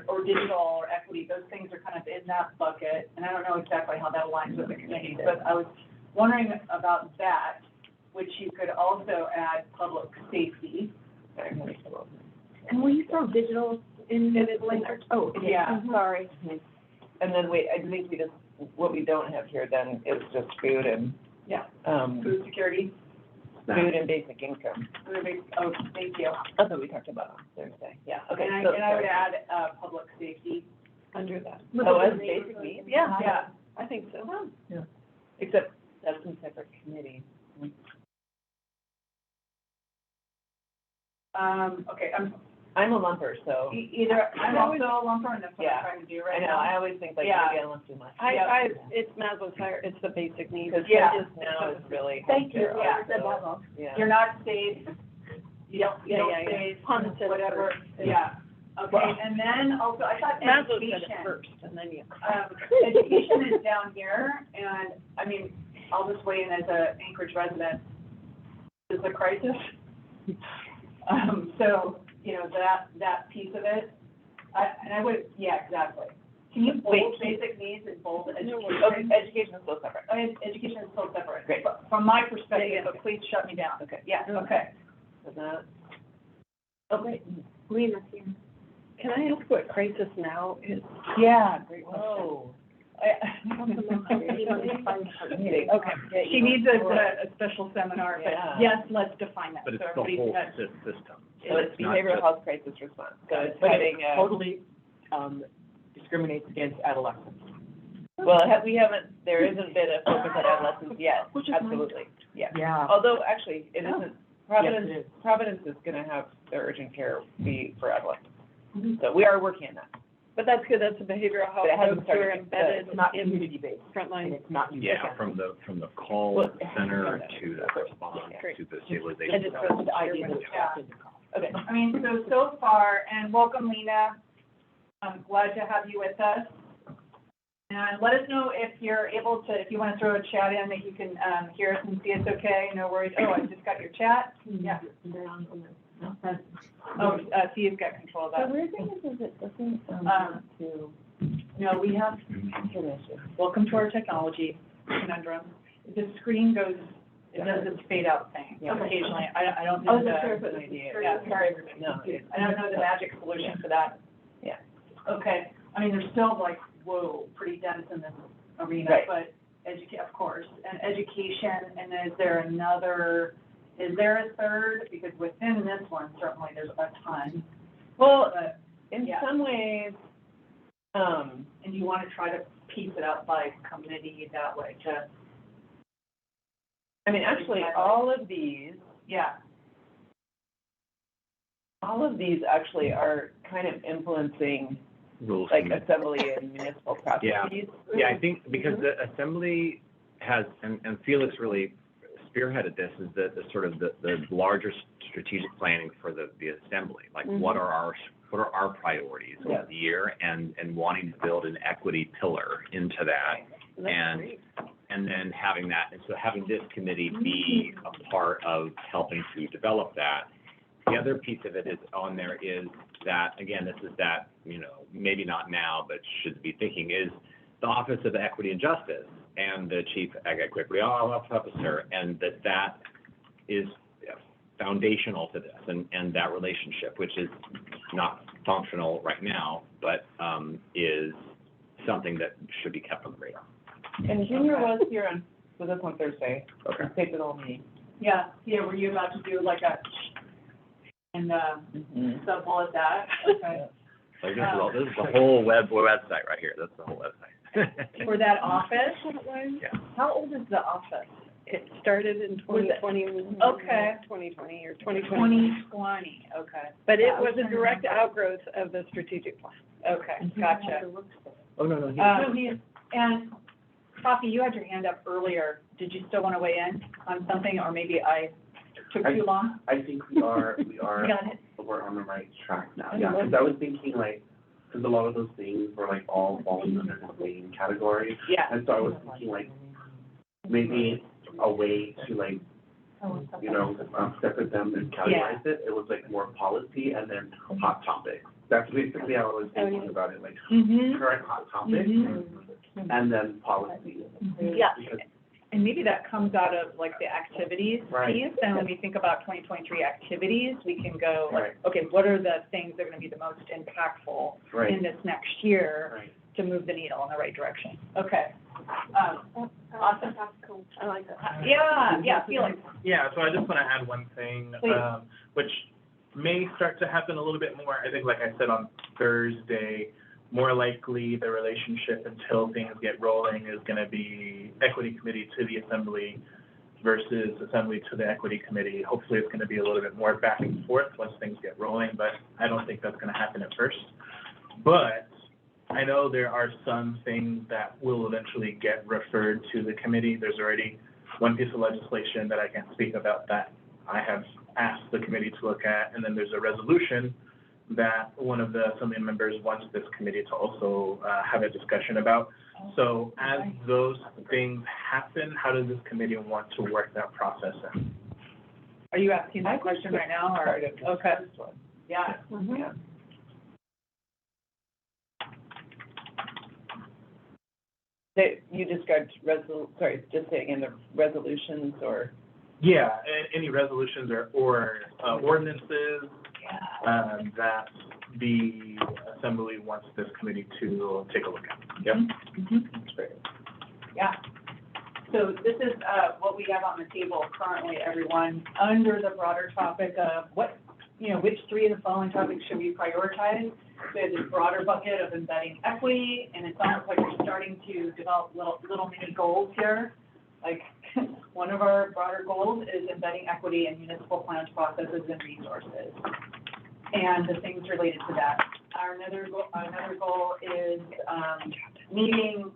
or digital or equity, those things are kind of in that bucket. And I don't know exactly how that aligns with the committee, but I was wondering about that, which you could also add public safety. And will you throw digital in language? Oh, Yeah. Sorry. And then wait, I think what we don't have here then is just food and, Yeah, food food security, and basic income. oh, thank you. That's what we talked about on Thursday. Yeah, okay. And so- I would add, public safety. Under that. With Oh, the as basic needs? Yeah, Yeah. I think so. Yeah. Except that's in separate committees. Okay, I'm a lumper, so, Either, I'm also a lumper, and that's what Yeah. I'm trying to do I right know, now. I always think like, Yeah. maybe I lump too much. It's Maslow's higher, it's the basic needs. Because Yeah. this now is really. Thank you. healthcare Yeah. also. Yeah. You're not safe, you don't Yeah. stay, Positive whatever, first. yeah. Okay, and then also, I thought Maslow said it education. first, and then you. Education is down here, and, I mean, I'll just weigh in as a Anchorage resident. It's a crisis. So, you know, that piece of it, I would, yeah, exactly. Can you bold basic needs and bold education? Okay, education is still separate. Education is still separate. Great. But from my perspective, Yeah. so please shut me down. Okay. Yeah, okay. So that, Okay. Lena's here. Can I ask what crisis now is? Yeah, great question. whoa. Okay, she needs a special seminar, but Yeah. yes, let's define that. But it's So the everybody whole has- system. So it's not behavioral just- health crisis response. So it's But having, it totally discriminates against adolescents. well, we haven't, there isn't been a focus on adolescents yet, Which is fine. absolutely, yeah. Yeah. Although, actually, it Oh. isn't, Yes, it is. Providence is gonna have their urgent care be for adolescents. So we are working on that. But that's good, that's a behavioral health, But it hasn't folks who are started. embedded It's not in community-based, and frontline. it's not. Yeah, from the call Well, center to the response Great. to the And stabilization. just process. the idea that Yeah. Okay. I mean, so far, and welcome, Lena. I'm glad to have you with us. And let us know if you're able to, if you want to throw a chat in, that you can, hear us and see us okay, no worries. Oh, I just got your chat. Yeah. Oh, Thea's got control of The that. weird thing is it doesn't, to, No, we have, welcome to our technology conundrum. The screen goes, it does this fade out thing Yeah. occasionally. I don't oh, know that's the, a good idea. yeah, sorry, everybody. No, it's, I don't know the magic solution for that. Yeah. Okay, I mean, there's still like, whoa, pretty dense in this arena, Right. but of course, and education, and is there a third? Because within this one, certainly there's a ton, well, but, in yeah. some ways, and you want to try to piece it up by committee that way to, I mean, actually, all of these actually are kind of influencing Rules. like assembly and municipal processes. Yeah, I think because the assembly has, and Felix really spearheaded this, is the sort of the larger strategic planning for the assembly. Like, what are our priorities over the year, and wanting to build an equity pillar into that. And then having that, and so having this committee be a part of helping to develop that. The other piece of it is on there is that, again, this is that, you know, maybe not now, but should be thinking, is the Office of Equity and Justice and the Chief Equity Officer, and that is foundational to this, and that relationship, which is not functional right now, but is something that should be kept on the radar. And Junior was here with us on Thursday. Okay. Taped it all meeting. yeah, were you about to do like a, and, sub-bullet that? Okay. Like, this is the whole website right here, that's the whole website. For that office? Yeah. How old is the office? It started in Was it- 2020. Okay. 2020 or 2020. 2020, okay. But it Yeah, I was a trying to direct remember. outgrowth of the strategic plan. Okay, gotcha. Oh, no, And Coffee, you had your hand up earlier. Did you still want to weigh in on something, or maybe I took too long? I think we are, Got it. we're on the right track now, yeah, because I was thinking like, because a lot of those things were like all falling under the same category. Yeah. And so I was thinking like, maybe a way to like, you know, separate them and categorize it. It was like more policy and then hot topics. That's basically how I was thinking about it, like current hot topics and then policy. Yeah, Because and maybe that comes out of like the activities Right. piece, and when we think about 2023 activities, we can go, like, Right. okay, what are the things that are gonna be the most impactful Right. in this next year Right. to move the needle in the right direction? Okay. Awesome. I like that. Yeah, Felix. Yeah, so I just want to add one thing, Please. which may start to happen a little bit more. I think, like I said on Thursday, more likely the relationship until things get rolling is going to be equity committee to the assembly versus assembly to the equity committee. Hopefully it's going to be a little bit more back and forth once things get rolling, but I don't think that's going to happen at first. But I know there are some things that will eventually get referred to the committee. There's already one piece of legislation that I can't speak about that I have asked the committee to look at, and then there's a resolution that one of the assembly members wants this committee to also have a discussion about. So as those things happen, how does this committee want to work that process in? Are you asking that question right now, or? Okay. Yeah. Yeah. You described just saying in the resolutions or? Yeah, any resolutions or ordinances that the assembly wants this committee to take a look at. Yep. That's great. Yeah. So this is what we have on the table currently, everyone, under the broader topic of which three of the following topics should we prioritize? So this broader bucket of embedding equity, and it's almost like we're starting to develop little mini goals here. Like one of our broader goals is embedding equity in municipal plans, processes, and resources, and the things related to that. Another goal is meeting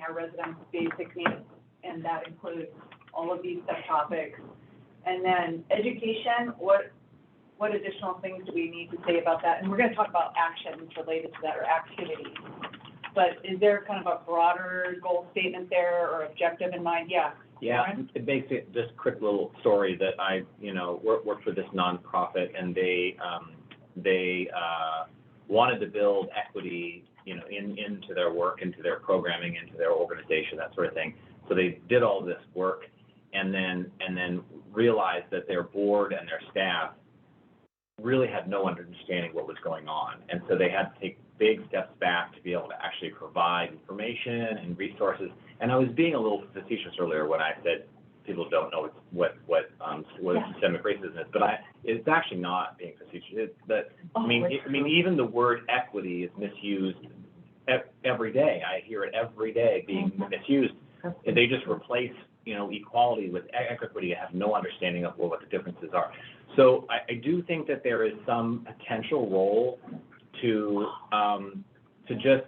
our residents' basic needs, and that includes all of these subtopics. And then education, what additional things do we need to say about that? And we're going to talk about actions related to that, or activities. But is there kind of a broader goal statement there or objective in mind? Yeah. Yeah, it makes it just quick little story that I, work for this nonprofit, and they wanted to build equity, into their work, into their programming, into their organization, that sort of thing. So they did all this work, and then realized that their board and their staff really had no understanding what was going on, and so they had to take big steps back to be able to actually provide information and resources. And I was being a little facetious earlier when I said people don't know what systemic racism is, but it's actually not being facetious. Even the word equity is misused every day. I hear it every day being misused. And they just replace equality with equity. I have no understanding of what the differences are. So I do think that there is some potential role to just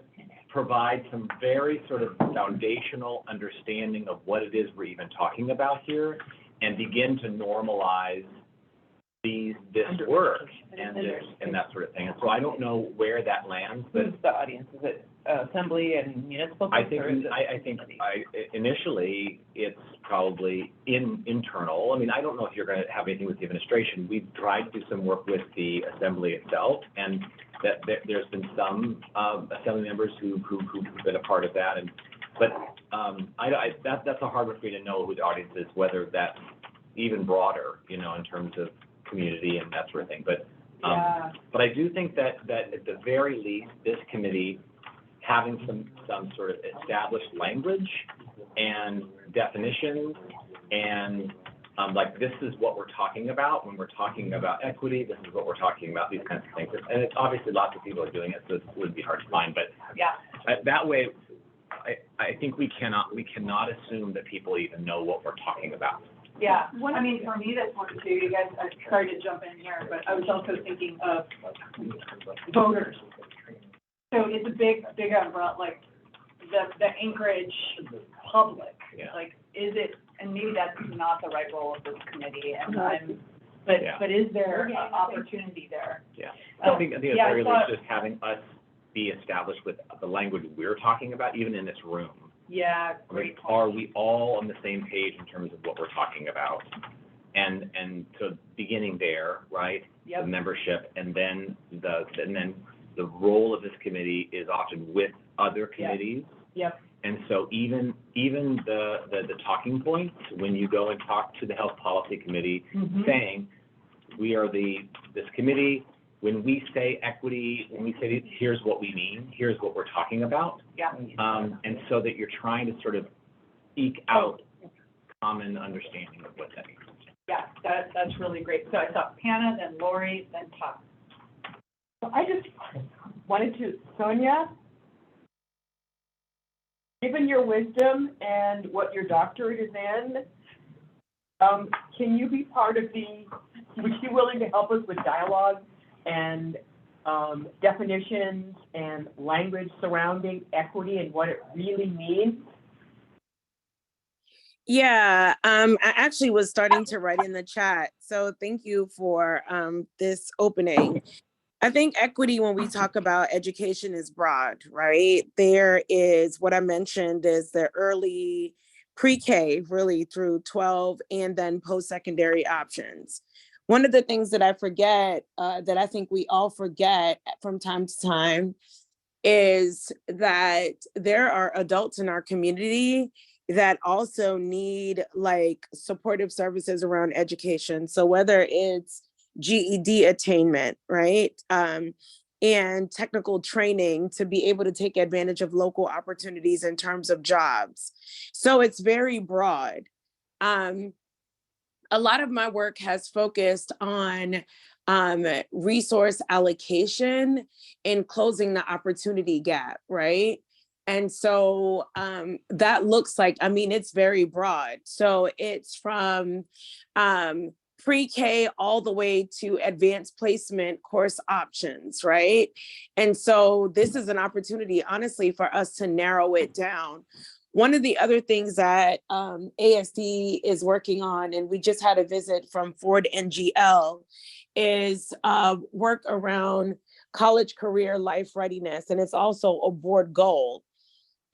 provide some very sort of foundational understanding of what it is we're even talking about here, and begin to normalize this work and that sort of thing. And so I don't know where that lands, but who's the audience? Is it assembly and municipal? I think initially it's probably internal. I mean, I don't know if you're going to have anything with the administration. We've tried to do some work with the assembly itself, and that there's been some assembly members who've been a part of that. That's a hard one for me to know who the audience is, whether that's even broader, in terms of community and that sort of thing. But I do think that at the very least, this committee having some sort of established language and definitions, and like, this is what we're talking about when we're talking about equity, this is what we're talking about, these kinds of things. And it's obviously lots of people are doing it, so it would be hard to find, but that way, I think we cannot assume that people even know what we're talking about. Yeah, for me, that's one too. You guys, sorry to jump in here, but I was also thinking of voters. So it's a big umbrella, like the Anchorage public. Yeah. Like, is it? And maybe that's not the right role of this committee. But is there an opportunity there? Yeah, I think at the very least, just having us be established with the language we're talking about, even in this room. Yeah, great. Are we all on the same page in terms of what we're talking about? And so beginning there, right? Yep. The membership, and then the role of this committee is often with other committees. Yep. And so even the talking points, when you go and talk to the Health Policy Committee, saying we are this committee, when we say equity, when we say here's what we mean, here's what we're talking about. Yeah. And so that you're trying to sort of eke out common understanding of what that means. Yeah, that's really great. So I saw Hannah, then Lori, then Todd. I just wanted to, Sonia, given your wisdom and what your doctorate is in, Can you be part of would you be willing to help us with dialogue and definitions and language surrounding equity and what it really means? Yeah, I actually was starting to write in the chat. So thank you for this opening. I think equity, when we talk about education, is broad, right? There is what I mentioned is the early pre-K really through 12 and then post-secondary options. One of the things that I forget, that I think we all forget from time to time, is that there are adults in our community that also need like supportive services around education. So whether it's GED attainment, right? And technical training to be able to take advantage of local opportunities in terms of jobs. So it's very broad. A lot of my work has focused on resource allocation and closing the opportunity gap, right? And so that looks like, I mean, it's very broad. So it's from pre-K all the way to advanced placement course options, right? And so this is an opportunity, honestly, for us to narrow it down. One of the other things that ASD is working on, and we just had a visit from Ford NGL, is work around college career life readiness. And it's also a board goal.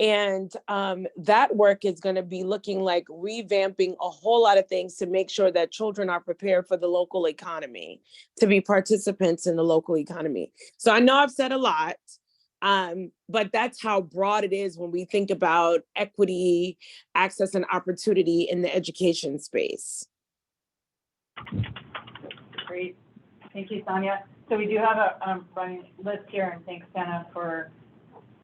And that work is going to be looking like revamping a whole lot of things to make sure that children are prepared for the local economy, to be participants in the local economy. So I know I've said a lot, but that's how broad it is when we think about equity, access, and opportunity in the education space. Great. Thank you, Sonia. So we do have a running list here, and thanks, Dana, for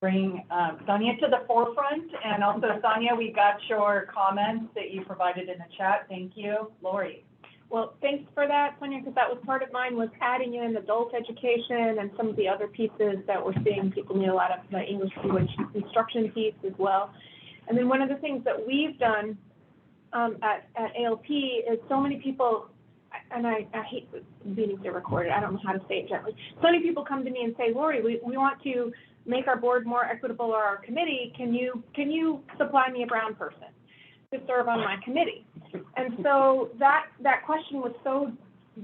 bringing Sonia to the forefront. And also, Sonia, we got your comments that you provided in the chat. Thank you. Lori. Well, thanks for that, Sonia, because that was part of mine, was adding in adult education and some of the other pieces that we're seeing. People need a lot of the English language instruction piece as well. And then one of the things that we've done at ALP is so many people, and I hate meetings are recorded, I don't know how to say it gently. So many people come to me and say, Lori, we want to make our board more equitable, or our committee. Can you supply me a brown person to serve on my committee? And so that question was so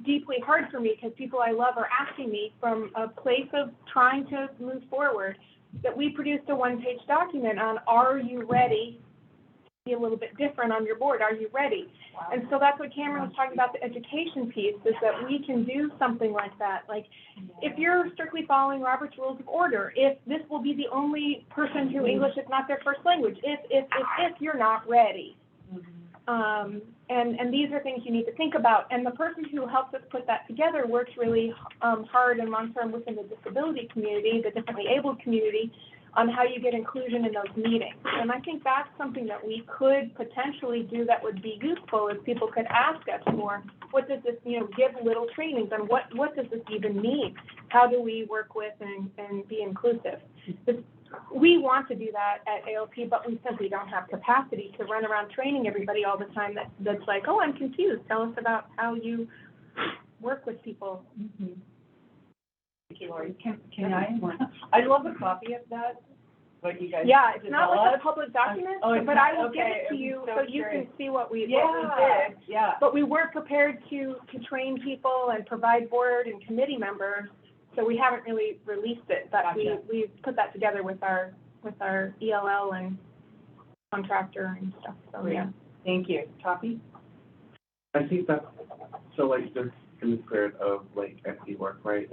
deeply hard for me, because people I love are asking me from a place of trying to move forward, that we produced a one-page document on, are you ready to be a little bit different on your board? Are you ready? Wow. And so that's what Cameron was talking about, the education piece, is that we can do something like that. Like, if you're strictly following Robert's Rules of Order, if this will be the only person who English is not their first language, if you're not ready. And these are things you need to think about. And the person who helps us put that together works really hard and long-term within the disability community, the differently abled community, on how you get inclusion in those meetings. And I think that's something that we could potentially do that would be useful, if people could ask us more, what does this, give little trainings on what does this even mean? How do we work with and be inclusive? We want to do that at ALP, but we simply don't have capacity to run around training everybody all the time. That's like, oh, I'm confused. Tell us about how you work with people. Mm-hmm. Thank you, Lori. Can I'd love a copy of that. What you guys it's not like a public document, but I will give it to you so you can see what we did. Yeah. But we were prepared to train people and provide board and committee members. So we haven't really released it, but Gotcha. we put that together with our ELL and contractor and stuff. So yeah. Thank you. Toppy? I think that's, so like, just in the spirit of like equity work, right?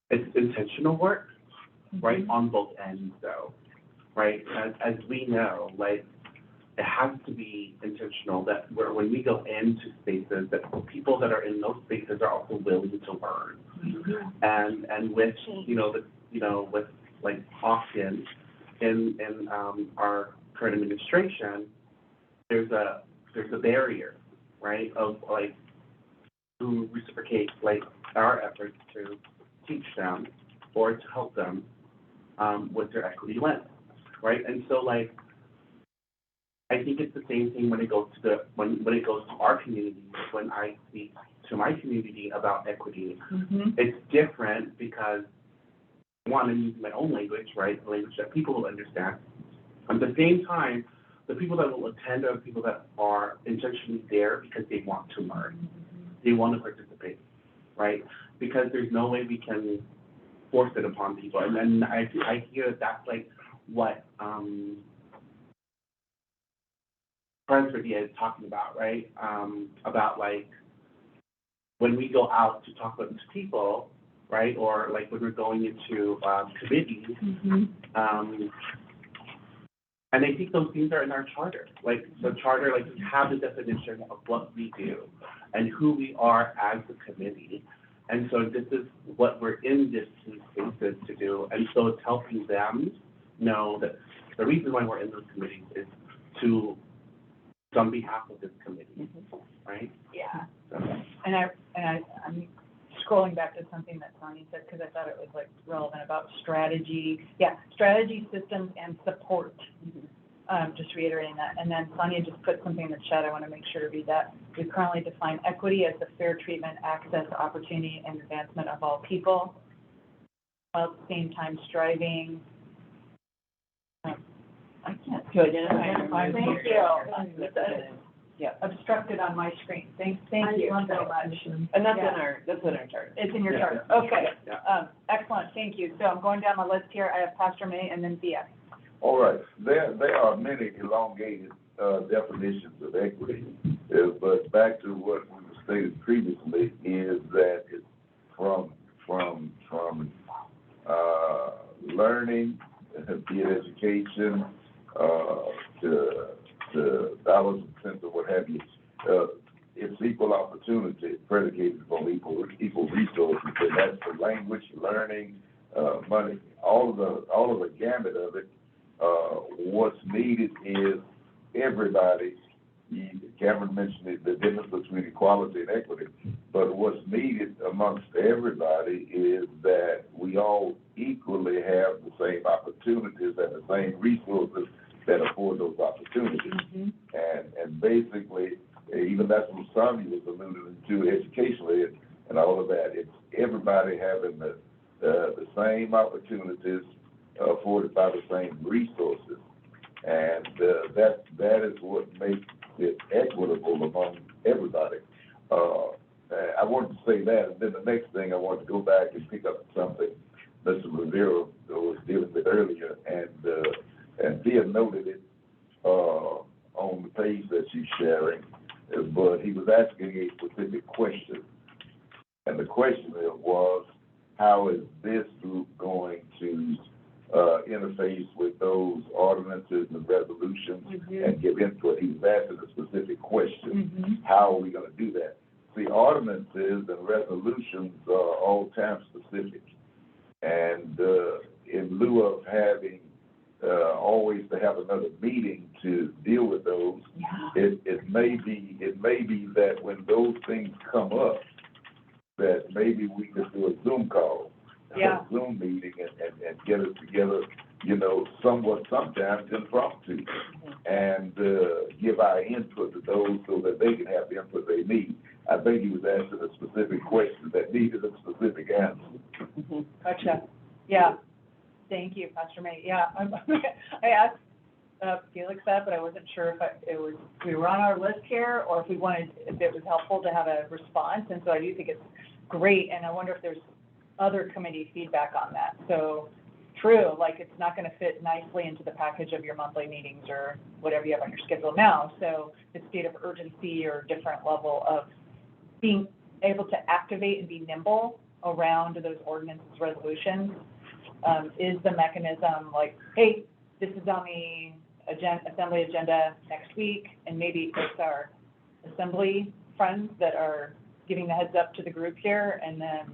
It's intentional work, right? On both ends though, right? As we know, like, it has to be intentional, that when we go into spaces, that people that are in those spaces are also willing to learn. Mm-hmm. And with, with like often in our current administration, there's a barrier, right, of like, to reciprocate like our efforts to teach them or to help them with their equity lens, right? And so like, I think it's the same thing when it goes to when it goes to our community. When I speak to my community about equity, it's different because, one, I'm using my own language, right? The language that people will understand. At the same time, the people that will attend are people that are intentionally there because they want to learn. They want to participate, right? Because there's no way we can force it upon people. And then I hear that's like what Friends is talking about, right? About like when we go out to talk about to people, right? Or like when we're going into committees, and I think those things are in our charter. Like the charter, like we have the definition of what we do and who we are as a committee. And so this is what we're in this spaces to do. And so it's helping them know that the reason why we're in those committees is to, on behalf of this committee, right? Yeah. So. And I'm scrolling back to something that Sonia said, because I thought it was like relevant about strategy. Yeah, strategy, systems, and support. Just reiterating that. And then Sonia just put something in the chat. I want to make sure to read that. We currently define equity as the fair treatment, access, opportunity, and advancement of all people, while at the same time striving. I can't. To identify. Thank you. Yeah, obstructed on my screen. Thank you so much. And that's in our charter. It's in your charter. Okay. Excellent. Thank you. So I'm going down the list here. I have Pastor May and then Thea. All right, there are many elongated definitions of equity, but back to what we stated previously is that it's from learning, be it education, to dollars and cents or what have you. It's equal opportunity predicated on equal resources, and that's for language, learning, money, all of the gamut of it. What's needed is everybody. Cameron mentioned the difference between equality and equity, but what's needed amongst everybody is that we all equally have the same opportunities and the same resources that afford those opportunities. And basically, even that's what Sonia was alluding to educationally and all of that. It's everybody having the same opportunities afforded by the same resources. And that is what makes it equitable among everybody. I wanted to say that, and then the next thing I wanted to go back and pick up something Mr. Rivera was dealing with earlier, and Thea noted it on the page that she's sharing, but he was asking a specific question. And the question was, how is this group going to interface with those ordinances and resolutions and give input? He was asking a specific question. How are we going to do that? See, ordinances and resolutions are all time specific. And in lieu of having always to have another meeting to deal with those, it may be that when those things come up, that maybe we could do a Zoom call, a Zoom meeting, and get it together, somewhat sometimes impromptu, and give our input to those so that they can have the input they need. I think he was asking a specific question that needed a specific answer. Gotcha. Yeah. Thank you, Pastor May. Yeah, I asked Felix that, but I wasn't sure if we were on our list here or if it was helpful to have a response. And so I do think it's great, and I wonder if there's other committee feedback on that. So true, like it's not going to fit nicely into the package of your monthly meetings or whatever you have on your schedule now. So the state of urgency or different level of being able to activate and be nimble around those ordinances, resolutions, is the mechanism like, hey, this is on the assembly agenda next week, and maybe it's our assembly friends that are giving the heads up to the group here, and then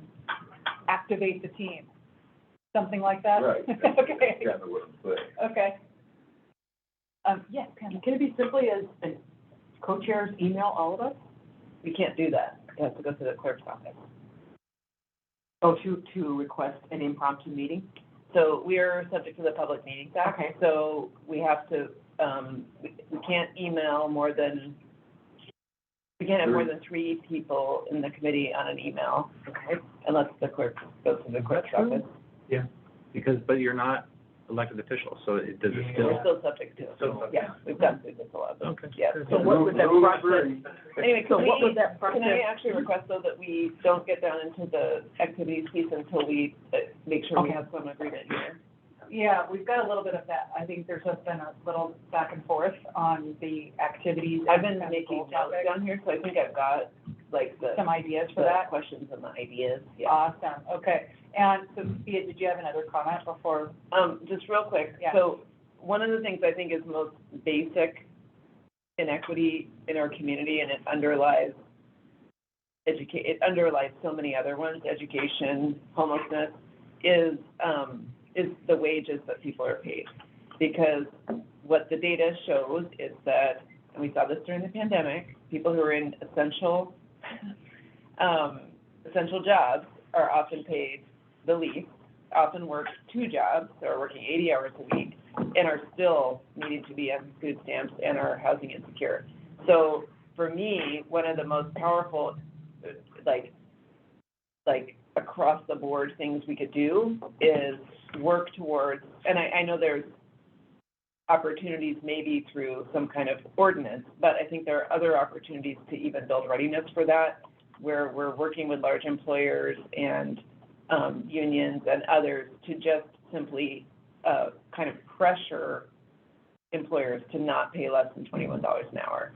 activate the team. Something like that? Right. Okay. That's kind of what I'm saying. Okay. Yes, Can it be simply as co-chairs email all of us? We can't do that. It has to go through the clerk's office. Oh, to request an impromptu meeting? So we are subject to the Public Meetings Act. Okay. So we have to we can't email more than, we can't have more than 3 people in the committee on an email. Okay. Unless the clerk goes to the clerk's office. Yeah. But you're not elected officials, so does it still? We're still subject to it. Yeah, we've got to do this a lot. Okay. Yeah. So what would that process, Anyway, so what would that can I process? actually request though that we don't get down into the activities piece until we make sure we Okay. have some agreement here? Yeah, we've got a little bit of that. I think there's just been a little back and forth on the activities. I've been and making goal notes topics. down here, so I think I've got like Some ideas for the that? questions and the ideas, yeah. Awesome, okay. And Sophia, did you have another comment before? Just real quick, Yeah. so one of the things I think is most basic inequity in our community, and it underlies so many other ones, education, homelessness, is the wages that people are paid. Because what the data shows is that, and we saw this during the pandemic, people who are in essential jobs are often paid the least, often work 2 jobs, or working 80 hours a week, and are still needing to be on food stamps and are housing insecure. So for me, one of the most powerful, like across the board things we could do is work towards, and I know there's opportunities maybe through some kind of ordinance, but I think there are other opportunities to even build readiness for that, where we're working with large employers and unions and others to just simply kind of pressure employers to not pay less than $21 an hour.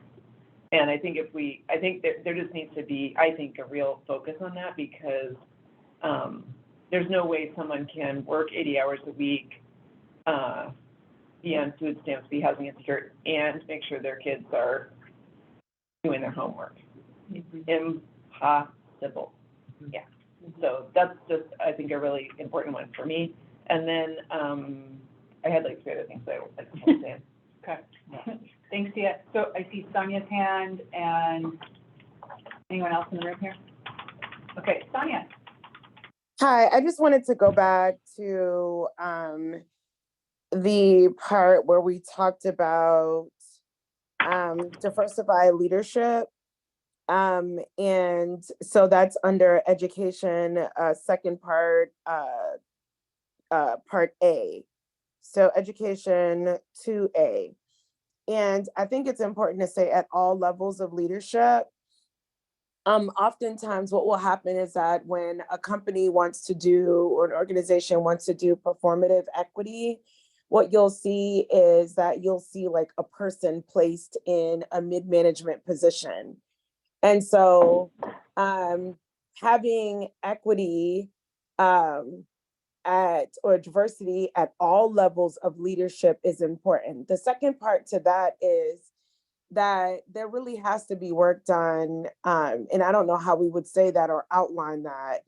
And I think there just needs to be, I think, a real focus on that, because there's no way someone can work 80 hours a week, be on food stamps, be housing insecure, and make sure their kids are doing their homework. Impossible. Yeah. So that's just, I think, a really important one for me. And then I had like 3 other things I wanted to say. Okay. Thanks, Tia. So I see Sonia's hand, and anyone else in the room here? Okay, Sonia. Hi, I just wanted to go back to the part where we talked about diversify leadership. And so that's under education, second part, part A. So education 2A. And I think it's important to say at all levels of leadership, oftentimes what will happen is that when a company wants to do, or an organization wants to do performative equity, what you'll see is that you'll see like a person placed in a mid-management position. And so having equity or diversity at all levels of leadership is important. The second part to that is that there really has to be work done, and I don't know how we would say that or outline that.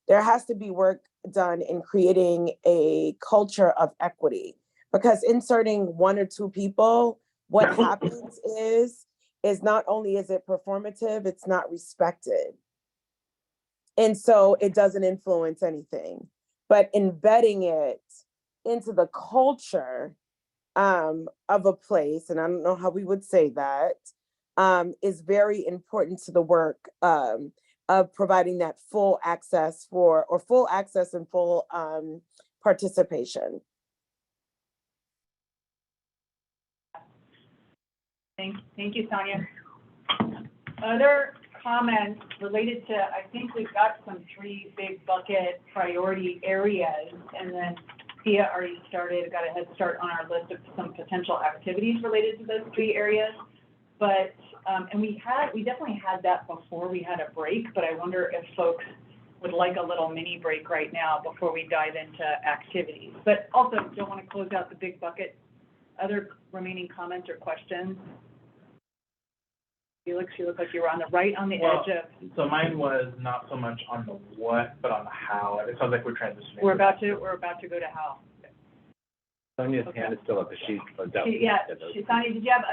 There has to be work done in creating a culture of equity, because inserting 1 or 2 people, what happens is not only is it performative, it's not respected. And so it doesn't influence anything, but embedding it into the culture of a place, and I don't know how we would say that, is very important to the work of providing that full access and full participation. Thank you, Sonia. Other comments related to, I think we've got some 3 big bucket priority areas, and then Tia already got a head start on our list of some potential activities related to those 3 areas. But, and we definitely had that before we had a break, but I wonder if folks would like a little mini break right now before we dive into activities. But also don't want to close out the big bucket. Other remaining comments or questions? Felix, you look like you were on the edge of. So mine was not so much on the what, but on the how. It sounds like we're transitioning. We're about to go to how. Sonia's hand is still up, but she's down. Sonia, did you have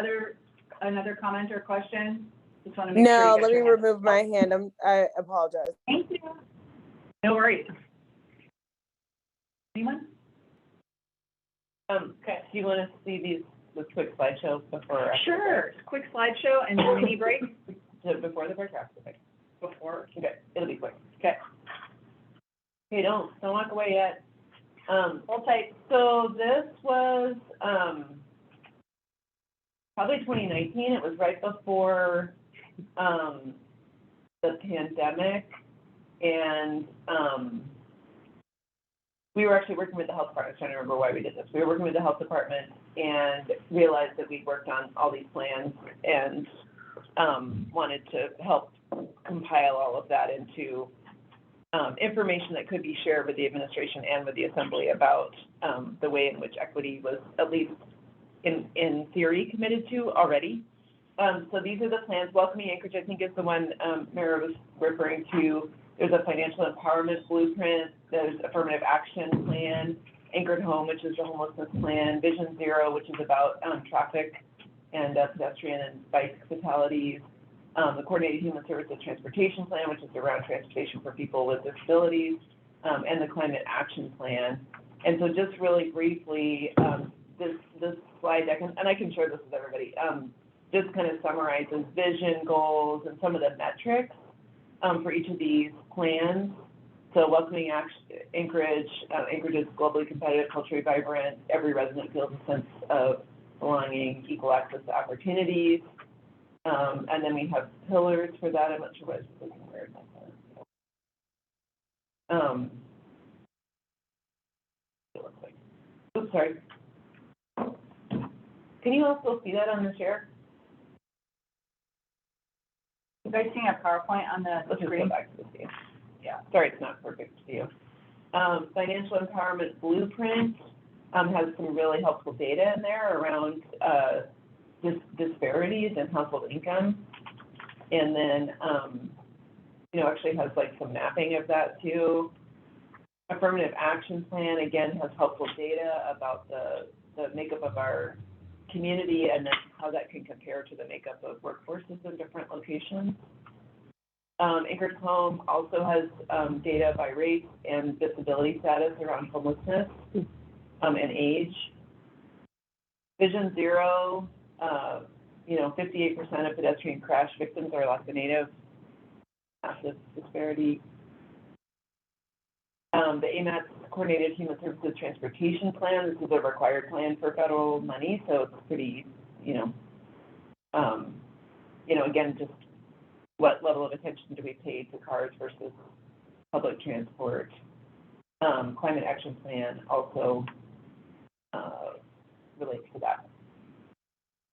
another comment or question? Just want to make sure. No, let me remove my hand. I apologize. Thank you. No worries. Anyone? Okay, do you want to see these this quick slideshow before? or after? Sure, quick slideshow and then mini break Before the break or after the break? before. Okay, it'll be quick. Okay. Okay, don't walk away yet. Hold tight. So this was, probably 2019. It was right before, the pandemic. And, we were actually working with the health department. I was trying to remember why we did this. We were working with the health department and realized that we'd worked on all these plans and, wanted to help compile all of that into information that could be shared with the administration and with the assembly about the way in which equity was at least in theory committed to already. So these are the plans. Welcoming Anchorage, I think, is the one Mara was referring to. There's a financial empowerment blueprint. There's affirmative action plan, Anchored Home, which is the homelessness plan, Vision Zero, which is about traffic and pedestrian and bike fatalities, the Coordinated Human Services Transportation Plan, which is around transportation for people with disabilities, and the Climate Action Plan. And so just really briefly, this slide deck, and I can share this with everybody, just kind of summarizes vision, goals, and some of the metrics for each of these plans. So welcoming Anchorage, Anchorage is globally competitive, culturally vibrant, every resident feels a sense of belonging, equal access to opportunities. And then we have pillars for that. I'm not sure what it's looking weird. It looks like. Oops, sorry. Can you also see that on the share? You guys seeing a PowerPoint on the Let's just screen? go back to the view. Yeah. Sorry, it's not perfect view. Financial empowerment blueprint has some really helpful data in there around disparities in household income. And then, actually has like some mapping of that too. Affirmative action plan, again, has helpful data about the makeup of our community and then how that can compare to the makeup of workforces in different locations. Anchored Home also has data by race and disability status around homelessness and age. Vision Zero, 58% of pedestrian crash victims are Alaska Native, massive disparity. The AMAT's Coordinated Human Services Transportation Plan, this is a required plan for federal money, so it's pretty, again, just what level of attention do we pay to cars versus public transport. Climate Action Plan also relates to that.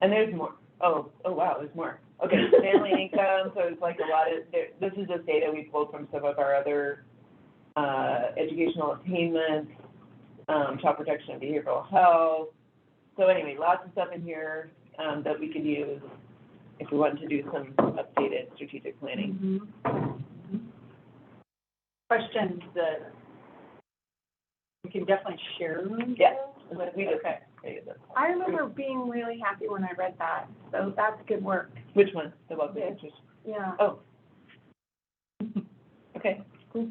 And there's more. Oh, wow, there's more. Okay, family income, so it's like a lot of, this is just data we pulled from some of our other educational attainment, child protection and behavioral health. So anyway, lots of stuff in here that we could use if we wanted to do some updated strategic planning. Questions that we can definitely share? Yeah. Okay. I remember being really happy when I read that, so that's good work. Which one? The welcome interest? Yeah. Oh. Okay, cool.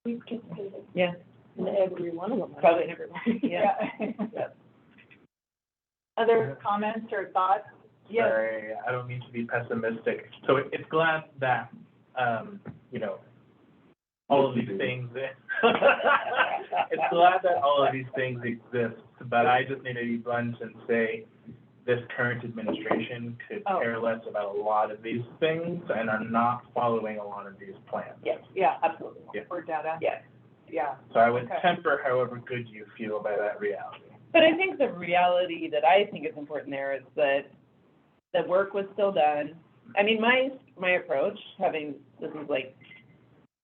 We participated. Yeah. In every one of them. Probably in every one. Yeah. Yeah. Other comments or thoughts? Yes. Sorry, I don't mean to be pessimistic. So it's glad that, all of these things, it's glad that all of these things exist, but I just need to be blunt and say this current administration could care less about a lot of these things and are not following a lot of these plans. Yes, yeah, absolutely. Yeah. Or data? Yeah. Yeah. So I would temper however good you feel by that reality. But I think the reality that I think is important there is that the work was still done. I mean, my approach, this is like,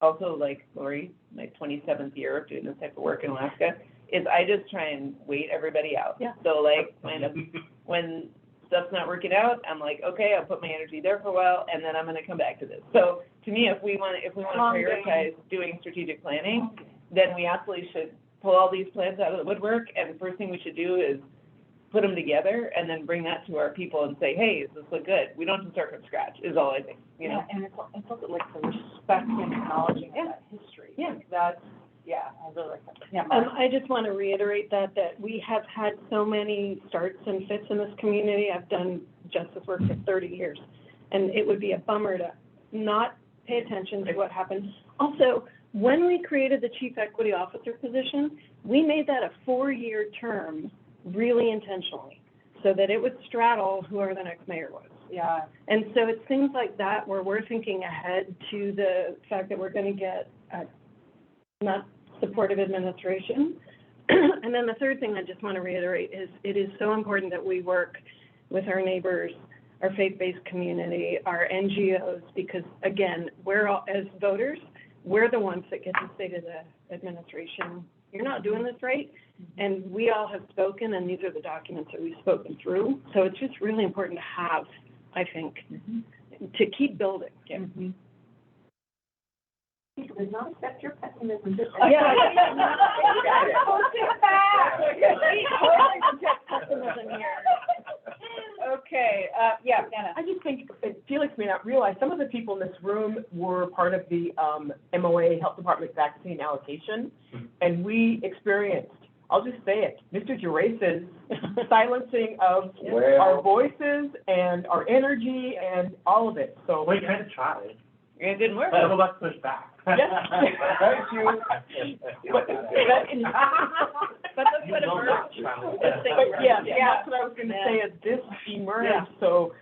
also like Lori, my 27th year of doing this type of work in Alaska, is I just try and wait everybody out. Yeah. So like, kind of, when stuff's not working out, I'm like, okay, I'll put my energy there for a while, and then I'm gonna come back to this. So to me, if we want to prioritize doing strategic planning, then we absolutely should pull all these plans out of the woodwork, and the first thing we should do is put them together and then bring that to our people and say, hey, does this look good? We don't have to start from scratch, is all I think, Yeah, and it's also like the respect and acknowledging of that history. Yeah. Like Yeah, I really like that. Yeah, I just want to reiterate that we have had so many starts and fits in this community. I've done justice work for 30 years, and it would be a bummer to not pay attention to what happened. Also, when we created the Chief Equity Officer position, we made that a 4-year term really intentionally, so that it would straddle whoever the next mayor was. Yeah. And so it's things like that where we're thinking ahead to the fact that we're going to get not supportive administration. And then the third thing I just want to reiterate is it is so important that we work with our neighbors, our faith-based community, our NGOs, because again, we're all, as voters, we're the ones that get to say to the administration, you're not doing this right. And we all have spoken, and these are the documents that we've spoken through. So it's just really important to have, I think, to keep building. Yeah. Does not accept your pessimism. Yeah. Okay, yeah, Anna. I just think Felix may not realize, some of the people in this room were part of the MOA Health Department vaccine allocation, and we experienced, I'll just say it, Mr. Gerace's silencing of our voices and our energy and all of it, so. Well, you kind of tried. It didn't work. But let's push back. Yes. Thank you. But that's what emerged. Yeah, that's what I was gonna say, is this emerged, so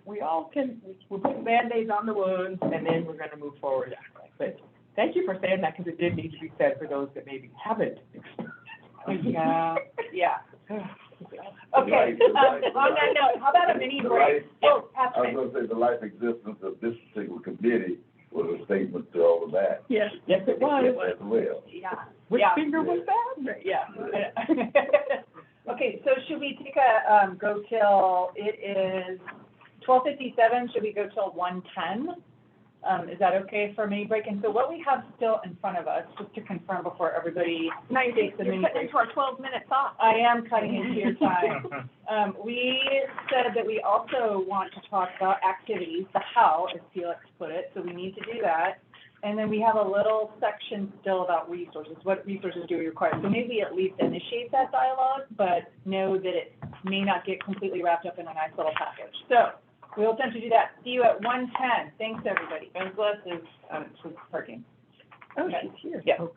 we all can, we're putting Band-Aids on the wounds, and then we're gonna move forward. But thank you for saying that, because it did need to be said for those that maybe haven't experienced. Yeah, yeah. Okay, on that note, how about a mini break? I was gonna say, the life existence of this particular committee was a statement to all of that. Yes, yes, it was. As well. Yeah. Which Yeah. finger was that? Yeah. Okay, so should we take a, go till, it is 12:57, should we go till 1:10? Is that okay for mini break? And so what we have still in front of us, just to confirm before everybody takes a mini break. Into our 12 minutes off. I am cutting into your time. We said that we also want to talk about activities, the how, as Felix put it, so we need to do that. And then we have a little section still about resources. What resources do we require? So maybe at least initiate that dialogue, but know that it may not get completely wrapped up in a nice little package. So we'll attempt to do that. See you at 1:10. Thanks, everybody. And Celeste is, parking. Oh, she's here. Yeah.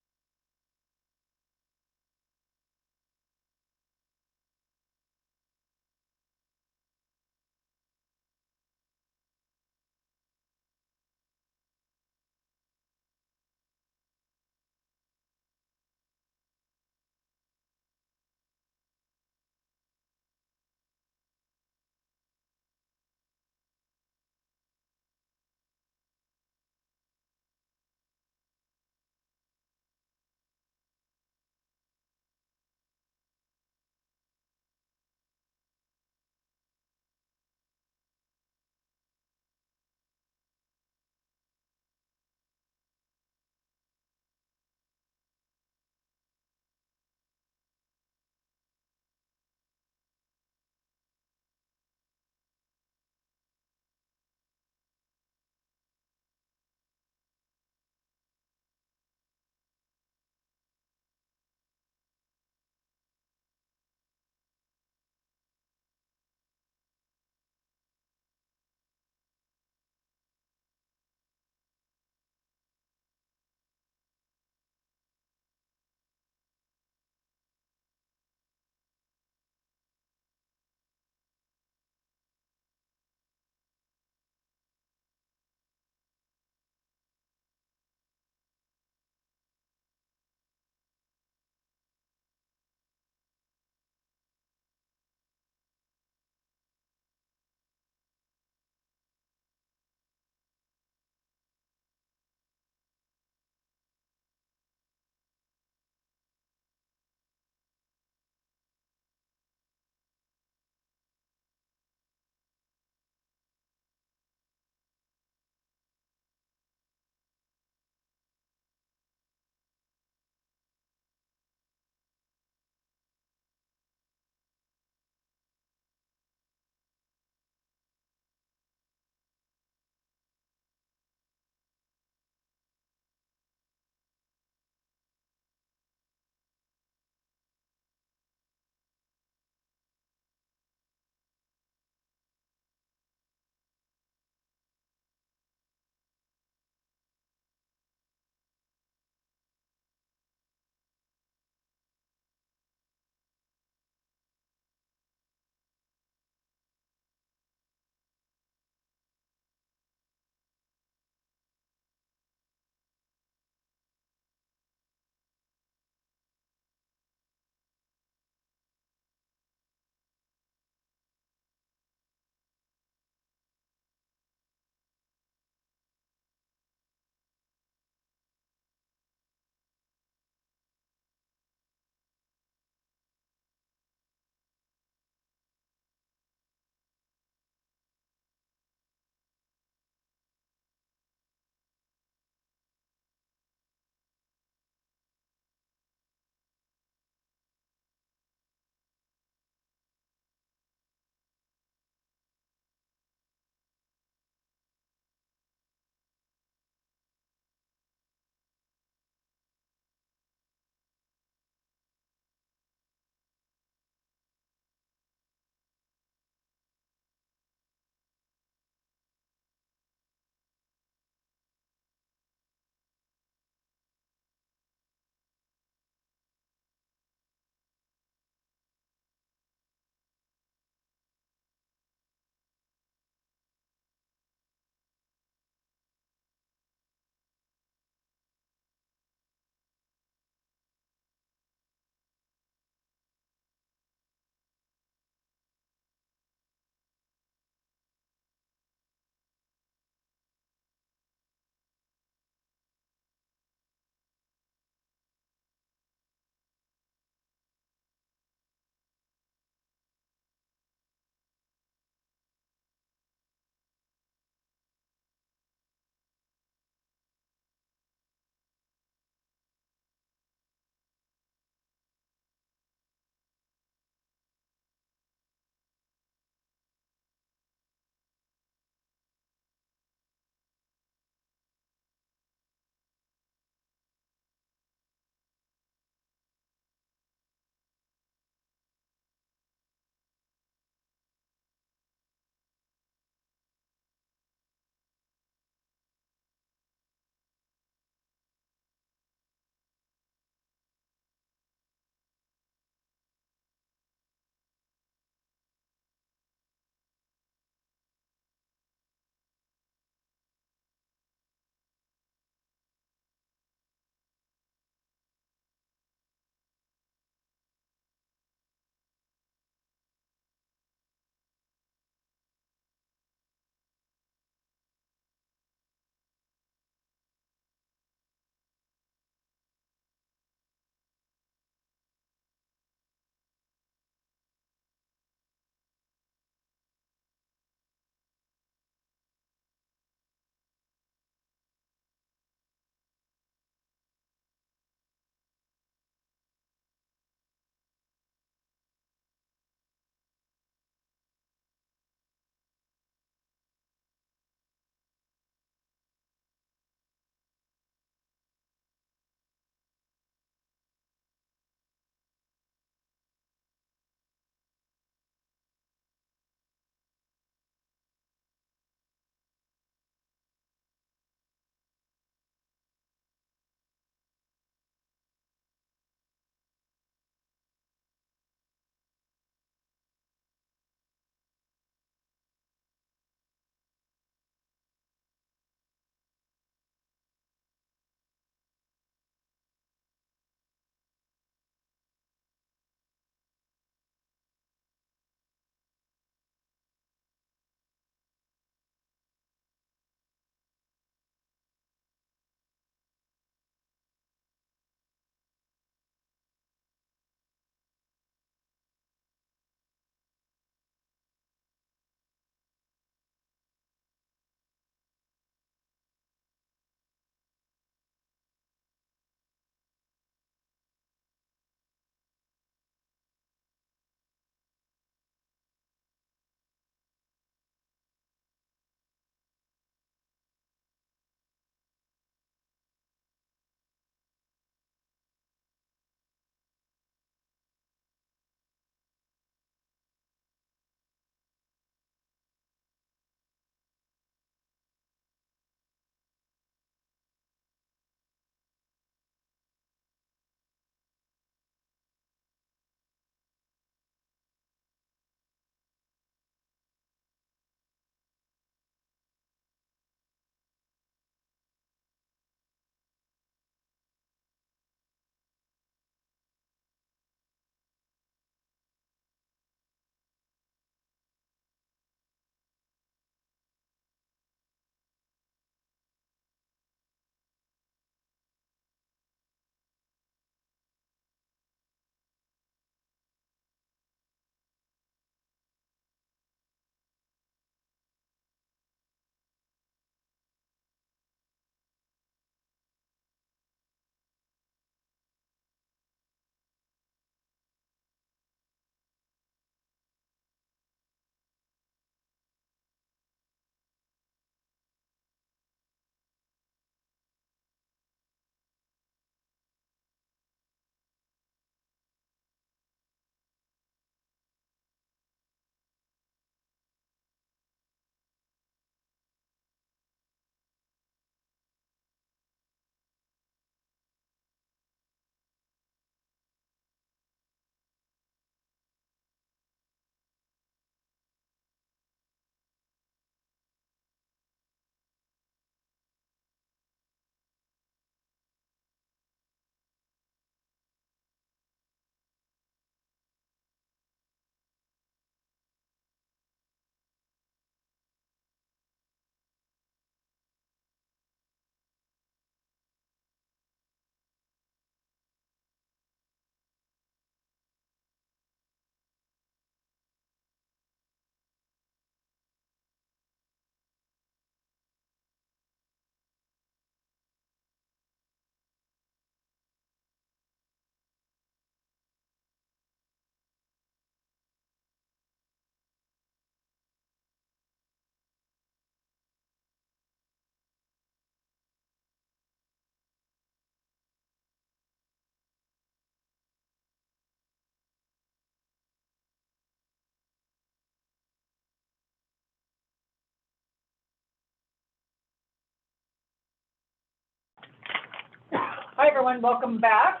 everyone, welcome back.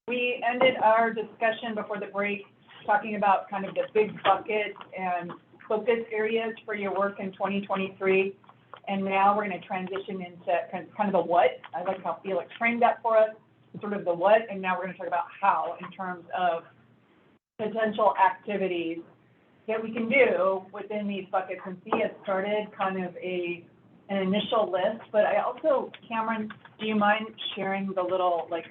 We ended our discussion before the break talking about kind of the big buckets and focus areas for your work in 2023. And now we're going to transition into kind of the what. I like how Felix framed that for us, sort of the what, and now we're going to talk about how in terms of potential activities that we can do within these buckets. And Thea started kind of an initial list, but I also, Cameron, do you mind sharing the little like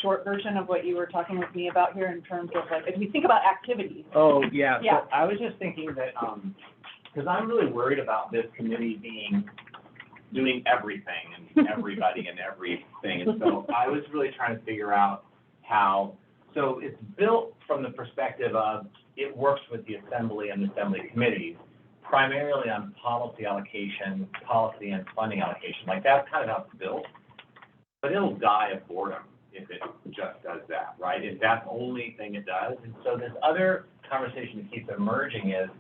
short version of what you were talking with me about here in terms of like, as we think about activities? Oh, yeah. Yeah. So I was just thinking that, because I'm really worried about this committee doing everything and everybody and everything. And so I was really trying to figure out how, so it's built from the perspective of it works with the assembly and the assembly committees, primarily on policy allocation, policy and funding allocation. Like that's kind of how it's built, but it'll die of boredom if it just does that, right? If that's the only thing it does. And so this other conversation that keeps emerging is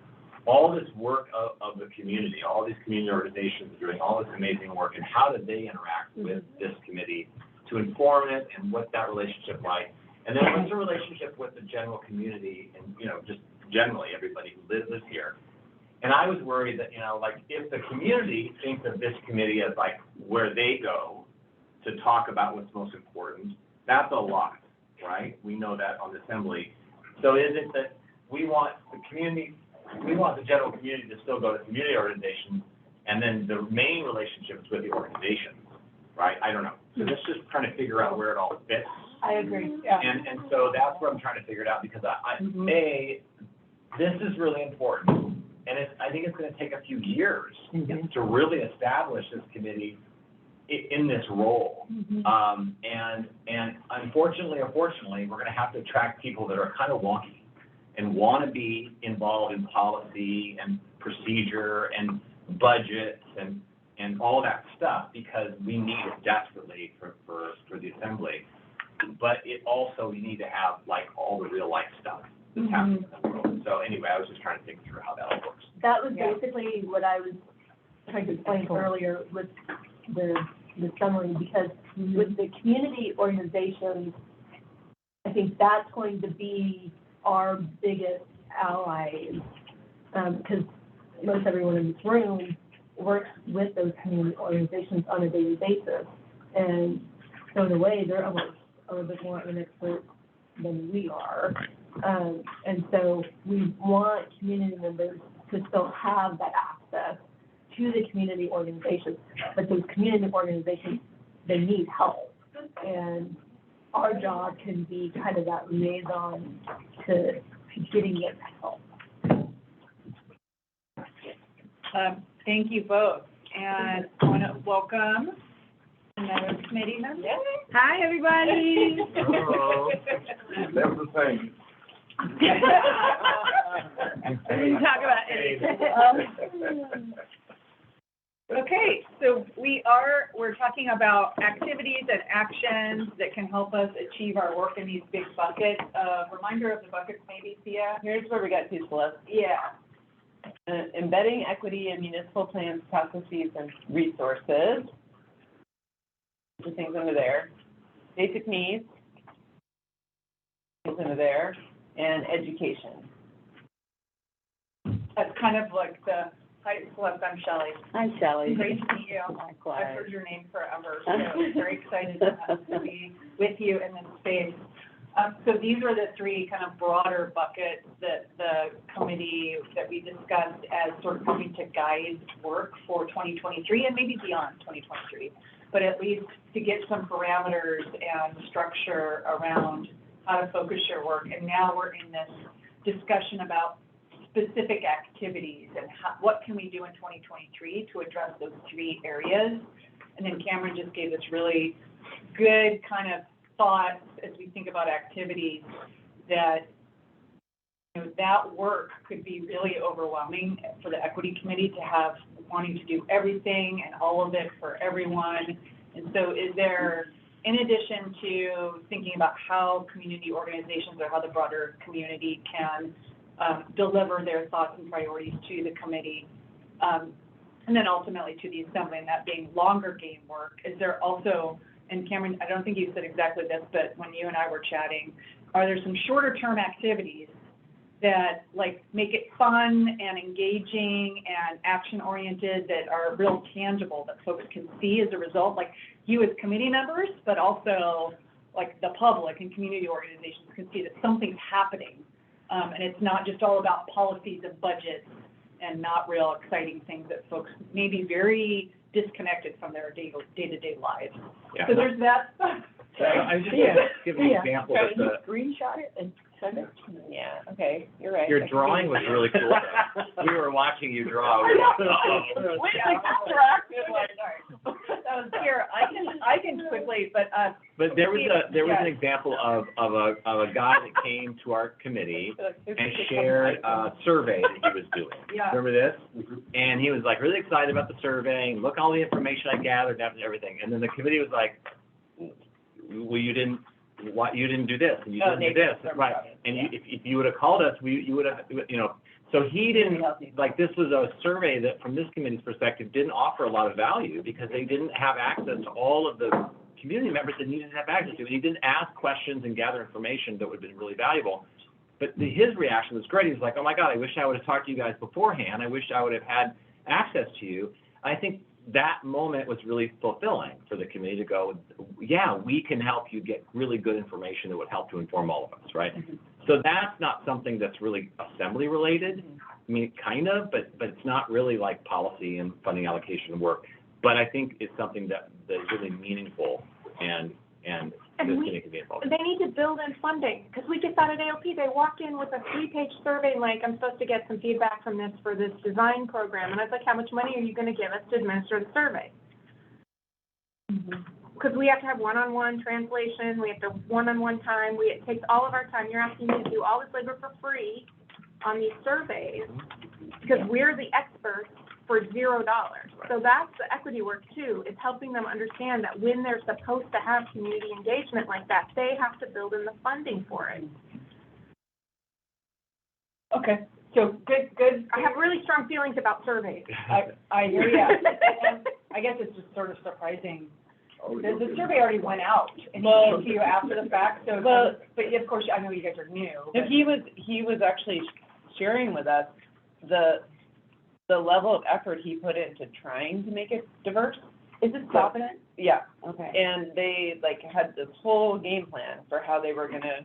all this work of the community, all these community organizations doing all this amazing work, and how do they interact with this committee to inform it, and what's that relationship like? And then what's the relationship with the general community and, you know, just generally everybody who lives here? And I was worried that, you know, like if the community thinks of this committee as like where they go to talk about what's most important, that's a lot, right? We know that on the assembly. So is it that we want the community, we want the general community to still go to community organizations, and then the main relationship is with the organizations, right? I don't know. So this is just trying to figure out where it all fits. I agree, yeah. And so that's where I'm trying to figure it out, because this is really important, and I think it's going to take a few years to really establish this committee in this role. And unfortunately or fortunately, we're going to have to attract people that are kind of wonky and want to be involved in policy and procedure and budgets and all that stuff, because we need it desperately for the assembly. But it also, you need to have like all the real life stuff that's happening in the world. So anyway, I was just trying to think through how that all works. That was basically what I was trying to explain earlier with the summary, because with the community organizations, I think that's going to be our biggest allies, because most everyone in this room works with those community organizations on a daily basis. And so in a way, they're almost a little bit more of an expert than we are. And so we want community members to still have that access to the community organizations, but those community organizations, they need help. And our job can be kind of that liaison to getting them help. Thank you both. And I want to welcome another committee member. Hi, everybody. Hello. Never the same. We didn't talk about anything. Okay, so we're talking about activities and actions that can help us achieve our work in these big buckets. Reminder of the buckets maybe, Thea? Here's where we got two lists. Yeah. Embedding equity in municipal plans, processes, and resources. The things under there. Basic needs. Things under there. And education. That's kind of like the, hi, I'm Shelley. Hi, Shelley. Great to meet you. Likewise. I've heard your name forever, so very excited to be with you in this space. So these are the three kind of broader buckets that the committee that we discussed as sort of helping to guide work for 2023 and maybe beyond 2023, but at least to get some parameters and structure around how to focus your work. And now we're in this discussion about specific activities and what can we do in 2023 to address those three areas. And then Cameron just gave us really good kind of thoughts as we think about activities that, you know, that work could be really overwhelming for the equity committee to have wanting to do everything and all of it for everyone. And so is there, in addition to thinking about how community organizations or how the broader community can deliver their thoughts and priorities to the committee, and then ultimately to the assembly, and that being longer game work, is there also and Cameron, I don't think you said exactly this, but when you and I were chatting, are there some shorter term activities that like make it fun and engaging and action oriented that are real tangible that folks can see as a result, like you as committee members, but also like the public and community organizations can see that something's happening. And it's not just all about policies and budgets and not real exciting things that folks may be very disconnected from their day-to-day lives. Yeah. So there's that. So I'm just Yeah. gonna give an example of the, Screenshot it and send it? Yeah, okay, you're right. your drawing was really cool. We were watching you draw. We were like, Wait, like distracted, like, that was here, I can quickly, but, But there was an example of a guy that came to our committee and shared a survey that he was doing. Yeah. Remember this? And he was like really excited about the survey, and look all the information I gathered and everything. And then the committee was like, well, you didn't do this, and you didn't do this, right? And you, if you would have called us, you would have, you know. So he didn't, like, this was a survey that, from this committee's perspective, didn't offer a lot of value because they didn't have access to all of the community members that needed to have access to it. He didn't ask questions and gather information that would have been really valuable. But his reaction was great. He was like, oh my God, I wish I would have talked to you guys beforehand. I wish I would have had access to you. I think that moment was really fulfilling for the committee to go, yeah, we can help you get really good information that would help to inform all of us, right? Mm-hmm. So that's not something that's really assembly related. I mean, kind of, but it's not really like policy and funding allocation work. But I think it's something that is really meaningful and this committee can be involved in. They need to build in funding, because we just got at AOP, they walked in with a 3-page survey, like, I'm supposed to get some feedback from this for this design program, and I was like, how much money are you gonna give us to administer the survey? Because we have to have one-on-one translation, we have to one-on-one time, it takes all of our time, you're asking me to do all this labor for free on these surveys, because we're the experts for $0. So that's the equity work too, is helping them understand that when they're supposed to have community engagement like that, they have to build in the funding for it. okay, so good. I have really strong feelings about surveys. I hear you. And I guess it's just sort of surprising. The survey already went out and came to you after the fact, so, but of course, I know you guys are new. No, he was actually sharing with us the level of effort he put into trying to make it diverse. Is it Providence? Yeah. Okay. And they like had this whole game plan for how they were gonna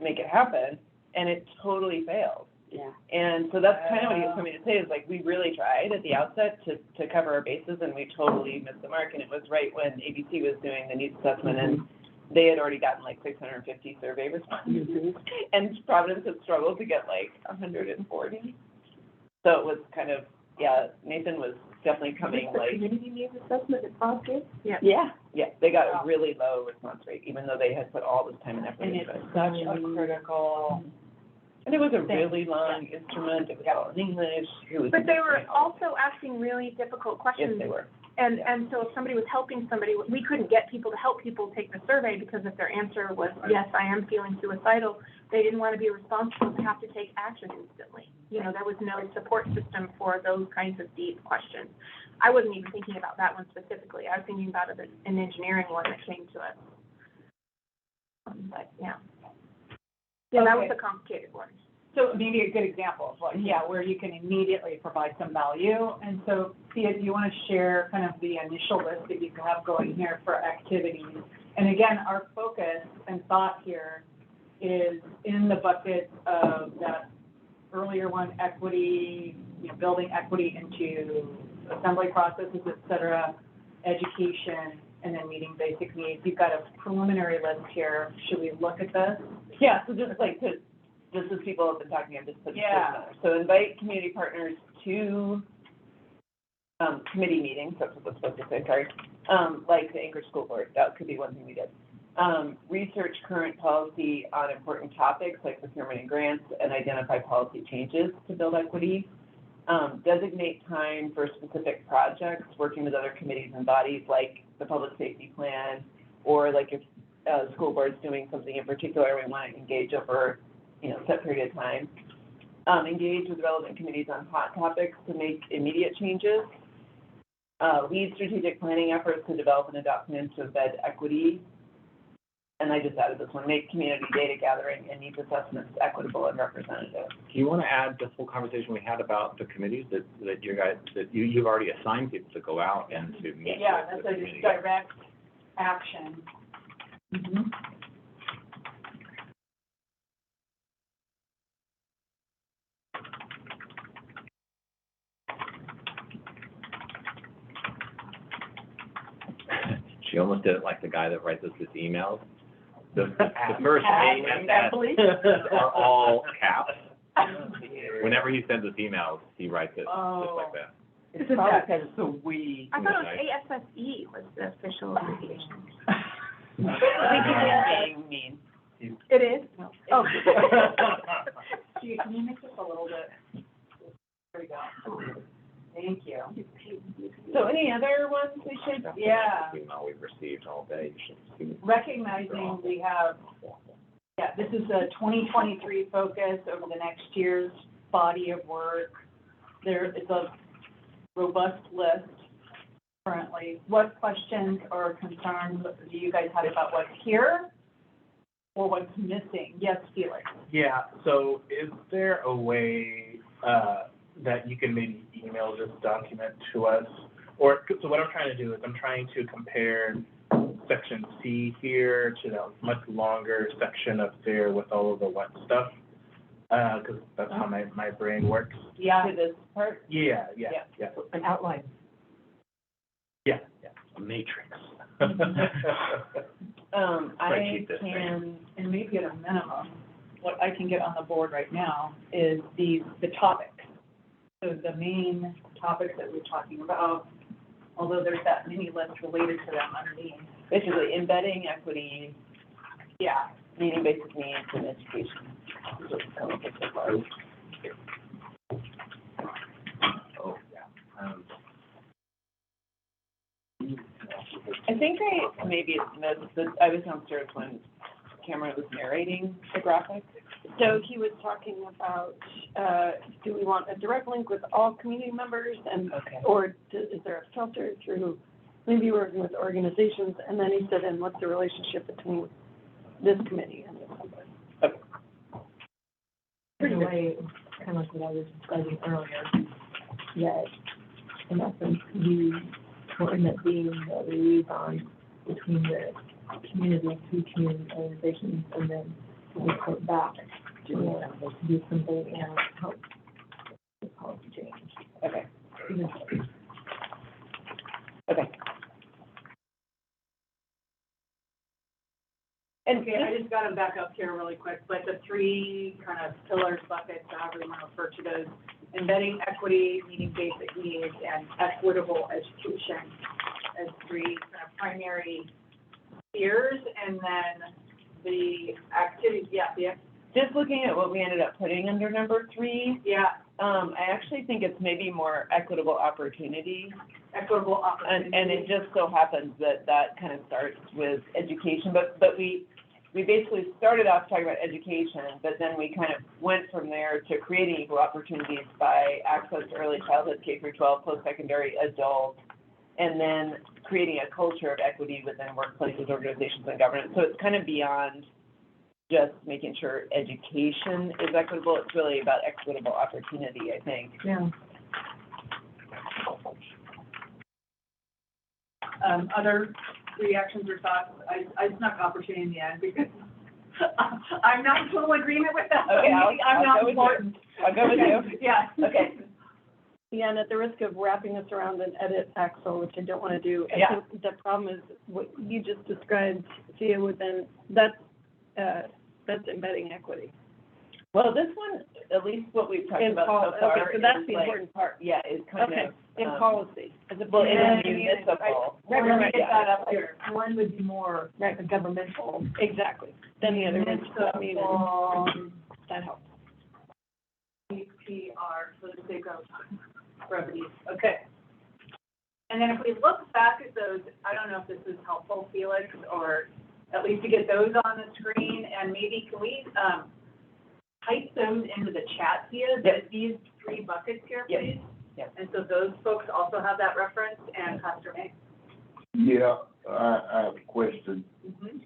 make it happen, and it totally failed. Yeah. And so that's kind of what he was coming to say, is like, we really tried at the outset to cover our bases, and we totally missed the mark. And it was right when ABC was doing the needs assessment, and they had already gotten like 650 survey responses, and Providence had struggled to get like 140. So it was kind of, yeah, Nathan was definitely coming like. Community needs assessment at Providence? Yeah, they got a really low response rate, even though they had put all this time and effort And into it's it. such a critical. And it was a really long instrument, it was all in English, it was. But they were also asking really difficult questions. Yes, they were. And so if somebody was helping somebody, we couldn't get people to help people take the survey, because if their answer was, yes, I am feeling suicidal, they didn't want to be responsible to have to take action instantly. You know, there was no support system for those kinds of deep questions. I wasn't even thinking about that one specifically. I was thinking about an engineering one that came to us. But, yeah. Yeah, that was a complicated one. So maybe a good example of like, where you can immediately provide some value. And so, Thea, do you want to share kind of the initial list that you have going here for activities? And again, our focus and thought here is in the bucket of that earlier one, equity, building equity into assembly processes, et cetera, education, and then meeting basic needs. You've got a preliminary list here. Should we look at this? Yeah, so just like just as people have been talking, I'm just putting this together. So invite community partners to committee meetings, that's what that's supposed to say, sorry, like the Anchorage School Board, that could be one thing we did. Research current policy on important topics like procurement and grants, and identify policy changes to build equity. Designate time for specific projects, working with other committees and bodies like the public safety plan, or like if the school board's doing something in particular, we want to engage over set period of time. Engage with relevant committees on hot topics to make immediate changes. lead strategic planning efforts to develop and adopt plans to embed equity. And I just added this one, make community data gathering and needs assessments equitable and representative. Do you want to add the full conversation we had about the committees that you guys, that you've already assigned people to go out and to meet Yeah, with that's the a community? direct action. Mm-hmm. She almost did it like the guy that writes us his emails. The first ASS are all caps. Whenever he sends us emails, he writes it just like that. It's probably because it's so we. I thought it was ASSE was the official abbreviation. Being mean. It is? No. Oh. Can you make this a little bit? There we go. Thank you. So any other ones we should? Yeah. Email we've received all day, you should see. Recognizing we have, this is a 2023 focus over the next year's body of work. There is a robust list currently. What questions or concerns do you guys have about what's here or what's missing? Yes, Felix. Yeah, so is there a way that you can maybe email this document to us? Or, so what I'm trying to do is I'm trying to compare section C here to that much longer section up there with all of the wet stuff, because that's how my brain works. Yeah. To this part? Yeah. An outline. Yeah. A matrix. I Spreadsheet this can, and maybe at a minimum, what I can get on the board right now is the topics. So the main topics that we're talking about, although there's that mini list related to them underneath. Basically embedding equity, Yeah. meeting basic needs and education. Oh, yeah. I think maybe missed this, I was downstairs when Cameron was narrating the graphic. So he was talking about, do we want a direct link with all community members and, or is there a filter through maybe working with organizations? And then he said, and what's the relationship between this committee and this company? In a way, kind of like what I was describing earlier, that in essence, you will end up being the liaison between the community and two community organizations, and then report back to do something and help the policy change. Okay. And I just got them back up here really quick, but the three kind of pillars, buckets, however you want to refer to those, embedding equity, meeting basic needs, and equitable education as three kind of primary spheres, and then the activities, Just looking at what we ended up putting under number 3. Yeah. I actually think it's maybe more equitable opportunity. Equitable opportunity. And it just so happens that kind of starts with education, but we basically started off talking about education, but then we kind of went from there to creating equal opportunities by access to early childhood, K-12, post-secondary, adult, and then creating a culture of equity within workplaces, organizations, and government. So it's kind of beyond just making sure education is equitable. It's really about equitable opportunity, I think. Yeah. Other reactions or thoughts? I snuck opportunity in the end because I'm not in total agreement with that. Okay, I'm not important. I'll go with you. Yeah. Okay. Yeah, and at the risk of wrapping us around an edit axle, which I don't want to do, I think the problem is what you just described, Thea, within, that's embedding equity. Well, this one, at least what we've talked about so far. Okay, so that's is the like, important part. Yeah, is kind of. In policy. Well, in a municipal. Right, get that up here. One would be more governmental. Exactly. Then the other one's Municipal. That helps. CPR, for the sake of brevity. Okay. And then if we look back at those, I don't know if this is helpful, Felix, or at least to get those on the screen, and maybe can we type those into the chat via these 3 buckets here, please? And so those folks also have that reference, and Pastor May. Yeah, I have a question. Mm-hmm.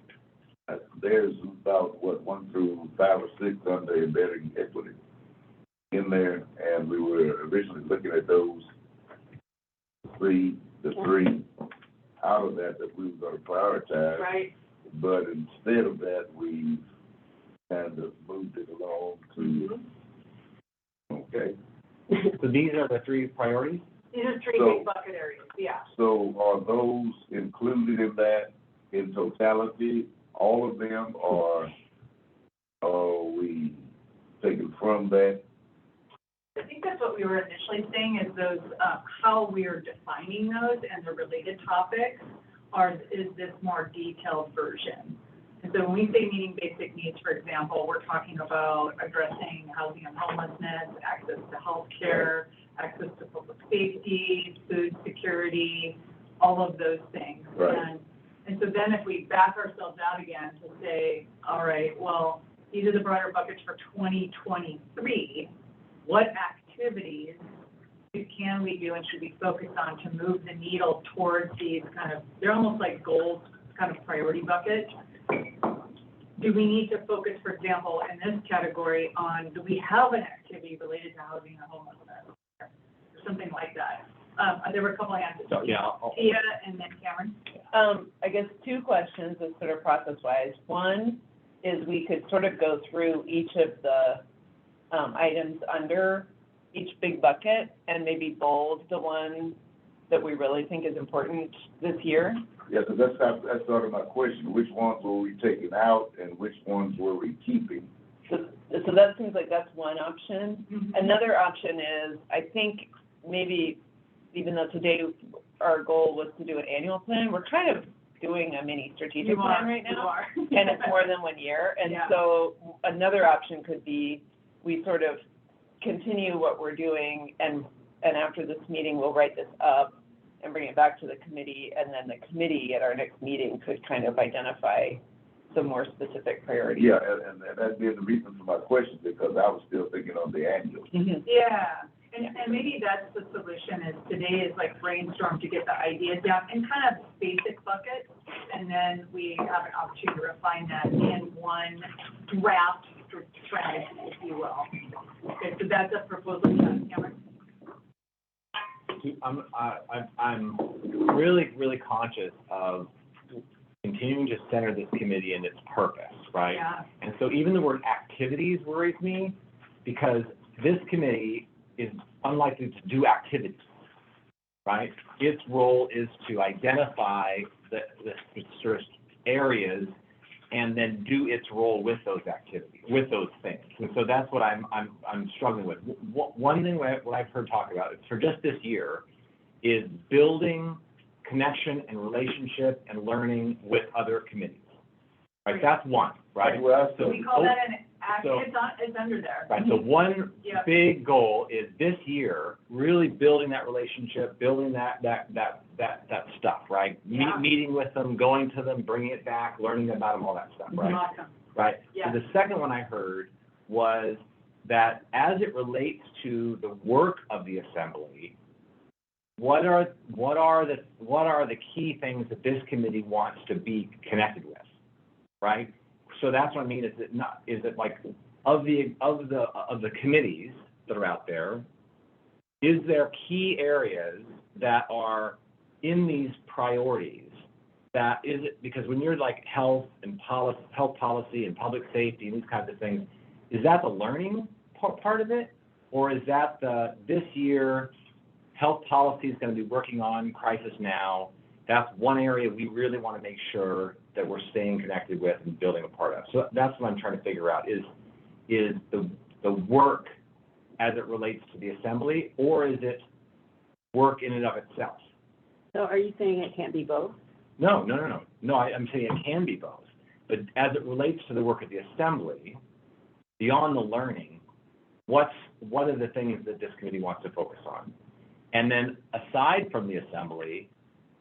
There's about, 1 through 5 or 6 under embedding equity in there, and we were originally looking at those the three out of that we were gonna prioritize. Right. But instead of that, we kind of moved it along to, okay. So these are the 3 priorities? These are 3 So- big bucket areas, yeah. So are those included in that in totality, all of them, or are we taking from that? I think that's what we were initially saying, is those, how we're defining those and the related topics is this more detailed version. And so when we say meeting basic needs, for example, we're talking about addressing housing and homelessness, access to healthcare, access to public safety, food security, all of those things. Right. And so then if we back ourselves out again to say, all right, well, these are the broader buckets for 2023, what activities can we do and should we focus on to move the needle towards these kind of, they're almost like goals, kind of priority buckets. Do we need to focus, for example, in this category on, do we have an activity related to housing and homelessness? Or something like that. There were a couple of answers. So, yeah, Tia and then Cameron. I guess 2 questions is sort of process-wise. One is we could sort of go through each of the items under each big bucket and maybe bold the one that we really think is important this year. Yeah, so that's sort of my question. Which ones were we taking out and which ones were we keeping? So that seems like that's one option. Mm-hmm. Another option is, I think maybe, even though today our goal was to do an annual plan, we're kind of doing a mini strategic plan right now. And it's more than 1 year. And so another option could be, we sort of continue what we're doing, and after this meeting, we'll write this up and bring it back to the committee, and then the committee at our next meeting could kind of identify some more specific priorities. Yeah, and that's been the reason for my question, because I was still thinking on the annual. Mm-hmm. Yeah, and maybe that's the solution, is today is like brainstorm to get the ideas down in kind of basic buckets, and then we have an opportunity to refine that in one draft strategy, if you will. Okay, so that's a proposal, Cameron. I'm really, really conscious of continuing to center this committee in its purpose, right? Yeah. And so even the word activities worries me, because this committee is unlikely to do activities, right? Its role is to identify the sort of areas and then do its role with those activities, with those things. And so that's what I'm struggling with. One thing what I've heard talk about for just this year is building connection and relationship and learning with other committees. Right, that's one, right? Well, So we call that an action, it's under there. Right, so one Yeah. big goal is this year, really building that relationship, building that stuff, right? Yeah. Meeting with them, going to them, bringing it back, learning about them, all that stuff, right? Awesome. Right? Yeah. So the second one I heard was that as it relates to the work of the assembly, what are the key things that this committee wants to be connected with, right? So that's what I mean. Is it like of the committees that are out there, is there key areas that are in these priorities? That is it, because when you're like health policy and public safety and these kinds of things, is that the learning part of it, or is that this year health policy is going to be working on crisis now? That's one area we really want to make sure that we're staying connected with and building a part of. So that's what I'm trying to figure out is the work as it relates to the assembly, or is it work in and of itself? So are you saying it can't be both? No, I'm saying it can be both. But as it relates to the work of the assembly, beyond the learning, what are the things that this committee wants to focus on? And then aside from the assembly,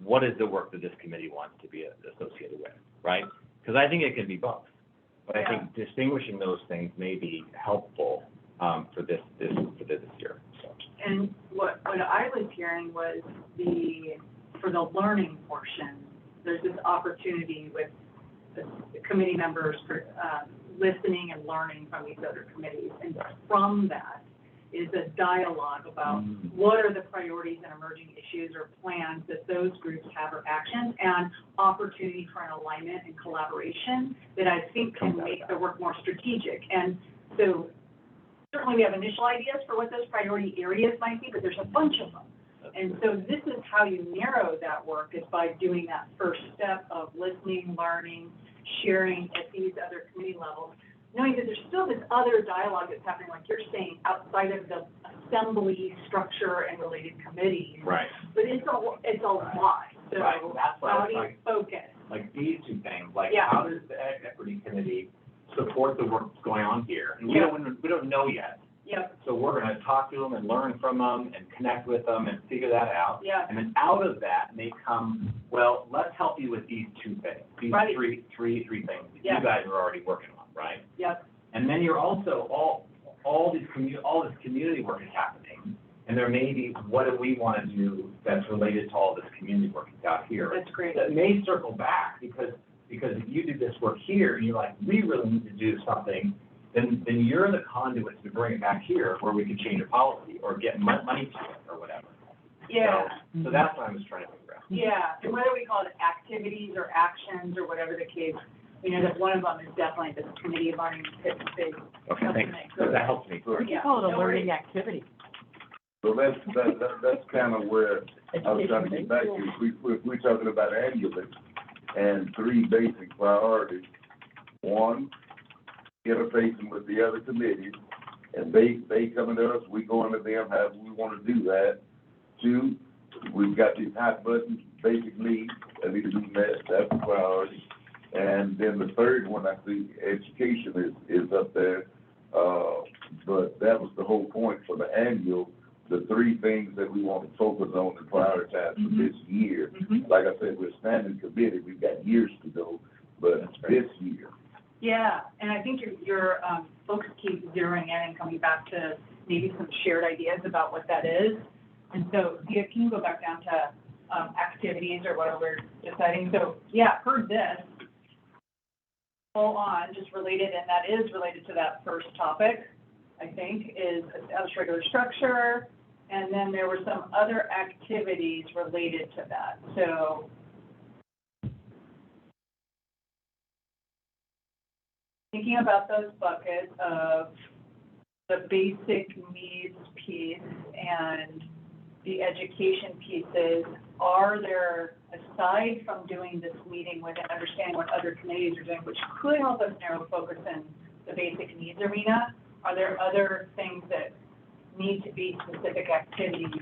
what is the work that this committee wants to be associated with, right? Because I think it can be both. But I think distinguishing those things may be helpful for this year. So. And what I was hearing was for the learning portion, there's this opportunity with the committee members for, listening and learning from these other committees. And from that is a dialogue about what are the priorities and emerging issues or plans that those groups have or actions, and opportunity for an alignment and collaboration that I think can make the work more strategic. And so certainly we have initial ideas for what those priority areas might be, but there's a bunch of them. And so this is how you narrow that work, is by doing that first step of listening, learning, sharing at these other committee levels, knowing that there's still this other dialogue that's happening, like you're saying, outside of the assembly structure and related committees. Right. But it's a lot. So Right, that's what how it's do you like. focus? Like these two things, like Yeah. how does the equity committee support the work that's going on here? And we Yeah. we don't know yet. Yep. So we're gonna talk to them and learn from them and connect with them and figure that out. Yeah. And then out of that may come, well, let's help you with these two things, these Right. three things that Yeah. you guys are already working on, right? Yep. And then you're also, all this community work is happening. And there may be, what do we wanna do that's related to all this community work that's out here? That's great. That may circle back, because if you do this work here, and you're like, we really need to do something, then you're the conduit to bring it back here, where we can change a policy, or get money to it, or whatever. Yeah. So that's what I was trying to figure out. Yeah, and whether we call it activities or actions or whatever the case, you know, that one of them is definitely this committee of learning space. Okay, thanks. That helps me. Yeah. Call it a No learning worries. activity. So that's kind of where I was trying to get back to. We're talking about annually, and three basic priorities. One, interfacing with the other committees, and they coming to us, we going to them, how we want to do that. Two, we've got these hot button basic needs that need to be met, that's a priority. And then the third one, I think, education is up there, but that was the whole point for the annual, the three things that we want to focus on and prioritize for this year. Like I said, we're standing committed, we've got years to go, but this year. Yeah, and I think your folks keep zeroing in and coming back to maybe some shared ideas about what that is. And so, Dia, can you go back down to activities or what we're deciding? So, yeah, heard this. Full on, just related, and that is related to that first topic, I think, is establish regular structure. And then there were some other activities related to that. So, thinking about those buckets of the basic needs piece and the education pieces, are there, aside from doing this meeting with and understanding what other committees are doing, which could help us narrow focus in the basic needs arena, are there other things that need to be specific activities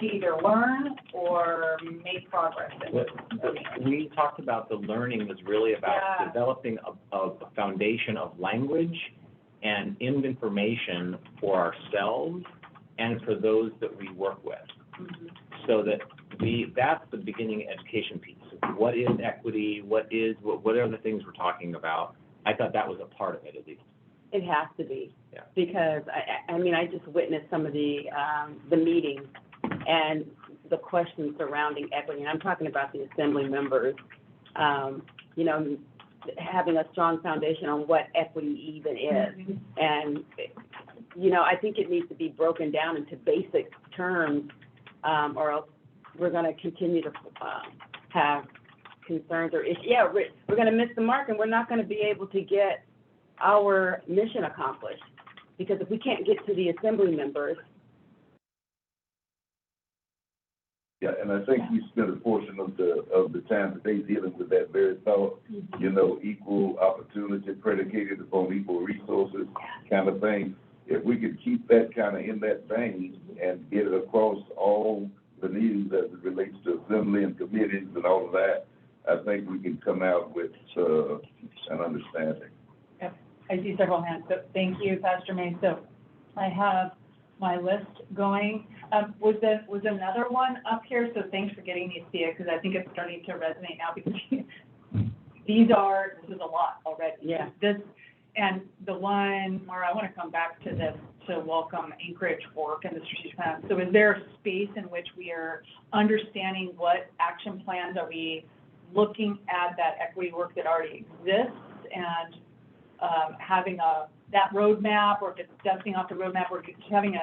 to either learn or make progress in? We talked about the learning was really about developing a foundation of language and information for ourselves and for those that we work with. So that that's the beginning education piece. What is equity? What are the things we're talking about? I thought that was a part of it, at least. It has to be. Yeah. Because, I mean, I just witnessed some of the meetings and the questions surrounding equity, and I'm talking about the assembly members, you know, having a strong foundation on what equity even is. And, you know, I think it needs to be broken down into basic terms, or else we're going to continue to have concerns or issues. Yeah, we're going to miss the mark, and we're not going to be able to get our mission accomplished. Because if we can't get to the assembly members. Yeah, and I think we spent a portion of the time today dealing with that very thought, you know, equal opportunity predicated upon equal resources kind of thing. If we could keep that kind of in that vein and get it across all the needs as it relates to assembly and committees and all of that, I think we can come out with an understanding. Yep, I see several hands, so thank you, Pastor May. So I have my list going. Was another one up here? So thanks for getting these, Thea, because I think it's starting to resonate now, because this is a lot already. Yeah. This, And the one, Mara, I want to come back to this, to welcome Anchorage work and the strategic plan. So is there a space in which we are understanding what action plans are we looking at that equity work that already exists and having that roadmap, or if it's dusting off the roadmap, or just having a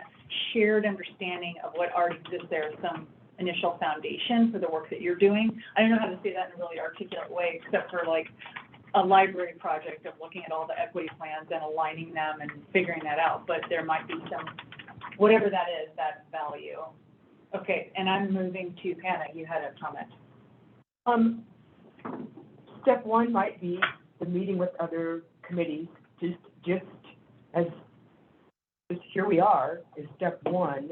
shared understanding of what already exists there, some initial foundation for the work that you're doing? I don't know how to say that in a really articulate way, except for like a library project of looking at all the equity plans and aligning them and figuring that out, but there might be some, whatever that is, that value. Okay, and I'm moving to Hannah, you had a comment. Step one might be the meeting with other committees, just as here we are is step one.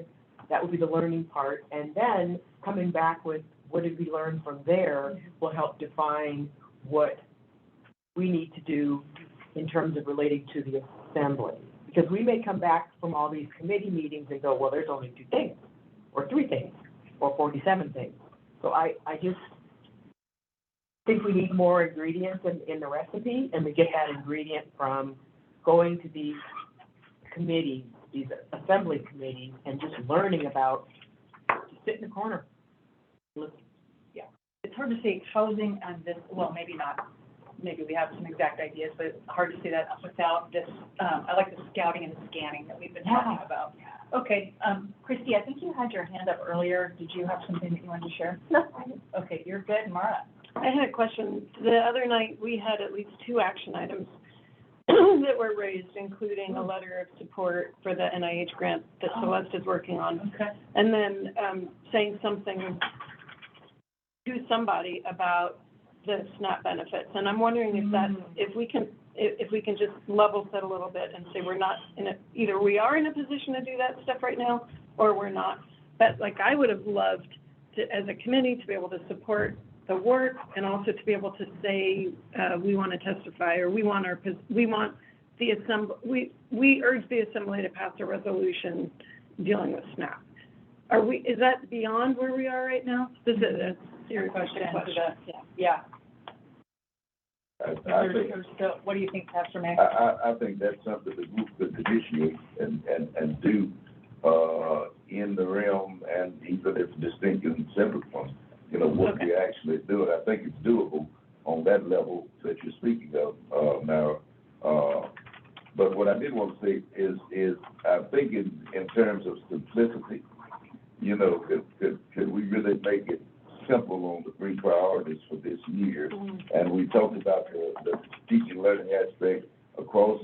That will be the learning part, and then coming back with what did we learn from there will help define what we need to do in terms of relating to the assembly. Because we may come back from all these committee meetings and go, well, there's only 2 things, or 3 things, or 47 things. So I just think we need more ingredients in the recipe, and we get that ingredient from going to these committees, these assembly committees, and just learning about, just sit in the corner. Yeah, it's hard to say housing on this, well, maybe not. Maybe we have some exact ideas, but it's hard to say that without this, I like the scouting and the scanning that we've been talking about. Okay, Christy, I think you had your hand up earlier. Did you have something that you wanted to share? No. Okay, you're good. Mara? I had a question. The other night, we had at least 2 action items that were raised, including a letter of support for the NIH grant that Celeste is working on. Okay. And then saying something to somebody about the SNAP benefits. And I'm wondering if that, if we can just level set a little bit and say we're not in a, either we are in a position to do that stuff right now, or we're not. But like, I would have loved to, as a committee, to be able to support the work, and also to be able to say we want to testify, or we want the assembly, we urge the assembly to pass a resolution dealing with SNAP. Is that beyond where we are right now? This is a serious question. Yeah. I think, what do you think, Pastor Mack? I think that's something the group could initiate and do in the realm, and even if distinct and separate from, what we actually do. And I think it's doable on that level that you're speaking of now. But what I did want to say is I think in terms of simplicity, could we really make it simple on the 3 priorities for this year? And we talked about the teaching learning aspect across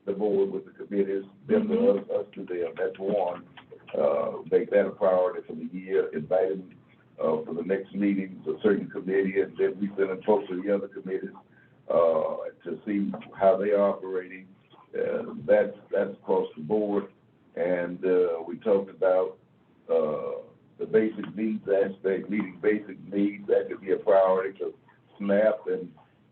the board with the committees, them to us to them. That's one. Make that a priority for the year, invite them for the next meetings, a certain committee, and then we send them folks to the other committees to see how they're operating. That's across the board. And we talked about the basic needs aspect, meeting basic needs. That could be a priority to SNAP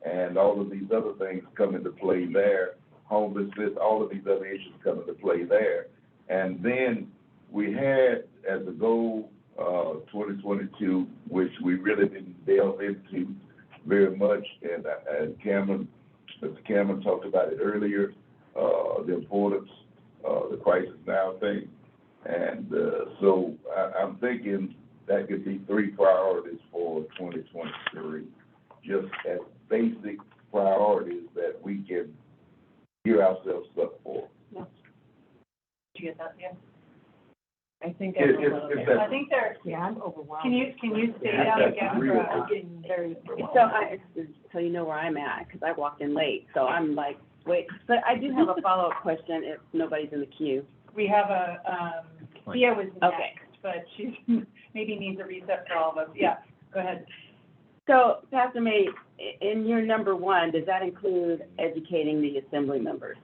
and all of these other things come into play there. Homelessness, all of these other issues come into play there. And then we had as a goal 2022, which we really didn't delve into very much, and Mr. Cameron talked about it earlier, the importance, the crisis now thing. And so I'm thinking that could be 3 priorities for 2023, just as basic priorities that we can gear ourselves up for. Did you get that? Yeah. I think I'm overwhelmed. Can you say that again? I'm getting very overwhelmed. So you know where I'm at, because I walked in late, so I'm like, wait, but I do have a follow-up question if nobody's in the queue. We have Thea was next, but she maybe needs a reset for all of us. Yeah, go ahead. So, Pastor May, in your number 1, does that include educating the assembly members?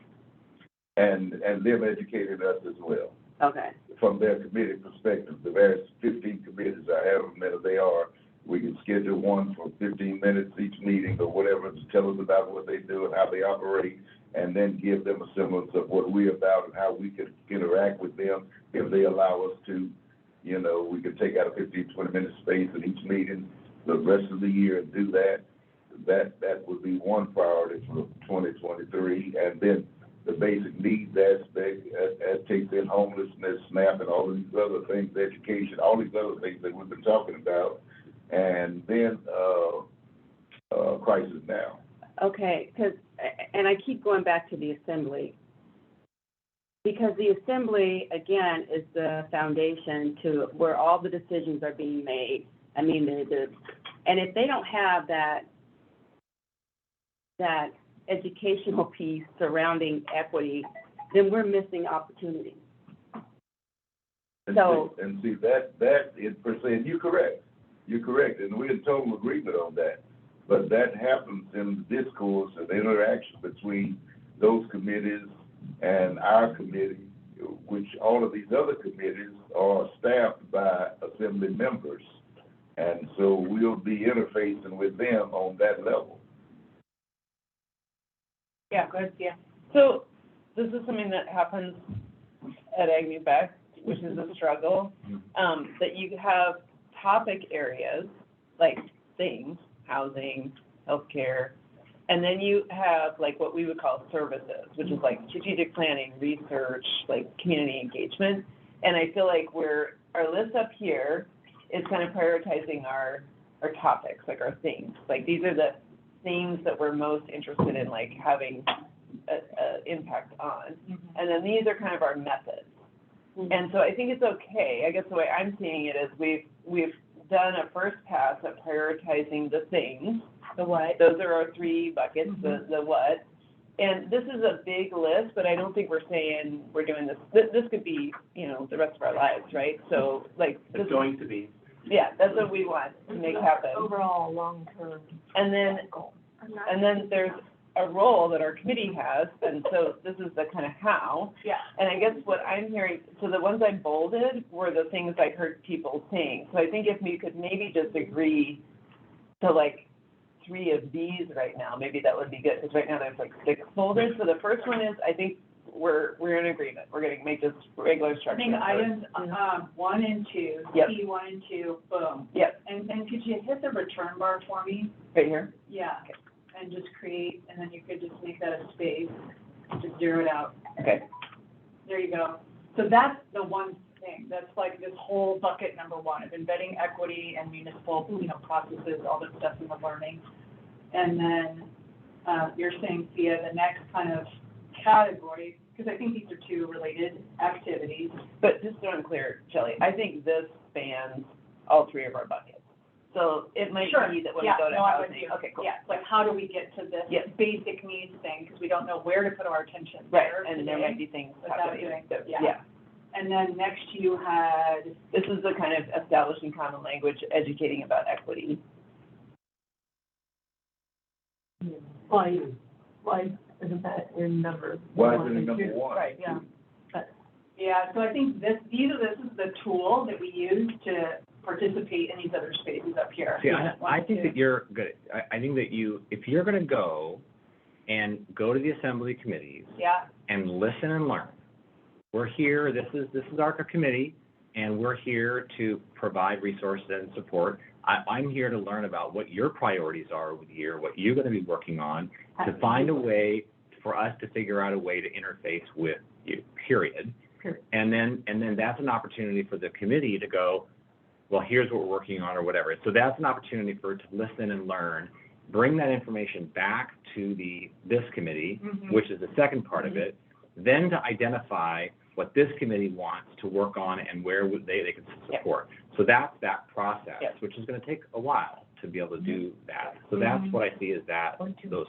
And them educating us as well. Okay. From their committee perspective, the various 15 committees, I have them as they are. We can schedule one for 15 minutes each meeting or whatever to tell us about what they do and how they operate, and then give them a semblance of what we're about and how we can interact with them if they allow us to. We could take out a 15, 20-minute space in each meeting the rest of the year and do that. that would be one priority for 2023. And then the basic needs aspect, as takes in homelessness, SNAP, and all of these other things, education, all these other things that we've been talking about. And then, crisis now. Okay, and I keep going back to the assembly. Because the assembly, again, is the foundation to where all the decisions are being made. I mean, and if they don't have that educational piece surrounding equity, then we're missing opportunities. And So, see that is per se, and you're correct, and we're in total agreement on that. But that happens in the discourse and the interaction between those committees and our committee, which all of these other committees are staffed by assembly members. And so we'll be interfacing with them on that level. Yeah, go ahead, yeah. So this is something that happens at Agnew Beck, which is a struggle, that you have topic areas like things, housing, healthcare, and then you have like what we would call services, which is like strategic planning, research, like community engagement. And I feel like our list up here is kind of prioritizing our topics, like our things. Like these are the things that we're most interested in, like having a impact on. And then these are kind of our methods. And so I think it's okay. I guess the way I'm seeing it is we've done a first pass at prioritizing the things. The what? Those are our three buckets, the what. And this is a big list, but I don't think we're saying we're doing this. This could be, the rest of our lives, right? So like. It's going to be. Yeah, that's what we want to make happen. Overall, long-term. And then there's a role that our committee has, and so this is the kind of how. Yeah. And I guess what I'm hearing, so the ones I bolded were the things I heard people saying. So I think if we could maybe just agree to like 3 of these right now, maybe that would be good, because right now there's like 6 folders. So the first one is, I think we're in agreement. We're gonna make this regular structure. I think items 1 and 2, Yep. P 1 and 2, boom. Yep. And could you hit the return bar for me? Right here? Yeah. And just create, and then you could just make that a space, just zero it out. Okay. There you go. So that's the one thing. That's like this whole bucket number 1 of embedding equity and municipal, processes, all this stuff in the learning. And then you're saying, Thea, the next kind of category, because I think these are 2 related activities. But just so I'm clear, Shelley, I think this spans all 3 of our buckets. So it might be that when we go to housing, okay, cool. Yeah, like how do we get to this basic needs thing, because we don't know where to put our attention Right, there and today, there might be things without happening. doing, Yeah. And then next you had, This is the kind of establishing common language, educating about equity. Why isn't that in number? Why one isn't it and number two? 1? Right, yeah. yeah, so I think this is the tool that we use to participate in these other spaces up here. See, I think that you're good. I think that if you're gonna go to the assembly committees Yeah. and listen and learn, we're here, this is our committee, and we're here to provide resources and support. I'm here to learn about what your priorities are with the year, what you're gonna be working on, to find a way for us to figure out a way to interface with you, period. And then that's an opportunity for the committee to go, well, here's what we're working on or whatever. So that's an opportunity to listen and learn, bring that information back to this committee, which is the second part of it, then to identify what this committee wants to work on and where they can support. So that's that process, which is going to take a while to be able to do that. So that's what I see as that, those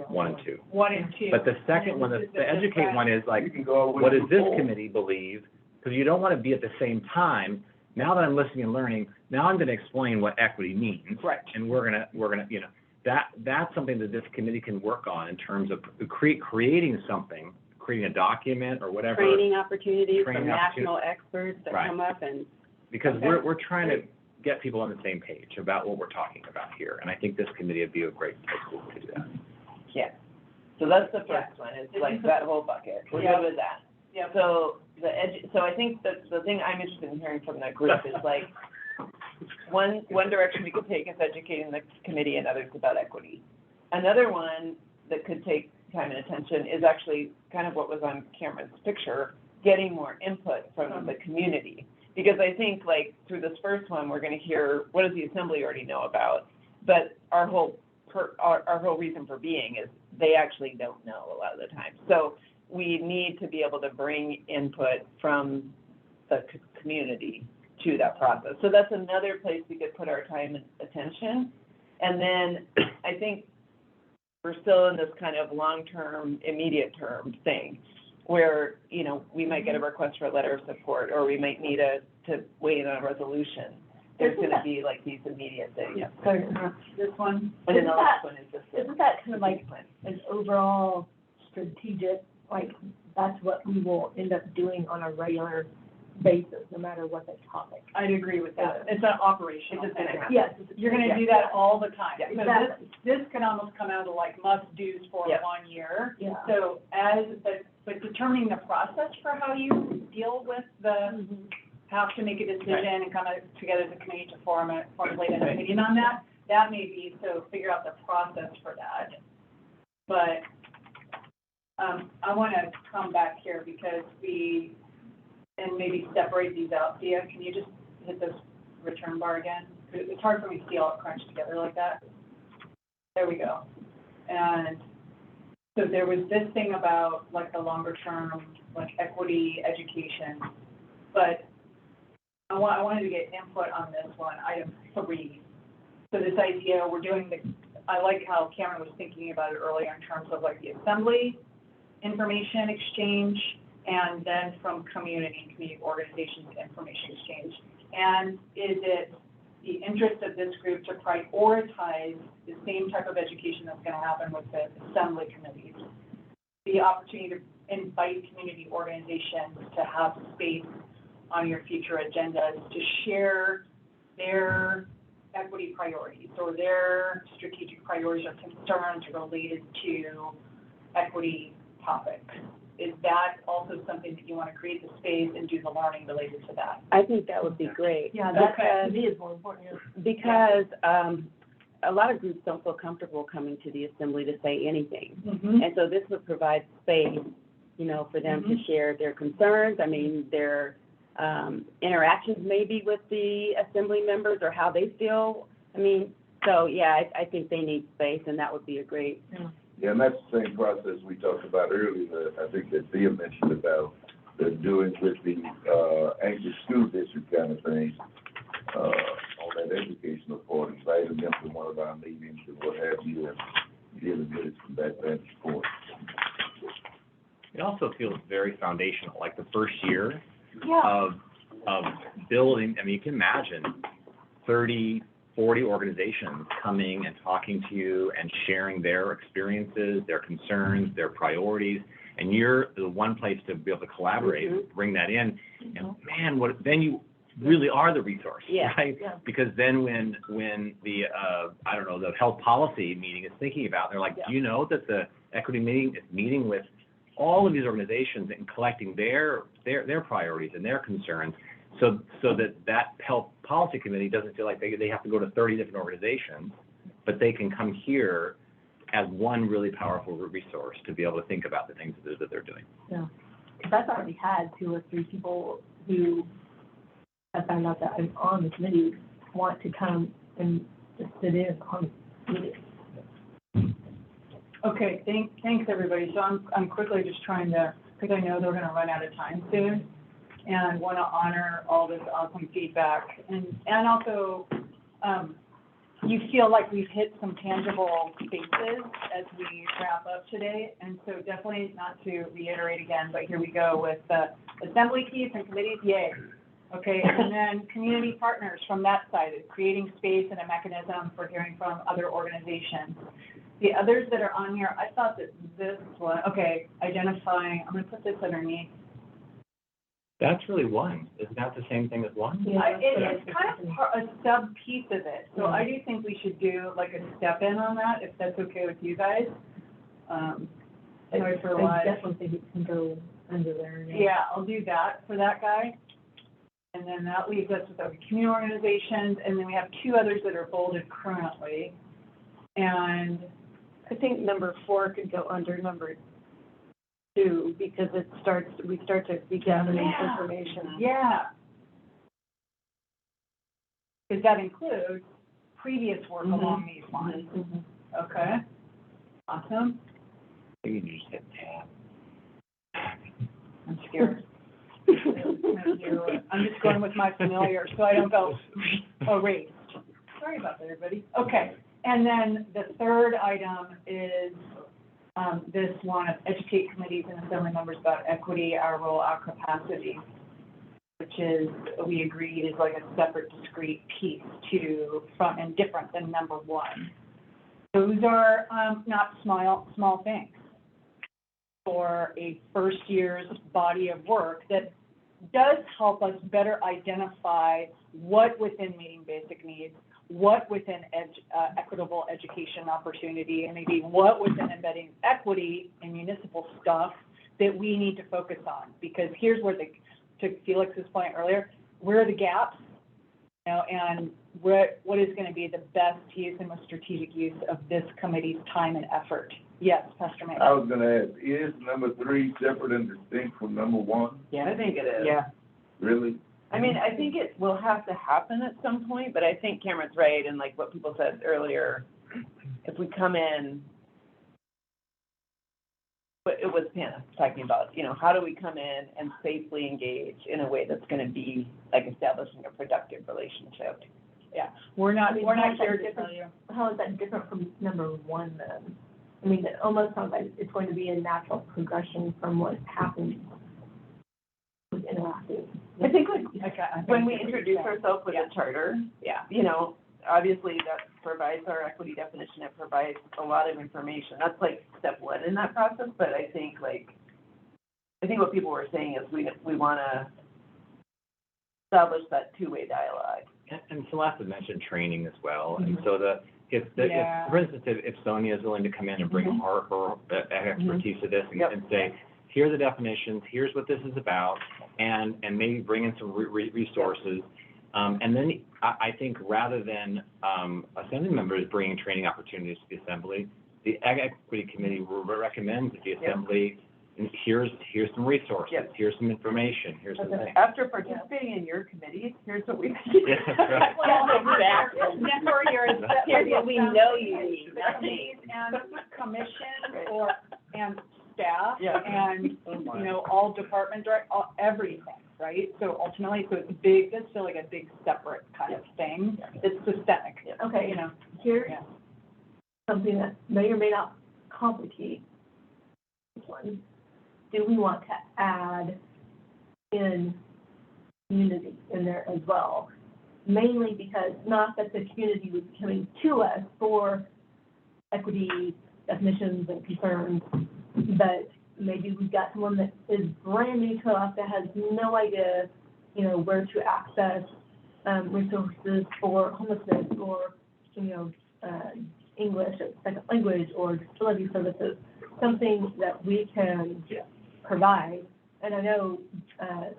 1 and 2. 1 and 2. But the second one, the educate one is like, what does this committee believe? Because you don't want to be at the same time. Now that I'm listening and learning, now I'm going to explain what equity means. Right. And we're gonna, that's something that this committee can work on in terms of creating something, creating a document or whatever. Training opportunities Training from national experts that Right. come up and. Because we're trying to get people on the same page about what we're talking about here. And I think this committee would be a great place to do that. Yeah. So that's the first one, it's like that whole bucket. We're good with that. Yeah. So so I think that the thing I'm interested in hearing from that group is like, one direction we could take is educating the committee and others about equity. Another one that could take time and attention is actually kind of what was on Cameron's picture, getting more input from the community. Because I think like through this first one, we're gonna hear, what does the assembly already know about? But our whole reason for being is they actually don't know a lot of the time. So we need to be able to bring input from the community to that process. So that's another place we could put our time and attention. And then I think we're still in this kind of long-term, immediate-term thing where, you know, we might get a request for a letter of support, or we might need to weigh in on a resolution. There's gonna be like these immediate things. Yeah. So, this one, And then the last one is just. isn't that kind of like an overall strategic, like, that's what we will end up doing on a regular basis, no matter what the topic? I'd agree with that. It's an operational It's just gonna thing. happen. Yes. You're gonna do that all the time. Yeah. So Exactly. this could almost come out of like must-dos for Yeah. 1 year. Yeah. So but determining the process for how you deal with the, have to make a decision and come together as a committee to formulate an opinion on that, that may be, so figure out the process for that. But, I wanna come back here because and maybe separate these out. Dia, can you just hit this return bar again? It's hard for me to see all it crunched together like that. There we go. And so there was this thing about like the longer term, like equity education, but I wanted to get input on this one, item 3. So this idea, I like how Cameron was thinking about it earlier in terms of like the assembly, information exchange, and then from community organizations, information exchange. And is it the interest of this group to prioritize the same type of education that's gonna happen with the assembly committees? The opportunity to invite community organizations to have space on your future agendas to share their equity priorities or their strategic priorities or concerns related to equity topics. Is that also something that you want to create the space and do the learning related to that? I think that would be great. Yeah, that Because- to me is more important. Because a lot of groups don't feel comfortable coming to the assembly to say anything. Mm-hmm. And so this would provide space, you know, for them to share their concerns, I mean, their interactions maybe with the assembly members or how they feel. I mean, so yeah, I think they need space, and that would be a great. Yeah, and that's the same process we talked about earlier, I think that Thea mentioned about the doing with the, Anchorage School District kind of thing, on that educational part, inviting them to one of our meetings and what have you, and dealing with it from that vantage point. It also feels very foundational, like the first year Yeah. of building, I mean, you can imagine 30, 40 organizations coming and talking to you and sharing their experiences, their concerns, their priorities, and you're the one place to be able to collaborate, bring that in, and man, then you really are the resource, right? Yeah. Because then when the, I don't know, the health policy meeting is thinking about, they're like, do you know that the equity meeting is meeting with all of these organizations and collecting their priorities and their concerns, so that health policy committee doesn't feel like they have to go to 30 different organizations, but they can come here as one really powerful resource to be able to think about the things that they're doing. Yeah. Because I've already had 2 or 3 people who I found out that I'm on the committee want to come and just sit in on the meeting. Okay, thanks, everybody. So I'm quickly just trying to, because I know they're gonna run out of time soon, and want to honor all this awesome feedback. And also, you feel like we've hit some tangible spaces as we wrap up today. And so definitely not to reiterate again, but here we go with the assembly piece and committees, yay. Okay, and then community partners from that side, creating space and a mechanism for hearing from other organizations. The others that are on here, I thought that this one, okay, identifying, I'm gonna put this underneath. That's really one. Isn't that the same thing as one? It's kind of a sub piece of it, so I do think we should do like a step in on that, if that's okay with you guys. Sorry for a while. I definitely think it can go under there. Yeah, I'll do that for that guy. And then that leaves us with our community organizations, and then we have two others that are bolded currently. And I think number 4 could go under number 2 because we start to be gathering information. yeah. Because that includes previous work along these lines. Okay, awesome. You can just hit tab. I'm scared. I'm just going with my familiar, so I don't go erased. Sorry about that, everybody. Okay, and then the third item is this one of educate committees and assembly members about equity, our role, our capacity, which is, we agreed, is like a separate, discrete piece from and different than number 1. Those are not small things for a first year's body of work that does help us better identify what within meeting basic needs, what within equitable education opportunity, and maybe what within embedding equity in municipal stuff that we need to focus on. Because here's where to Felix's point earlier, where are the gaps, and what is going to be the best use and most strategic use of this committee's time and effort. Yes, Pastor May. I was gonna ask, is number 3 separate and distinct from number 1? Yeah, I think it is. Yeah. Really? I mean, I think it will have to happen at some point, but I think Cameron's right, and like what people said earlier, if we come in, but it was Hannah talking about, how do we come in and safely engage in a way that's gonna be like establishing a productive relationship? Yeah, we're not how here is to that tell you. How is that different from number 1 then? I mean, it almost sounds like it's going to be a natural progression from what happened with interactive. I think when we introduce ourselves with a charter, obviously that provides our equity definition, it provides a lot of information. That's like step 1 in that process, but I think what people were saying is we want to establish that two-way dialogue. And Celeste had mentioned training as well, and so if for instance, if Sonia is willing to come in and bring her expertise to this and say, here are the definitions, here's what this is about, and maybe bring in some resources. And then I think rather than assembly members bringing training opportunities to the assembly, the Ag Equity Committee recommends that the assembly, and here's some resources, here's some information, here's some things. After participating in your committees, here's what we Yeah, right. Here's what we know you need. Committees and commission and staff and, all department everything, right? So ultimately, it's big, that's still like a big separate kind of thing. It's systemic. Okay, here's something that may or may not complicate this one. Do we want to add in community in there as well? Mainly because not that the community was coming to us for equity definitions and concerns, but maybe we've got someone that is brand new to us that has no idea, where to access resources for homelessness or, English as second language or disability services, something that we can provide. And I know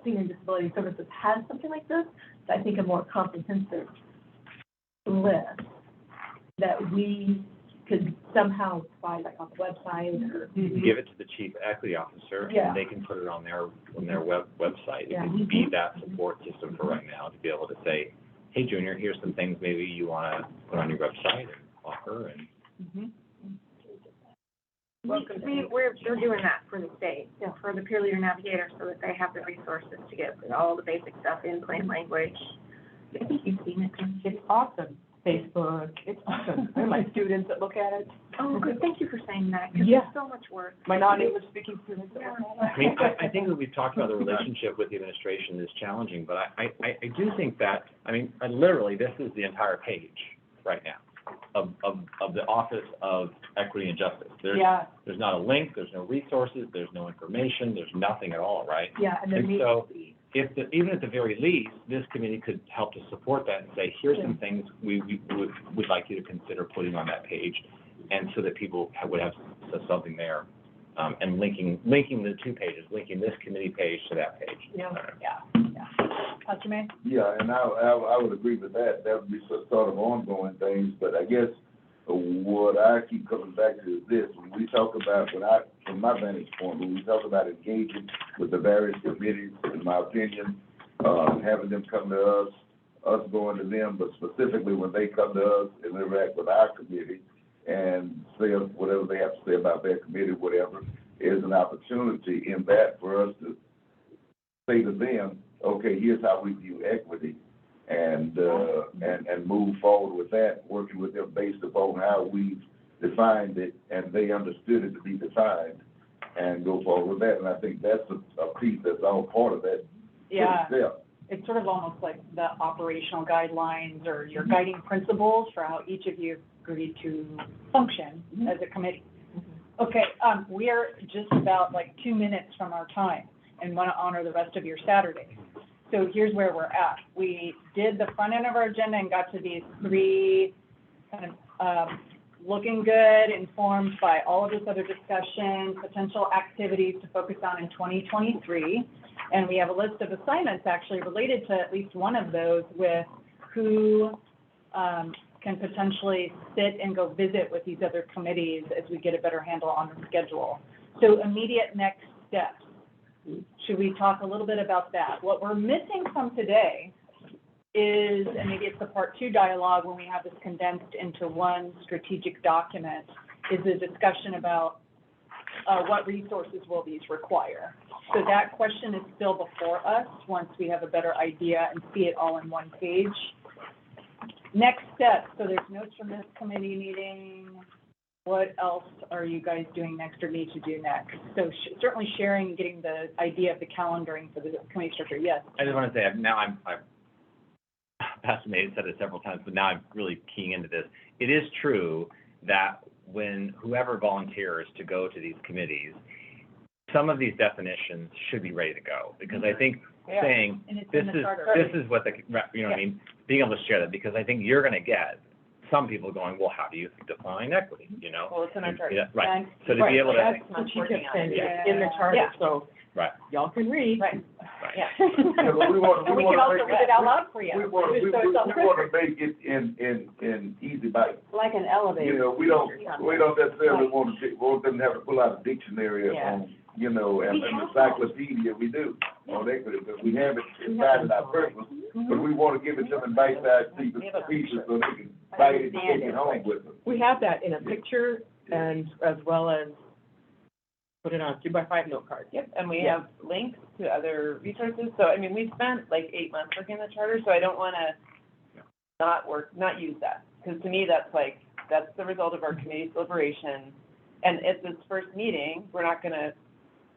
Senior Disability Services has something like this, but I think a more comprehensive list that we could somehow provide, like on the website or. Give it to the chief equity officer, and they can put it on their website. It can be that support system for right now to be able to say, hey, Junior, here's some things maybe you want to put on your website and offer. And We're doing that for the state, for the peer leader navigator, so that they have the resources to get all the basic stuff in plain language. I think you've seen it. It's awesome. Facebook, it's awesome. I have my students that look at it. Oh, good. Thank you for saying that, because it's so much work. My non-English speaking students that look at it. I mean, I think that we've talked about the relationship with the administration is challenging, but I do think that, literally, this is the entire page right now of the Office of Equity and Justice. There's not a link, there's no resources, there's no information, there's nothing at all, right? Yeah, and so even at the very least, this committee could help to support that and say, here's some things we would like you to consider putting on that page, and so that people would have something there, and linking the two pages, linking this committee page to that page. Pastor May? Yeah, and I would agree with that. That would be sort of ongoing things, but I guess what I keep coming back to is this. When we talk about, from my vantage point, when we talk about engaging with the various committees, in my opinion, having them come to us going to them, but specifically when they come to us and interact with our committee and say whatever they have to say about their committee, whatever, is an opportunity in that for us to say to them, okay, here's how we view equity, and move forward with that, working with them based upon how we've defined it and they understood it to be defined, and go forward with that. And I think that's a piece that's all part of that. Yeah. Step. It's sort of almost like the operational guidelines or your guiding principles for how each of you agree to function as a committee. Okay, we are just about like 2 minutes from our time and want to honor the rest of your Saturday. So here's where we're at. We did the front end of our agenda and got to these three kind of looking good, informed by all of this other discussion, potential activities to focus on in 2023. And we have a list of assignments actually related to at least one of those, with who can potentially sit and go visit with these other committees as we get a better handle on the schedule. So immediate next steps. Should we talk a little bit about that? What we're missing from today is, and maybe it's the part 2 dialogue when we have this condensed into one strategic document, is a discussion about what resources will these require. So that question is still before us once we have a better idea and see it all in one page. Next steps, so there's notes from this committee meeting. What else are you guys doing next or need to do next? So certainly sharing, getting the idea of the calendaring for the committee structure, yes. I just want to say, now I'm Pastor May said it several times, but now I'm really keying into this. It is true that when whoever volunteers to go to these committees, some of these definitions should be ready to go, because I think saying this is what the, you know what I mean, being able to share that, because I think you're going to get some people going, well, how do you define equity, you know? Well, it's in our charter. Yeah, right. So to be able to. That's what she kept saying, it's in the charter, so Right. y'all can read. Right. Yeah, but we want And we can also read it out loud for you. We want to make it in easy bites. Like an elevator. You know, we don't necessarily want them to have to pull out a dictionary on, you know, and an encyclopedia. We do on equity, but we have it inside of our purpose. But we want to give it to them in bite-sized pieces so they can bite it and take it home with them. We have that in a picture and as well as put it on a 2x5 note card. Yep, and we have links to other resources. So, I mean, we spent like 8 months working on the charter, so I don't want to not use that. Because to me, that's the result of our committee deliberation. And at this first meeting, we're not going to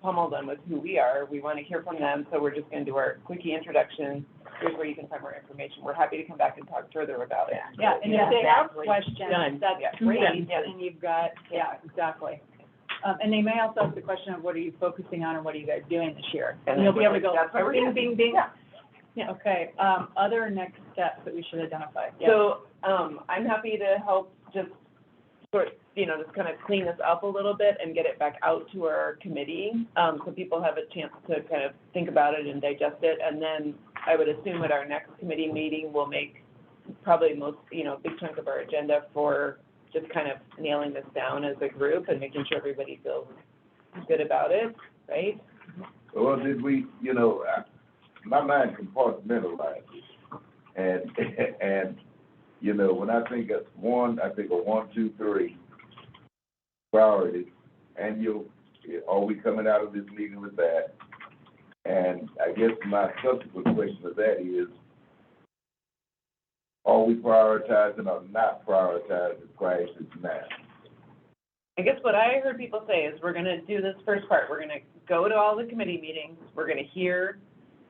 pummel them with who we are. We want to hear from them, so we're just going to do our quickie introduction. Here's where you can find more information. We're happy to come back and talk further about it. Yeah, and if they have questions, Done. that's great, and you've got, exactly. And they may also ask the question of what are you focusing on and what are you guys doing this year? And you'll be able to go, bing, bing, bing. Yeah, okay. Other next steps that we should identify. So, I'm happy to help just just kind of clean this up a little bit and get it back out to our committee, so people have a chance to kind of think about it and digest it. And then I would assume at our next committee meeting, we'll make probably big chunk of our agenda for just kind of nailing this down as a group and making sure everybody feels good about it, right? Well, did we, my mind compartmentalizes, and when I think of one, I think of 1, 2, 3 priorities, and are we coming out of this meeting with that? And I guess my subsequent question to that is, are we prioritizing or not prioritizing crisis now? I guess what I heard people say is we're going to do this first part. We're going to go to all the committee meetings. We're going to hear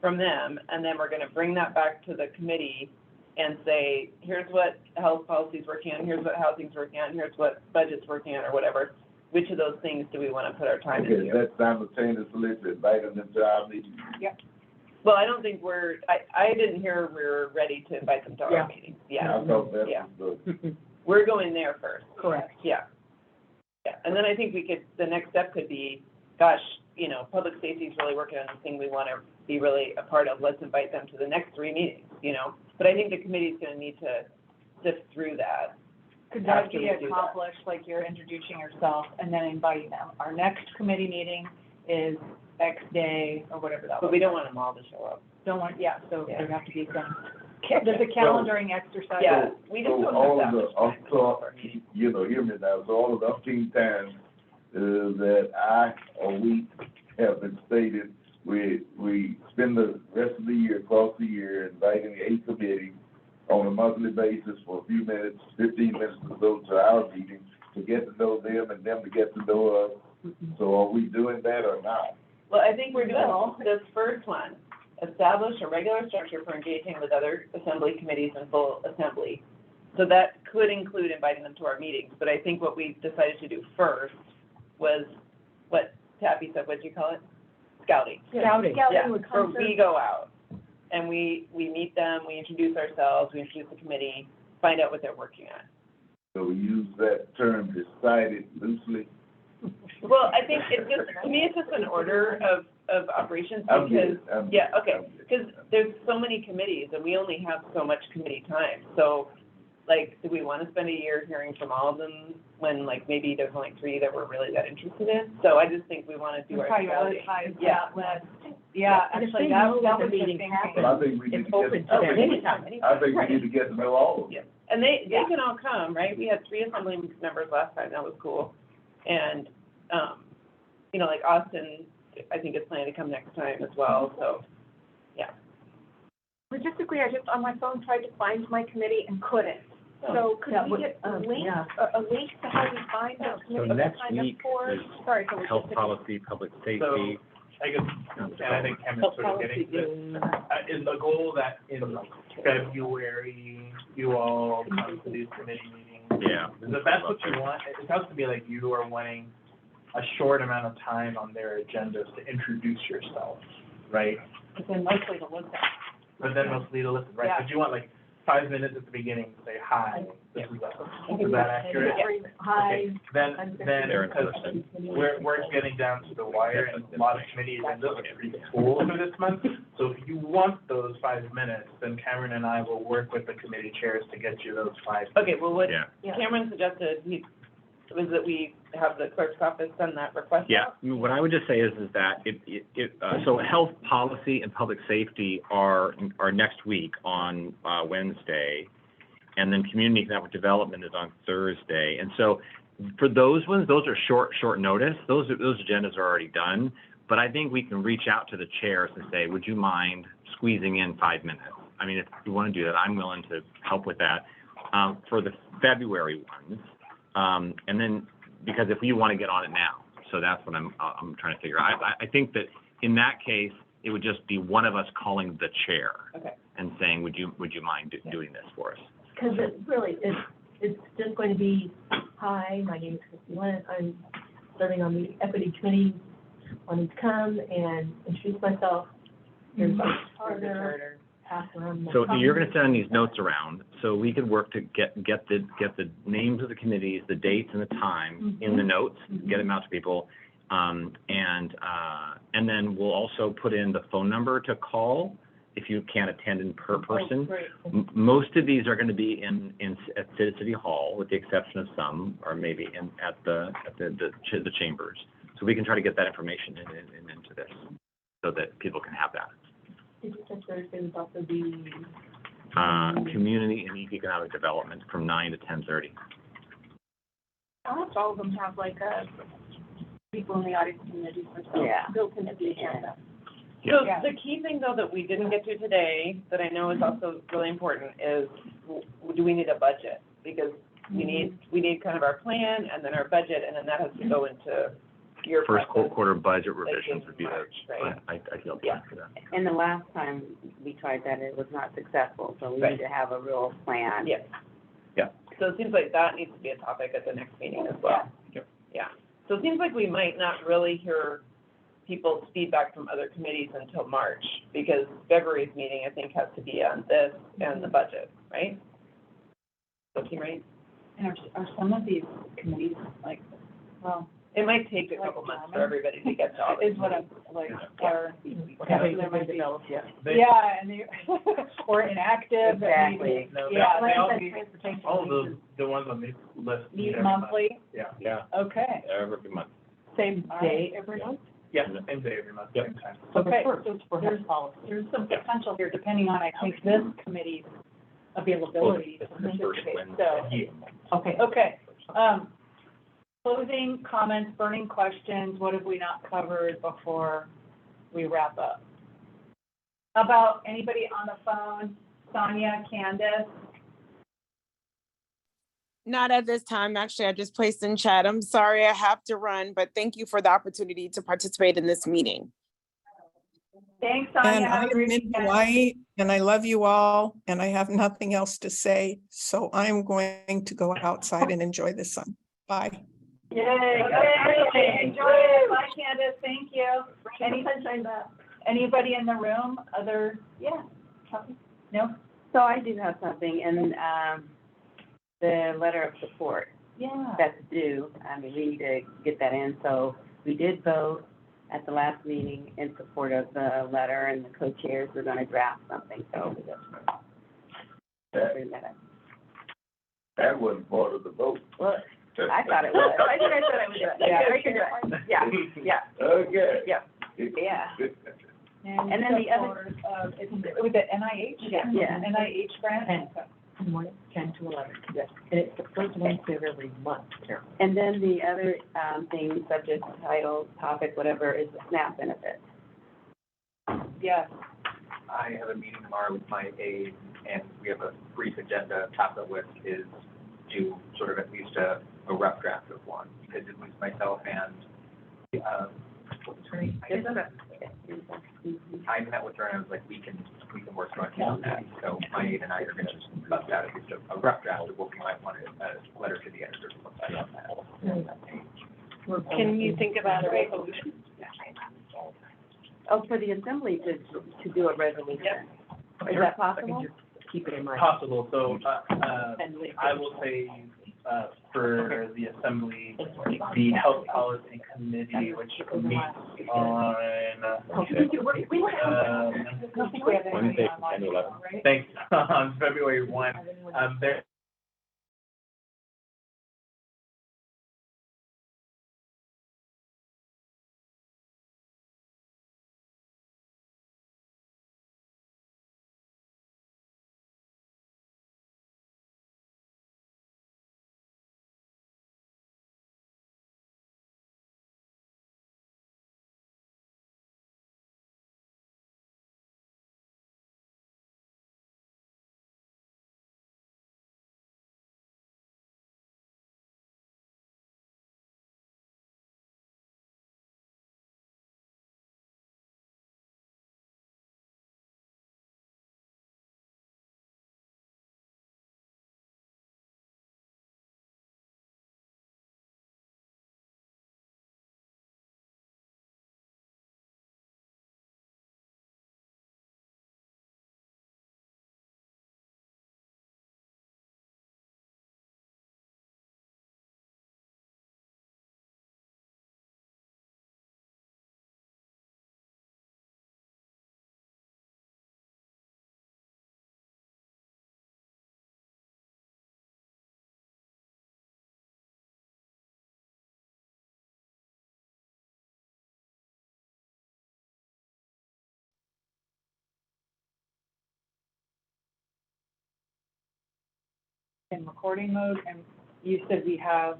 from them, and then we're going to bring that back to the committee and say, here's what health policy's working on, here's what housing's working on, here's what budget's working on, or whatever. Which of those things do we want to put our time into? Okay, that's simultaneously inviting them to our meeting. Yeah. Well, I don't think I didn't hear we're ready to invite them to our meetings. Yeah. I thought that was We're going there first. Correct. Yeah. Yeah. And then I think the next step could be, gosh, public safety is really working on the thing we want to be really a part of, let's invite them to the next 3 meetings, you know? But I think the committee's gonna need to sift through that. Could that after be we do that. accomplished, like you're introducing yourself and then inviting them? Our next committee meeting is X day or whatever that was. But we don't want them all to show up. Don't want, yeah, so Yeah. there'd have to be some, there's a calendaring exercise. Yeah, we just So don't all have of that the, much time. also, you know, hear me now, so all of the umpteen times that I or we have been stated, we spend the rest of the year, across the year, inviting a committee on a monthly basis for a few minutes, 15 minutes to go to our meeting, to get to know them and them to get to know us. So are we doing that or not? Well, I think we're doing this first one, establish a regular structure for engaging with other assembly committees and full assembly. So that could include inviting them to our meetings, but I think what we decided to do first was what Taffy said, what'd you call it? Scouting. Scouting. Yeah, would where come we go out and we meet them, we introduce ourselves, we introduce the committee, find out what they're working on. So we use that term decided loosely. Well, I think it's just, to me, it's just an order of operations I'm because, good, I'm good, yeah, okay. I'm good. Because there's so many committees and we only have so much committee time. So, like, do we want to spend a year hearing from all of them when, like, maybe there's only 3 that we're really that interested in? So I just think we want to do our scouting. Yeah, actually, that was the meeting thinking. But I think we need It's to open get, to them anytime. I think we need to get to know all of them. Yeah, and they can all come, right? We had 3 assembly members last time, that was cool. And, you know, like Austin, I think is planning to come next time as well, so, yeah. Logistically, I just on my phone tried to find my committee and couldn't. So could That we would- get a link, yeah. a link to how we find the So committee to next sign up week for? is Sorry for health logistics. policy, public So, safety. I guess, and I think Kim is sort of getting to this, is the goal that in February, you all come to these committee meetings? Yeah. If that's what you want, it sounds to me like you are wanting a short amount of time on their agendas to introduce yourself, right? But then mostly to listen. But then mostly to listen, right? Yeah. Because you want like 5 minutes at the beginning to say, hi, this is us. Is that accurate? Hi. Okay, then, because we're getting down to the wire, and a lot of committee agendas are pretty full for this month. So if you want those 5 minutes, then Cameron and I will work with the committee chairs to get you those 5 minutes. Okay, well, what Yeah. Cameron suggested, was that we have the clerk's office send that request Yeah, out? what I would just say is that so health policy and public safety are next week on Wednesday, and then community economic development is on Thursday. And so for those ones, those are short notice. Those agendas are already done. But I think we can reach out to the chairs and say, would you mind squeezing in 5 minutes? I mean, if you want to do that, I'm willing to help with that for the February ones. And then, because if you want to get on it now, so that's what I'm trying to figure out. I think that in that case, it would just be one of us calling the chair and saying, would you mind doing this for us? Because it really, it's just going to be, hi, my name is Christy Lent, I'm serving on the equity committee, wanting to come and introduce myself. Here's my charter, pass around my So you're going comments. to send these notes around, so we could work to get the names of the committees, the dates and the time in the notes, get them out to people. And then we'll also put in the phone number to call if you can't attend in person. Most of these are going to be at City Hall, with the exception of some, or maybe at the chambers. So we can try to get that information into this, so that people can have that. Did you say Thursday was also the? Community and economic development from 9 to 10:30. Almost all of them have like people in the audience community or so built into the agenda. So the key thing, though, that we didn't get to today, that I know is also really important, is do we need a budget? Because we need kind of our plan and then our budget, and then that has to go into your First process. quarter budget revisions would be March, right? I feel bad for that. And the last time we tried that, it was not successful, so we need to have a real plan. Yes. Yeah. So it seems like that needs to be a topic at the next meeting as well. Yeah. So it seems like we might not really hear people's feedback from other committees until March, because February's meeting, I think, has to be on this and the budget, right? Okay, right? And are some of these committees, like, well, It might take a couple months for everybody to get to all this. Is what I'm, like, our. Haven't there might been be- developed yet. Yeah, and they, or inactive. that Exactly. No, Yeah, they like all I said, meet, transportation all of needs those, the ones on this list. Meet every month. monthly, Yeah, Yeah, okay. every month. Same All day right. every month? yeah, same day every month, same time. So the Okay, first, so for there's- health policy. There's some potential here, depending on, I think, this committee's availability to It's the first participate, Wednesday. so. Yeah. Okay. Okay, closing comments, burning questions, what have we not covered before we wrap up? How about anybody on the phone? Sonia, Candace? Not at this time. Actually, I just placed in chat. I'm sorry I have to run, but thank you for the opportunity to participate in this meeting. Thanks, Sonia. And Have a I'm great in weekend. Hawaii, and I love you all, and I have nothing else to say, so I'm going to go outside and enjoy the sun. Bye. Yay, okay, enjoy it. Bye, Candace, thank you. Anybody in the room, yeah, no? So I do have something, and, the letter of support Yeah. that's due, I mean, we need to get that in, so we did vote at the last meeting in support of the letter, and the co-chairs were gonna draft something, so. That wasn't part of the vote. Well, I thought it was. I think I said I would do it. Yeah. I can do it. Yeah. Okay. Yeah. And then the other- With the NIH? Yeah. NIH grant? In the morning, 10 to 11. Yes. And it's the first Wednesday of every month, Carol. And then the other, thing, subject, title, topic, whatever, is the SNAP benefit. Yes. I have a meeting tomorrow with my aide, and we have a brief agenda. Top of the list is do sort of at least a rough draft of one, because it was myself and, what's her name? I met with her and I was like, we can work on that. So my aide and I are gonna bust out at least a rough draft of what we might want a letter to the editor to look like on that. Can you think about a resolution? Oh, for the assembly to do a resolution. Is that possible? Keep it in mind. Possible, so, I will say, for the assembly, the health policy committee, which meets on, Wednesday from 10 to 11. thanks, on February 1, there, In recording mode, and you said we have,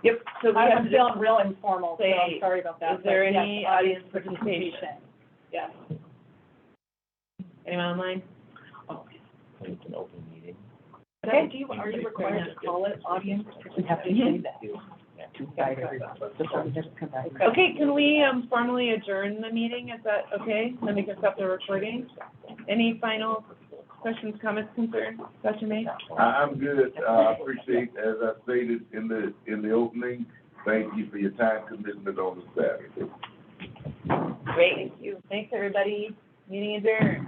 Yep, so we have I'm to feeling real informal, so I'm say, sorry about that. is there but yes, any audience participation? Yes. Anyone online? It's an open meeting. Okay, are you required to call it audience? We have to say that. Okay, can we formally adjourn the meeting? Is that okay? Then we can stop the recording. Any final questions, comments, concerns, Dr. May? I'm good. I appreciate, as I stated in the opening, thank you for your time commitment on the Saturday. Great, thank you. Thanks, everybody. Meeting adjourned.